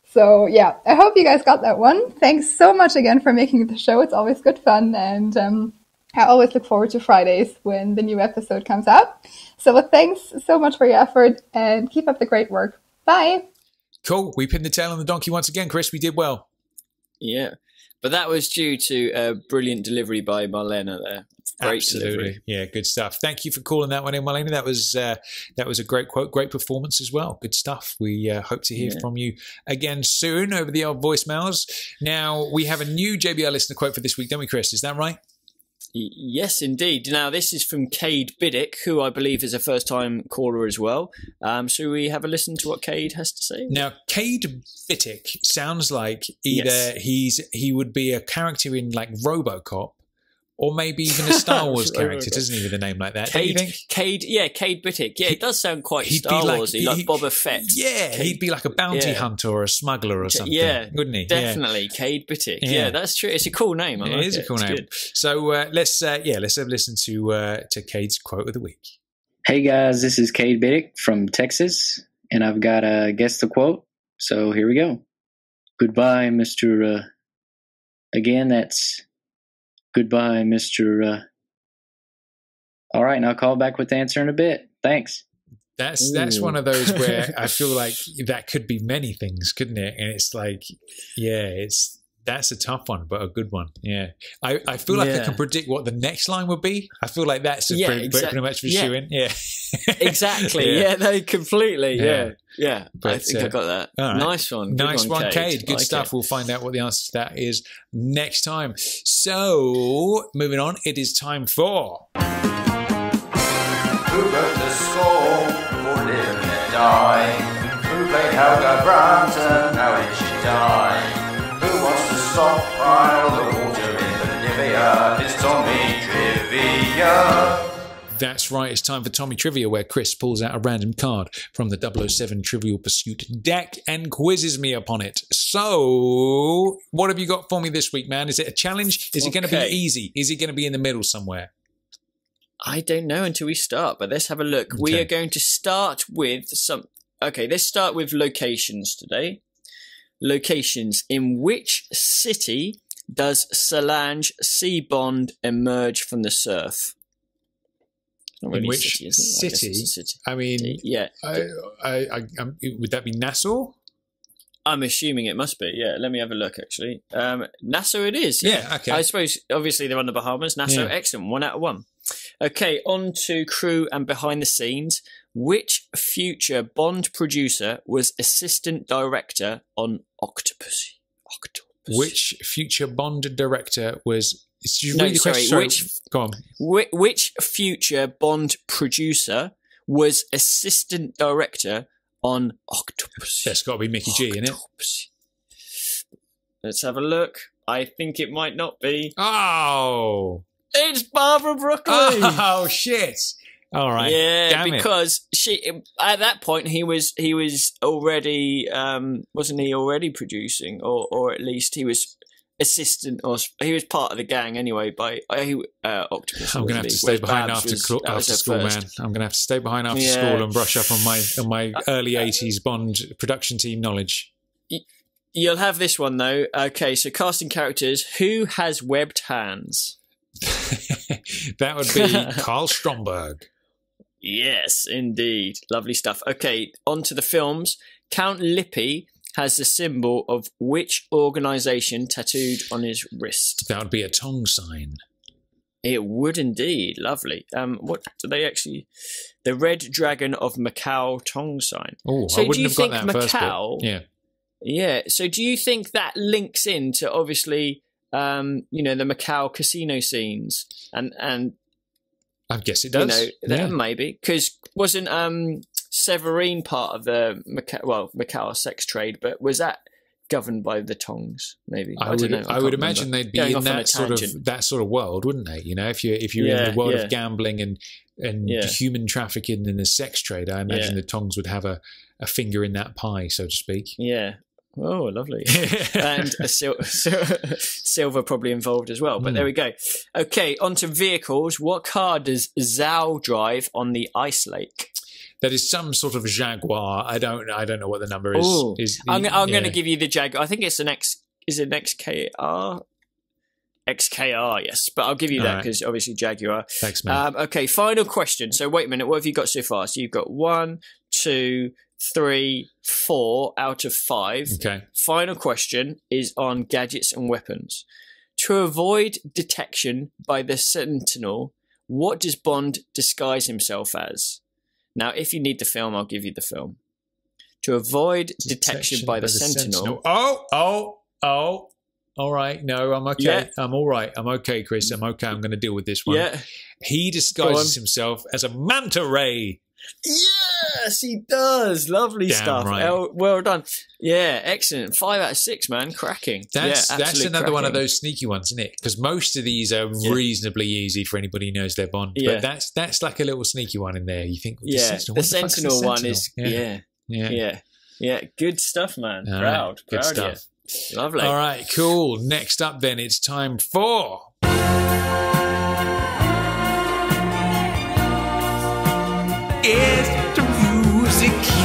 So, yeah, I hope you guys got that one. Thanks so much again for making the show. It's always good fun, and I always look forward to Fridays when the new episode comes out. So thanks so much for your effort, and keep up the great work. Bye. Cool. We pinned the tail on the donkey once again, Chris. We did well. Yeah. But that was due to a brilliant delivery by Marlena there. Great Absolutely. delivery. Yeah, good stuff. Thank you for calling that one in, Marlena. That was a great quote, great performance as well. Good stuff. We hope to hear from you again soon over the old voicemails. Now, we have a new JBR listener quote for this week, don't we, Chris? Is that right? Yes, indeed. Now, this is from Cade Biddick, who I believe is a first-time caller as well. So we have a listen to what Cade has to say. Now, Cade Biddick sounds like either he would be a character in like RoboCop, or maybe even a Star Wars character, doesn't he, with a name like that? Cade Biddick. Yeah, it does sound quite Star Warsy, like Boba Fett. Yeah, he'd be like a bounty hunter or a smuggler or something, wouldn't he? Definitely, Cade Biddick. Yeah, that's true. It's a cool name. It is a cool name. Good. So let's have a listen to Cade's quote of the week. Hey guys, this is Cade Biddick from Texas, and I've got to guess the quote. So here we go. Goodbye, Mr. Again, that's goodbye, Mr. All right, and I'll call back with the answer in a bit. Thanks. That's one of those where I feel like that could be many things, couldn't it? And it's like, that's a tough one, but a good one. Yeah. I feel like I can predict what the next line would be. I feel like that's pretty much for shoe-in. Yeah. Exactly. Yeah, no, completely. Yeah. But, I think I got that. Right. Nice one. Nice one, Cade. Good stuff. We'll find out what the answer to that is next time. So, moving on, it is time for... Who wrote the score for Live and Let Die? Who played Helga Branson? How did she die? Who wants to stockpile the water in Bolivia? It's Tommy Trivia. That's right, it's time for Tommy Trivia, where Chris pulls out a random card from the 007 Trivial Pursuit deck and quizzes me upon it. So, what have you got for me this week, man? Is it a challenge? Is it going to be easy? Is it going to be in the middle somewhere? I don't know until we start, but let's have a look. Okay. We are going to start with let's start with locations today. Locations. In which city does Solange C. Bond emerge from the surf? Really in which city? I mean, yeah. Would that be Nassau? I'm assuming it must be. Yeah, let me have a look, actually. Nassau it is. Yeah, okay. I suppose, obviously, they're on the Bahamas. Nassau, excellent. 1 out of 1. Okay, on to crew and behind the scenes. Which future Bond producer was assistant director on Octopussy? Which future Bond director was... Go on. Which future Bond producer was assistant director on Octopussy? That's got to be Mickey G, isn't it? Let's have a look. I think it might not be. Oh! It's Barbara Broccoli! Oh, shit! All right. Yeah, because at that point he was already wasn't he already producing, or at least he was assistant, or he was part of the gang anyway. By Octopus. I'm going to have to stay behind after school, man. I'm going to have to stay behind after school and brush up on my early '80s Bond production team knowledge. You'll have this one though. Okay, so casting characters. Who has webbed hands? That would be Carl Stromberg. Yes, indeed. Lovely stuff. Okay, on to the films. Count Lippy has the symbol of which organisation tattooed on his wrist? That would be a Tong sign. It would indeed. Lovely. What do they actually... The Red Dragon of Macau Tong sign. Oh, so I wouldn't have got that Macau, first bit. Yeah. Yeah, so do you think that links into, obviously, the Macau casino scenes? And I guess it does. Maybe. Because wasn't Severine part of the Macau sex trade, but was that governed by the Tongs? Maybe I don't know. I would imagine they'd be in that sort of world, wouldn't they? You know, if you're in the world of gambling and human trafficking and the sex trade, I imagine the Tongs would have a finger in that pie, so to speak. Yeah. Oh, lovely. And silver probably involved as well, but there we go. Okay, on to vehicles. What car does Zhao drive on the ice lake? That is some sort of Jaguar. I don't know what the number is. Ooh. I'm going to give you the Jaguar. I think it's an XKR? XKR, yes. But I'll give you that because obviously Jaguar. Thanks, man. Okay, final question. So wait a minute. What have you got so far? So you've got 1, 2, 3, 4 out of 5. Okay. Final question is on gadgets and weapons. To avoid detection by the Sentinel, what does Bond disguise himself as? Now, if you need the film, I'll give you the film. To avoid detection by the Sentinel. Oh. All right. No, I'm okay. Yeah. I'm all right. I'm okay, Chris. I'm okay. I'm going to deal with this one. Yeah. He disguises himself as a manta ray. Yes, he does. Lovely stuff. Right. Well done. Yeah, excellent. 5 out of 6, man. Cracking. That's another cracking. one of those sneaky ones, isn't it? Because most of these are reasonably easy for anybody who knows their Bond. Yeah. But that's like a little sneaky one in there. You think, the Sentinel one is, yeah. Good stuff, man. All Proud. Right. Good Proud stuff. of you. Lovely. All right, cool. Next up, then, it's time for. It's the music cue.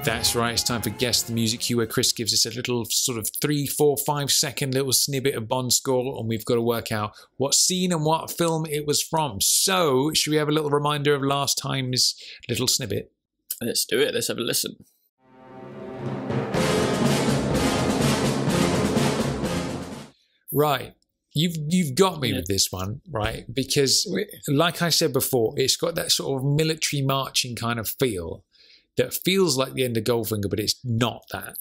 That's right, it's time for Guess the Music Cue, where Chris gives us a little sort of 3, 4, 5 second little snippet of Bond score, and we've got to work out what scene and what film it was from. So, should we have a little reminder of last time's little snippet? Let's do it. Let's have a listen. Right. You've got me with this one, right? Because, like I said before, it's got that sort of military marching kind of feel that feels like the end of Goldfinger, but it's not that.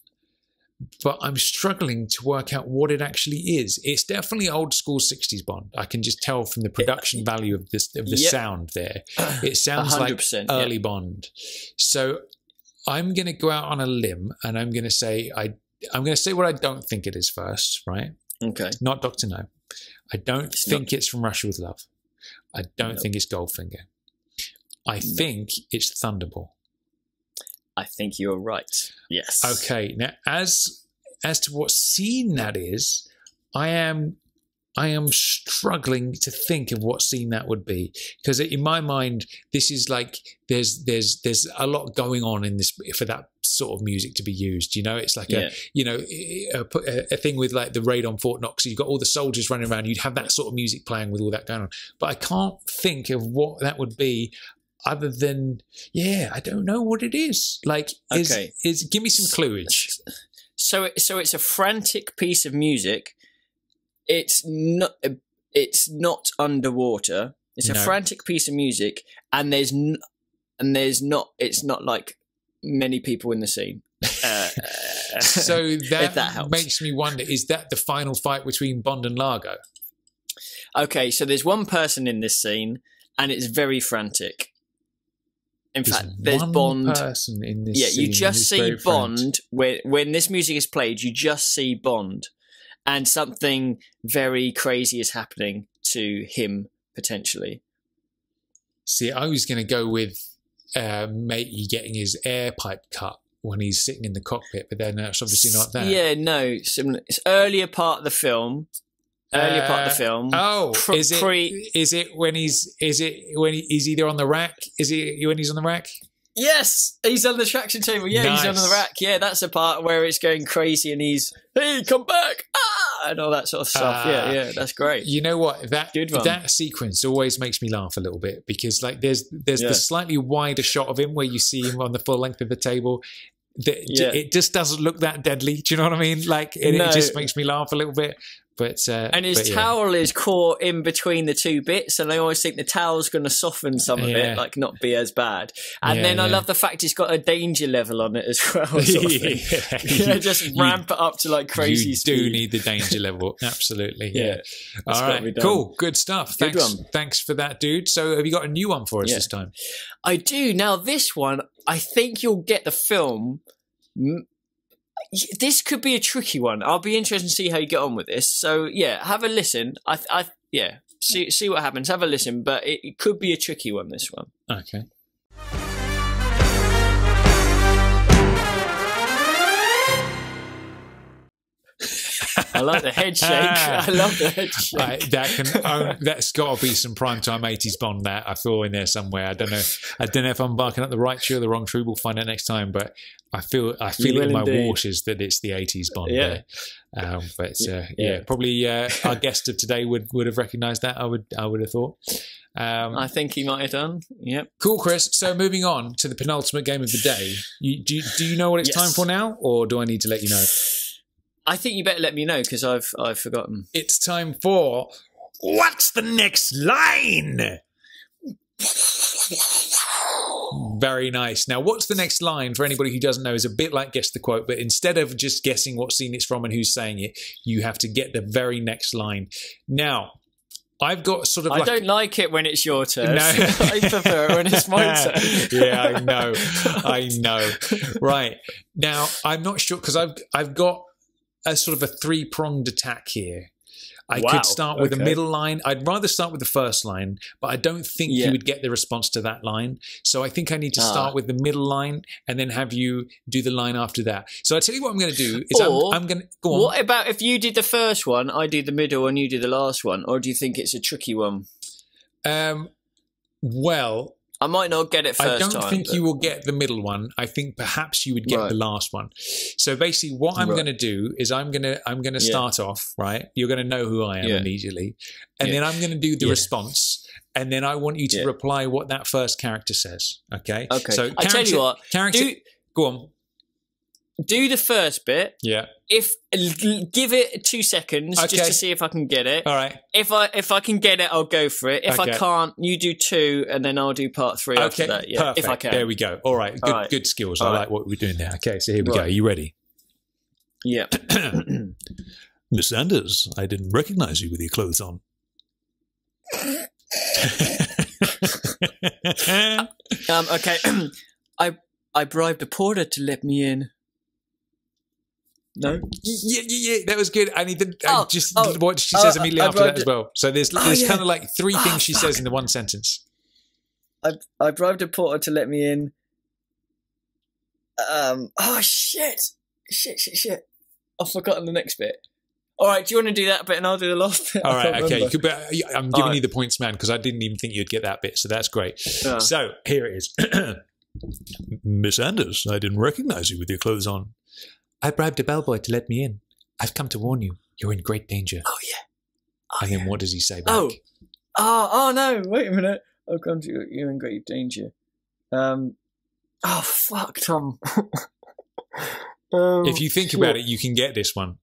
But I'm struggling to work out what it actually is. It's definitely old school 60s Bond. I can just tell from the production value of the sound there. It sounds like early Bond. So I'm going to go out on a limb, and I'm going to say what I don't think it is first, right? Okay. Not Dr. No. I don't think it's from Russia with Love. I don't think it's Goldfinger. I think it's Thunderball. I think you're right. Yes. Okay. Now, as to what scene that is, I am struggling to think of what scene that would be, because in my mind, this is like there's a lot going on in this for that sort of music to be used. You know, it's like a thing with like the raid on Fort Knox. You've got all the soldiers running around. You'd have that sort of music playing with all that going on. But I can't think of what that would be. Other than, I don't know what it is. Like, give me some clues. So it's a frantic piece of music. It's not underwater. It's a frantic piece of music, and it's not like many people in the scene. So that makes me wonder: is that the final fight between Bond and Largo? Okay, so there's one person in this scene, and it's very frantic. In fact, there's one person in this scene. Yeah, you just see Bond when this music is played. You just see Bond, and something very crazy is happening to him potentially. See, I was going to go with Matey getting his air pipe cut when he's sitting in the cockpit, but then that's obviously not that. Yeah, no, similar. It's earlier part of the film. Is it when he's either on the rack? Is it when he's on the rack? Yes, he's on the traction table. Yeah, nice. He's on the rack. Yeah, that's the part where it's going crazy and he's, hey, come back, and all that sort of stuff. Yeah, that's great. You know what? That sequence always makes me laugh a little bit, because like there's the slightly wider shot of him where you see him on the full length of the table. It just doesn't look that deadly. Do you know what I mean? Like it just makes me laugh a little bit. And his towel is caught in between the two bits, and I always think the towel's going to soften some of it, like not be as bad. And then I love the fact it's got a danger level on it as well. Sort of thing. Just ramp it up to like crazy speed. You do need the danger level, absolutely. Yeah. All right, cool, good stuff. Thanks for that, dude. So, have you got a new one for us this time? I do. Now, this one, I think you'll get the film. This could be a tricky one. I'll be interested to see how you get on with this. So have a listen. See what happens. Have a listen, but it could be a tricky one. This one. Okay. I like the head shake. I love the head shake. Right, that's got to be some primetime 80s Bond that I feel in there somewhere. I don't know if I'm barking up the right tree or the wrong tree. We'll find out next time. But I feel it in my waters that it's the 80s Bond. Yeah. There. Probably our guest of today would have recognised that. I would have thought. I think he might have done. Yep. Cool, Chris. So moving on to the penultimate game of the day. Do you know what it's time for now, or do I need to let you know? I think you better let me know because I've forgotten. It's time for What's the Next Line? Very nice. Now, what's the next line, for anybody who doesn't know, is a bit like Guess the Quote, but instead of just guessing what scene it's from and who's saying it, you have to get the very next line. Now, I've got sort of I don't like it when it's your turn. No. I prefer it when it's my turn. Yeah, I know. Right. Now, I'm not sure, because I've got a sort of a three-pronged attack here. I could start with a middle line. I'd rather start with the first line, but I don't think you would get the response to that line. So I think I need to start with the middle line and then have you do the line after that. So I tell you what I'm going to do is I'm going to go on. What about if you did the first one, I do the middle, and you do the last one? Or do you think it's a tricky one? Well, I might not get it first time. I don't think you will get the middle one. I think perhaps you would get the last one. So basically what I'm going to do is I'm going to start off, right? You're going to know who I am immediately. And then I'm going to do the response. And then I want you to reply what that first character says. Okay? Okay. So I tell you what. Go on. Do the first bit. Yeah. Give it 2 seconds just to see if I can get it. All right. If I can get it, I'll go for it. If I can't, you do 2, and then I'll do part 3 after that. Yeah. Perfect. If I can. There we go. All right. Good skills. I like what we're doing there. Okay, so here we go. Are you ready? Yeah. Miss Anders, I didn't recognize you with your clothes on. Okay. I bribed a porter to let me in. No? Yeah, that was good. I need to what she says immediately after that as well. So there's kind of like 3 things she says in the one sentence. I bribed a porter to let me in. Shit. I've forgotten the next bit. All right, do you want to do that bit and I'll do the last bit? All right, okay. I'm giving you the points, man, because I didn't even think you'd get that bit, so that's great. So here it is. Miss Anders, I didn't recognize you with your clothes on. I bribed a bellboy to let me in. I've come to warn you. You're in great danger. Oh, yeah. And then what does he say back? Oh, no. Wait a minute. I've come to you. You're in great danger. Fuck, Tom. If you think about it, you can get this one.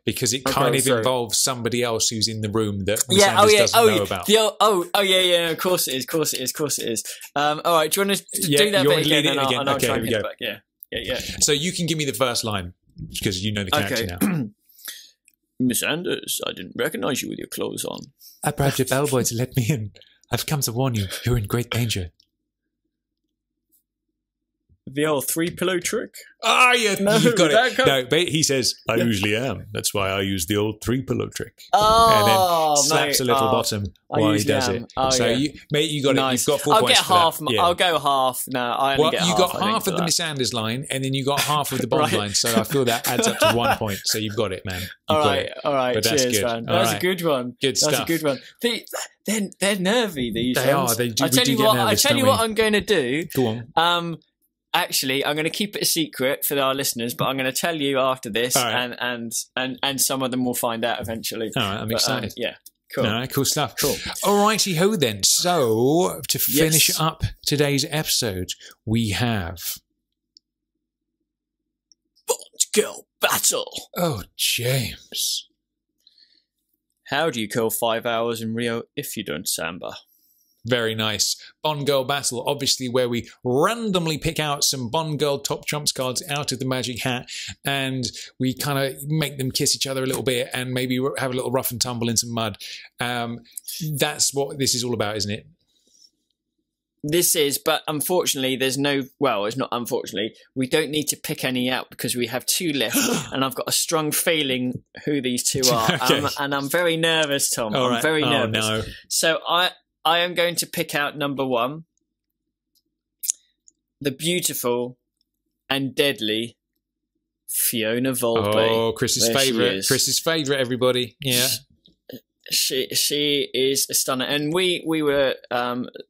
Because it kind of involves somebody else who's in the room that Miss Anders doesn't know about. Yeah. Of course it is. All right, do you want to do that bit again? And I'll try and get it back. Yeah. So you can give me the first line because you know the character now. Miss Anders, I didn't recognise you with your clothes on. I bribed a bellboy to let me in. I've come to warn you. You're in great danger. The old 3-pillow trick? You've got it. No, but he says, I usually am. That's why I use the old 3-pillow trick. And then slaps a little bottom while he does it. You got it. You've got 4 points for that. I'll go half. No, I only get half. You got half of the Miss Anders line, and then you got half of the Bond line. So I feel that adds up to 1 point. So you've got it, man. All right. But that's cheers, good. man. That's a good one. Good stuff. That's a good one. They're nervy, these ones. They do. I tell you what I'm going to do. Go on. Actually, I'm going to keep it a secret for our listeners, but I'm going to tell you after this, and some of them will find out eventually. All right, I'm excited. Yeah, cool. All right, cool stuff. Cool. All righty ho then. So to finish up today's episode, we have Bond Girl Battle. Oh, James. How do you kill 5 hours in Rio if you don't samba? Very nice. Bond Girl Battle, obviously where we randomly pick out some Bond Girl Top Trumps cards out of the magic hat and we kind of make them kiss each other a little bit and maybe have a little rough and tumble in some mud. That's what this is all about, isn't it? This is, but unfortunately it's not unfortunately, we don't need to pick any out because we have 2 left and I've got a strong feeling who these 2 are. Okay. And I'm very nervous, Tom. I'm very nervous. No. So I am going to pick out number 1, the beautiful and deadly Fiona Volpe. Oh, Chris's favourite. Chris's favourite, everybody. Yeah. She is a stunner. And we were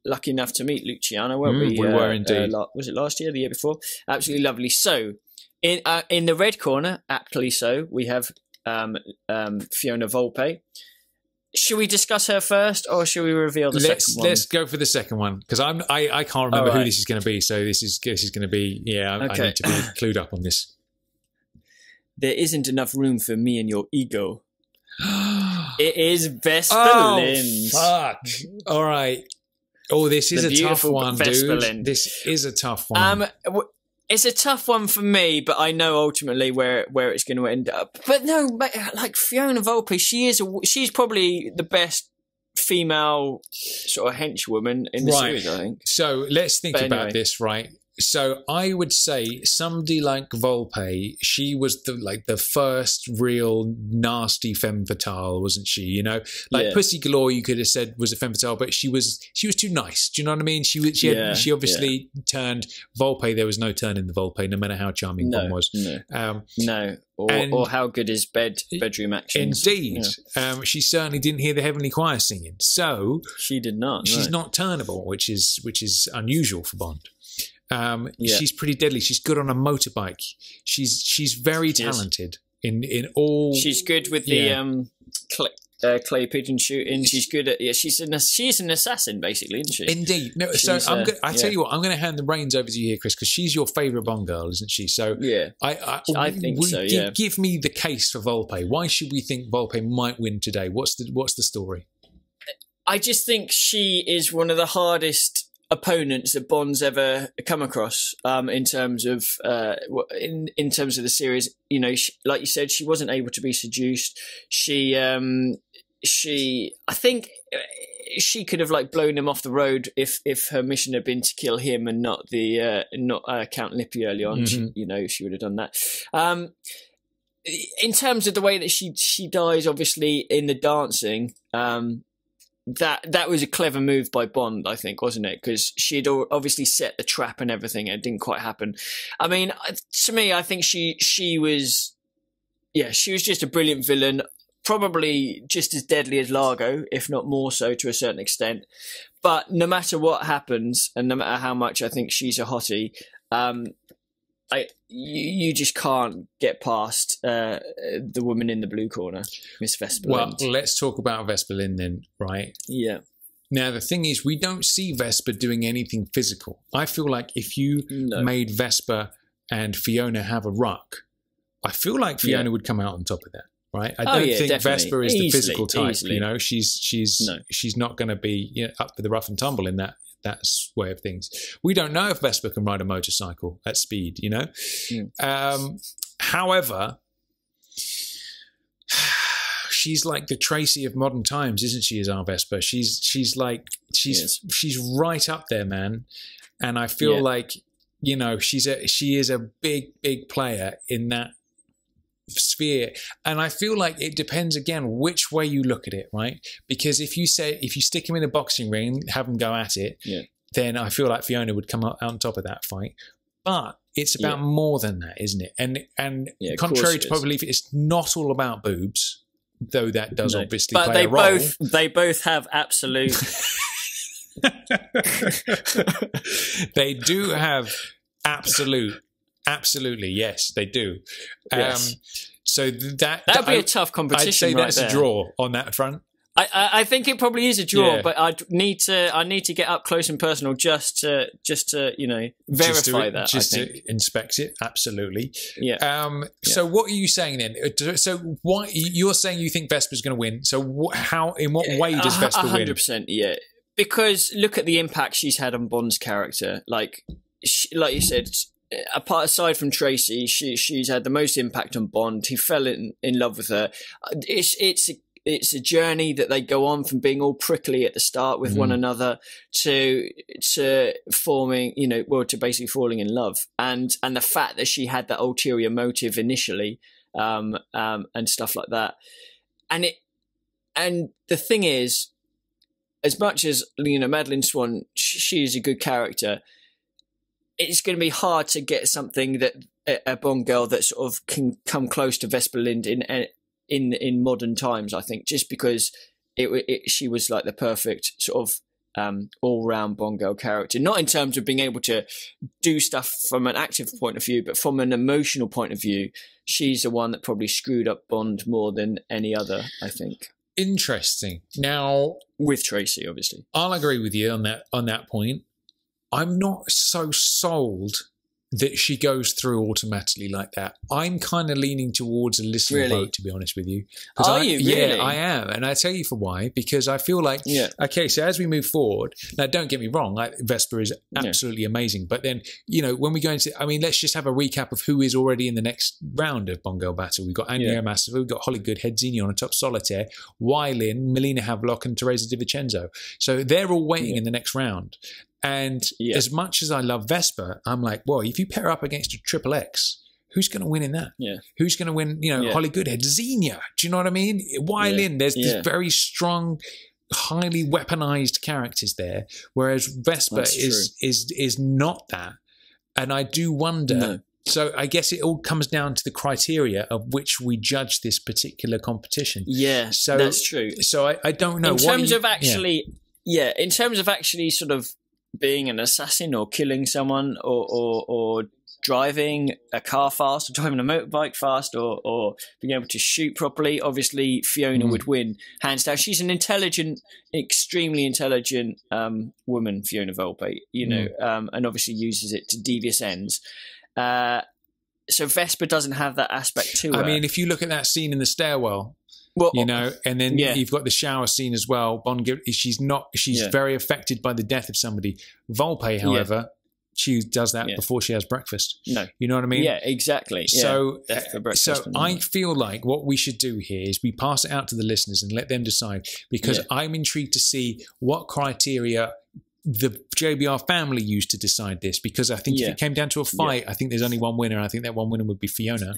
lucky enough to meet Luciana, weren't we? We were indeed. Was it last year, the year before? Absolutely lovely. So, in the red corner, aptly so, we have Fiona Volpe. Should we discuss her first, or should we reveal the second one? Let's go for the second one, because I can't remember who this is going to be. So this is going to be I need to be clued up on this. There isn't enough room for me and your ego. It is Vesper Lynd. Fuck! All right. Oh, this is a tough one, Vesper dude. Lynd. This is a tough one. It's a tough one for me, but I know ultimately where it's going to end up. But no, like Fiona Volpe, she's probably the best female sort of henchwoman in the series, I think. So let's think about this, right? So I would say somebody like Volpe, she was the first real nasty femme fatale, wasn't she? You know, Pussy Galore, you could have said was a femme fatale, but she was too nice. Do you know what I mean? She obviously turned Volpe. There was no turn in the Volpe, no matter how charming one was. No. Or how good is bedroom actions? Indeed. Yeah. She certainly didn't hear the Heavenly Choir singing. So she did not. She's not turnable, which is unusual for Bond. She's pretty deadly. She's good on a motorbike. She's very talented in all. She's good with the clay pigeon shooting. She's good at she's an assassin basically, isn't she? Indeed. No, so I tell you what, I'm going to hand the reins over to you here, Chris, because she's your favourite Bond girl, isn't she? So I think so. Yeah. Give me the case for Volpe. Why should we think Volpe might win today? What's the story? I just think she is one of the hardest opponents that Bond's ever come across in terms of in terms of the series. You know, like you said, she wasn't able to be seduced. I think she could have blown him off the road if her mission had been to kill him and not Count Lippy early on. Mm-hmm. She would have done that. In terms of the way that she dies, obviously in the dancing. That was a clever move by Bond, I think, wasn't it? Because she'd obviously set the trap and everything, and it didn't quite happen. I mean, to me, I think she was just a brilliant villain, probably just as deadly as Largo, if not more so to a certain extent. But no matter what happens, and no matter how much I think she's a hottie, you just can't get past the woman in the blue corner, Miss Vesper Lynd. Well, let's talk about Vesper Lynd then, right? Yeah. Now, the thing is, we don't see Vesper doing anything physical. I feel like if you made Vesper and Fiona have a ruck, I feel like Fiona would come out on top of that, right? I don't think definitely. Vesper is the physical type. Easily. You know, she's not going to be up for the rough and tumble in that way of things. We don't know if Vesper can ride a motorcycle at speed, you know. However, she's like the Tracy of modern times, isn't she? As our Vesper, she's right up there, man. And I feel like, you know, she is a big player in that sphere. And I feel like it depends again which way you look at it, right? Because if you stick him in a boxing ring, have him go at it, then I feel like Fiona would come out on top of that fight. But it's about more than that, isn't it? And contrary to popular belief, it's not all about boobs, though that does obviously play a role. They both have absolute. They do have absolutely, yes, they do. Yes. So that'd be a tough competition. I'd say that's a draw on that front. I think it probably is a draw, but I need to get up close and personal just to verify that. Just to inspect it, absolutely. Yeah. So what are you saying then? So what you're saying? You think Vesper's going to win? So in what way does Vesper win? 100%, yeah. Because look at the impact she's had on Bond's character. Like you said, aside from Tracy, she's had the most impact on Bond. He fell in love with her. It's a journey that they go on from being all prickly at the start with one another to forming, to basically falling in love. And the fact that she had that ulterior motive initially, and stuff like that. And the thing is, as much as, Madeleine Spawn, she is a good character, it's going to be hard to get something a Bond girl that sort of can come close to Vesper Lynd in modern times. I think just because she was like the perfect sort of all-round Bond girl character, not in terms of being able to do stuff from an active point of view, but from an emotional point of view, she's the one that probably screwed up Bond more than any other, I think. Interesting. Now, with Tracy, obviously, I'll agree with you on that point. I'm not so sold that she goes through automatically like that. I'm kind of leaning towards a listener vote, to be honest with you. Are you really? Yeah, I am. And I tell you for why. Because I feel like, okay, so as we move forward, now don't get me wrong, Vesper is absolutely amazing. But then, when we go into, let's just have a recap of who is already in the next round of Bond Girl Battle. We've got Anya Massive, we've got Holly Goodhead, Xenia on the top, Solitaire, Wylin, Melina Havelock, and Teresa Di Vincenzo. So they're all waiting in the next round. And as much as I love Vesper, I'm like, well, if you pair up against a Triple X, who's going to win in that? Yeah. Who's going to win, Holly Goodhead, Xenia, do you know what I mean? Wylin, there's very strong, highly weaponized characters there, whereas Vesper is not that. And I do wonder... No. So I guess it all comes down to the criteria of which we judge this particular competition. Yeah, so that's true. So I don't know. In terms of actually sort of being an assassin or killing someone or driving a car fast or driving a motorbike fast or being able to shoot properly, obviously Fiona would win hands down. She's an intelligent, extremely intelligent woman, Fiona Volpe, and obviously uses it to devious ends. So Vesper doesn't have that aspect to her. I mean, if you look at that scene in the stairwell, and then you've got the shower scene as well. Bond, she's very affected by the death of somebody. Volpe, however, she does that before she has breakfast. No. You know what I mean? Yeah, exactly. So I feel like what we should do here is we pass it out to the listeners and let them decide, because I'm intrigued to see what criteria the JBR family used to decide this, because I think if it came down to a fight, I think there's only one winner. I think that one winner would be Fiona.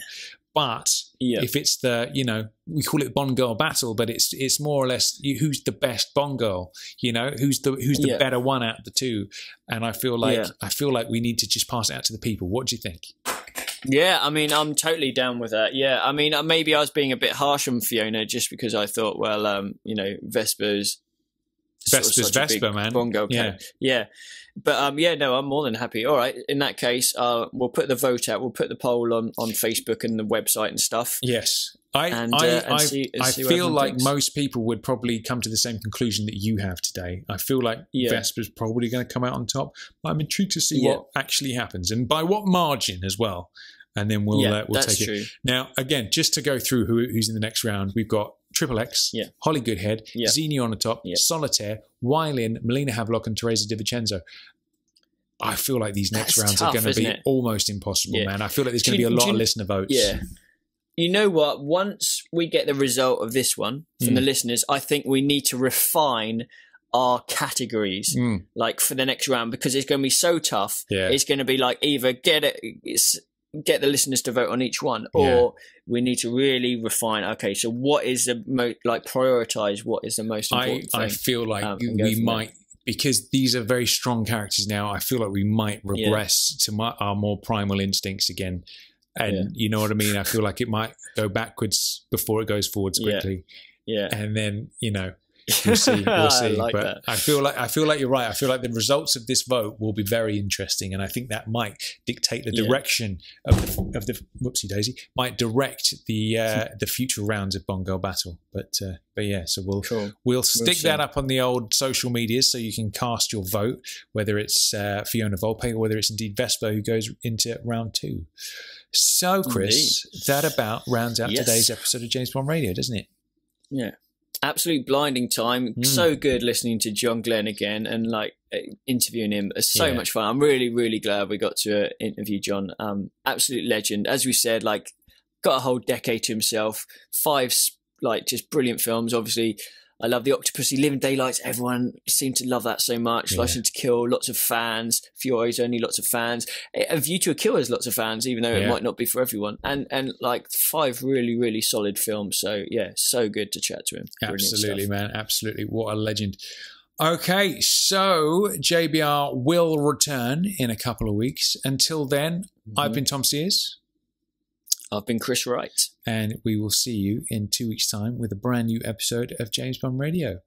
But if it's we call it Bond Girl Battle, but it's more or less who's the best Bond girl, who's the better one out of the two. And I feel like we need to just pass it out to the people. What do you think? Yeah, I mean, I'm totally down with that. Yeah, I mean, maybe I was being a bit harsh on Fiona just because I thought, well, Vesper's Vesper, man. Bond girl yeah. But I'm more than happy. All right, in that case, we'll put the vote out. We'll put the poll on Facebook and the website and stuff. Yes. I feel like most people would probably come to the same conclusion that you have today. I feel like Vesper's probably going to come out on top. But I'm intrigued to see what actually happens and by what margin as well. And then we'll take it. True. Now, again, just to go through who's in the next round, we've got Triple X, Holly Goodhead, Xenia on the top, Solitaire, Wylin, Melina Havelock, and Teresa Di Vincenzo. I feel like these next rounds are going to be almost impossible, man. I feel like there's going to be a lot of listener votes. Yeah. You know what? Once we get the result of this one from the listeners, I think we need to refine our categories like for the next round, because it's going to be so tough. Yeah. It's going to be like either get the listeners to vote on each one, or we need to really refine. Okay, so what is the prioritize what is the most important thing? I feel like we might, because these are very strong characters now. I feel like we might regress to our more primal instincts again, and you know what I mean. I feel like it might go backwards before it goes forwards quickly. Yeah, and then we'll see. We'll see. But that. I feel like you're right. I feel like the results of this vote will be very interesting, and I think that might dictate the direction of the whoopsie daisy. Might direct the future rounds of Bond Girl Battle. But yeah, so we'll stick that up on the old social medias so you can cast your vote, whether it's Fiona Volpe or whether it's indeed Vesper who goes into round 2. So Chris, that about rounds out today's episode of James Bond Radio, doesn't it? Yeah. Absolute blinding time. So good listening to John Glen again and interviewing him. It's so much fun. I'm really, really glad we got to interview John. Absolute legend. As we said, got a whole decade to himself. 5 just brilliant films. Obviously, I love the Octopussy, Living Daylights. Everyone seemed to love that so much. License to Kill, lots of fans. Fiore's only lots of fans. A View to a Kill has lots of fans, even though it might not be for everyone. And 5 really, really solid films. So yeah, so good to chat to him. Absolutely, man. Absolutely. What a legend. Okay, so JBR will return in a couple of weeks. Until then, I've been Tom Sears. I've been Chris Wright. And we will see you in 2 weeks' time with a brand new episode of James Bond Radio.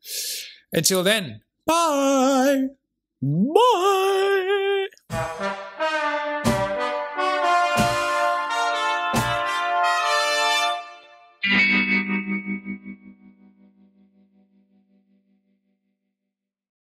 Until then, bye! Bye!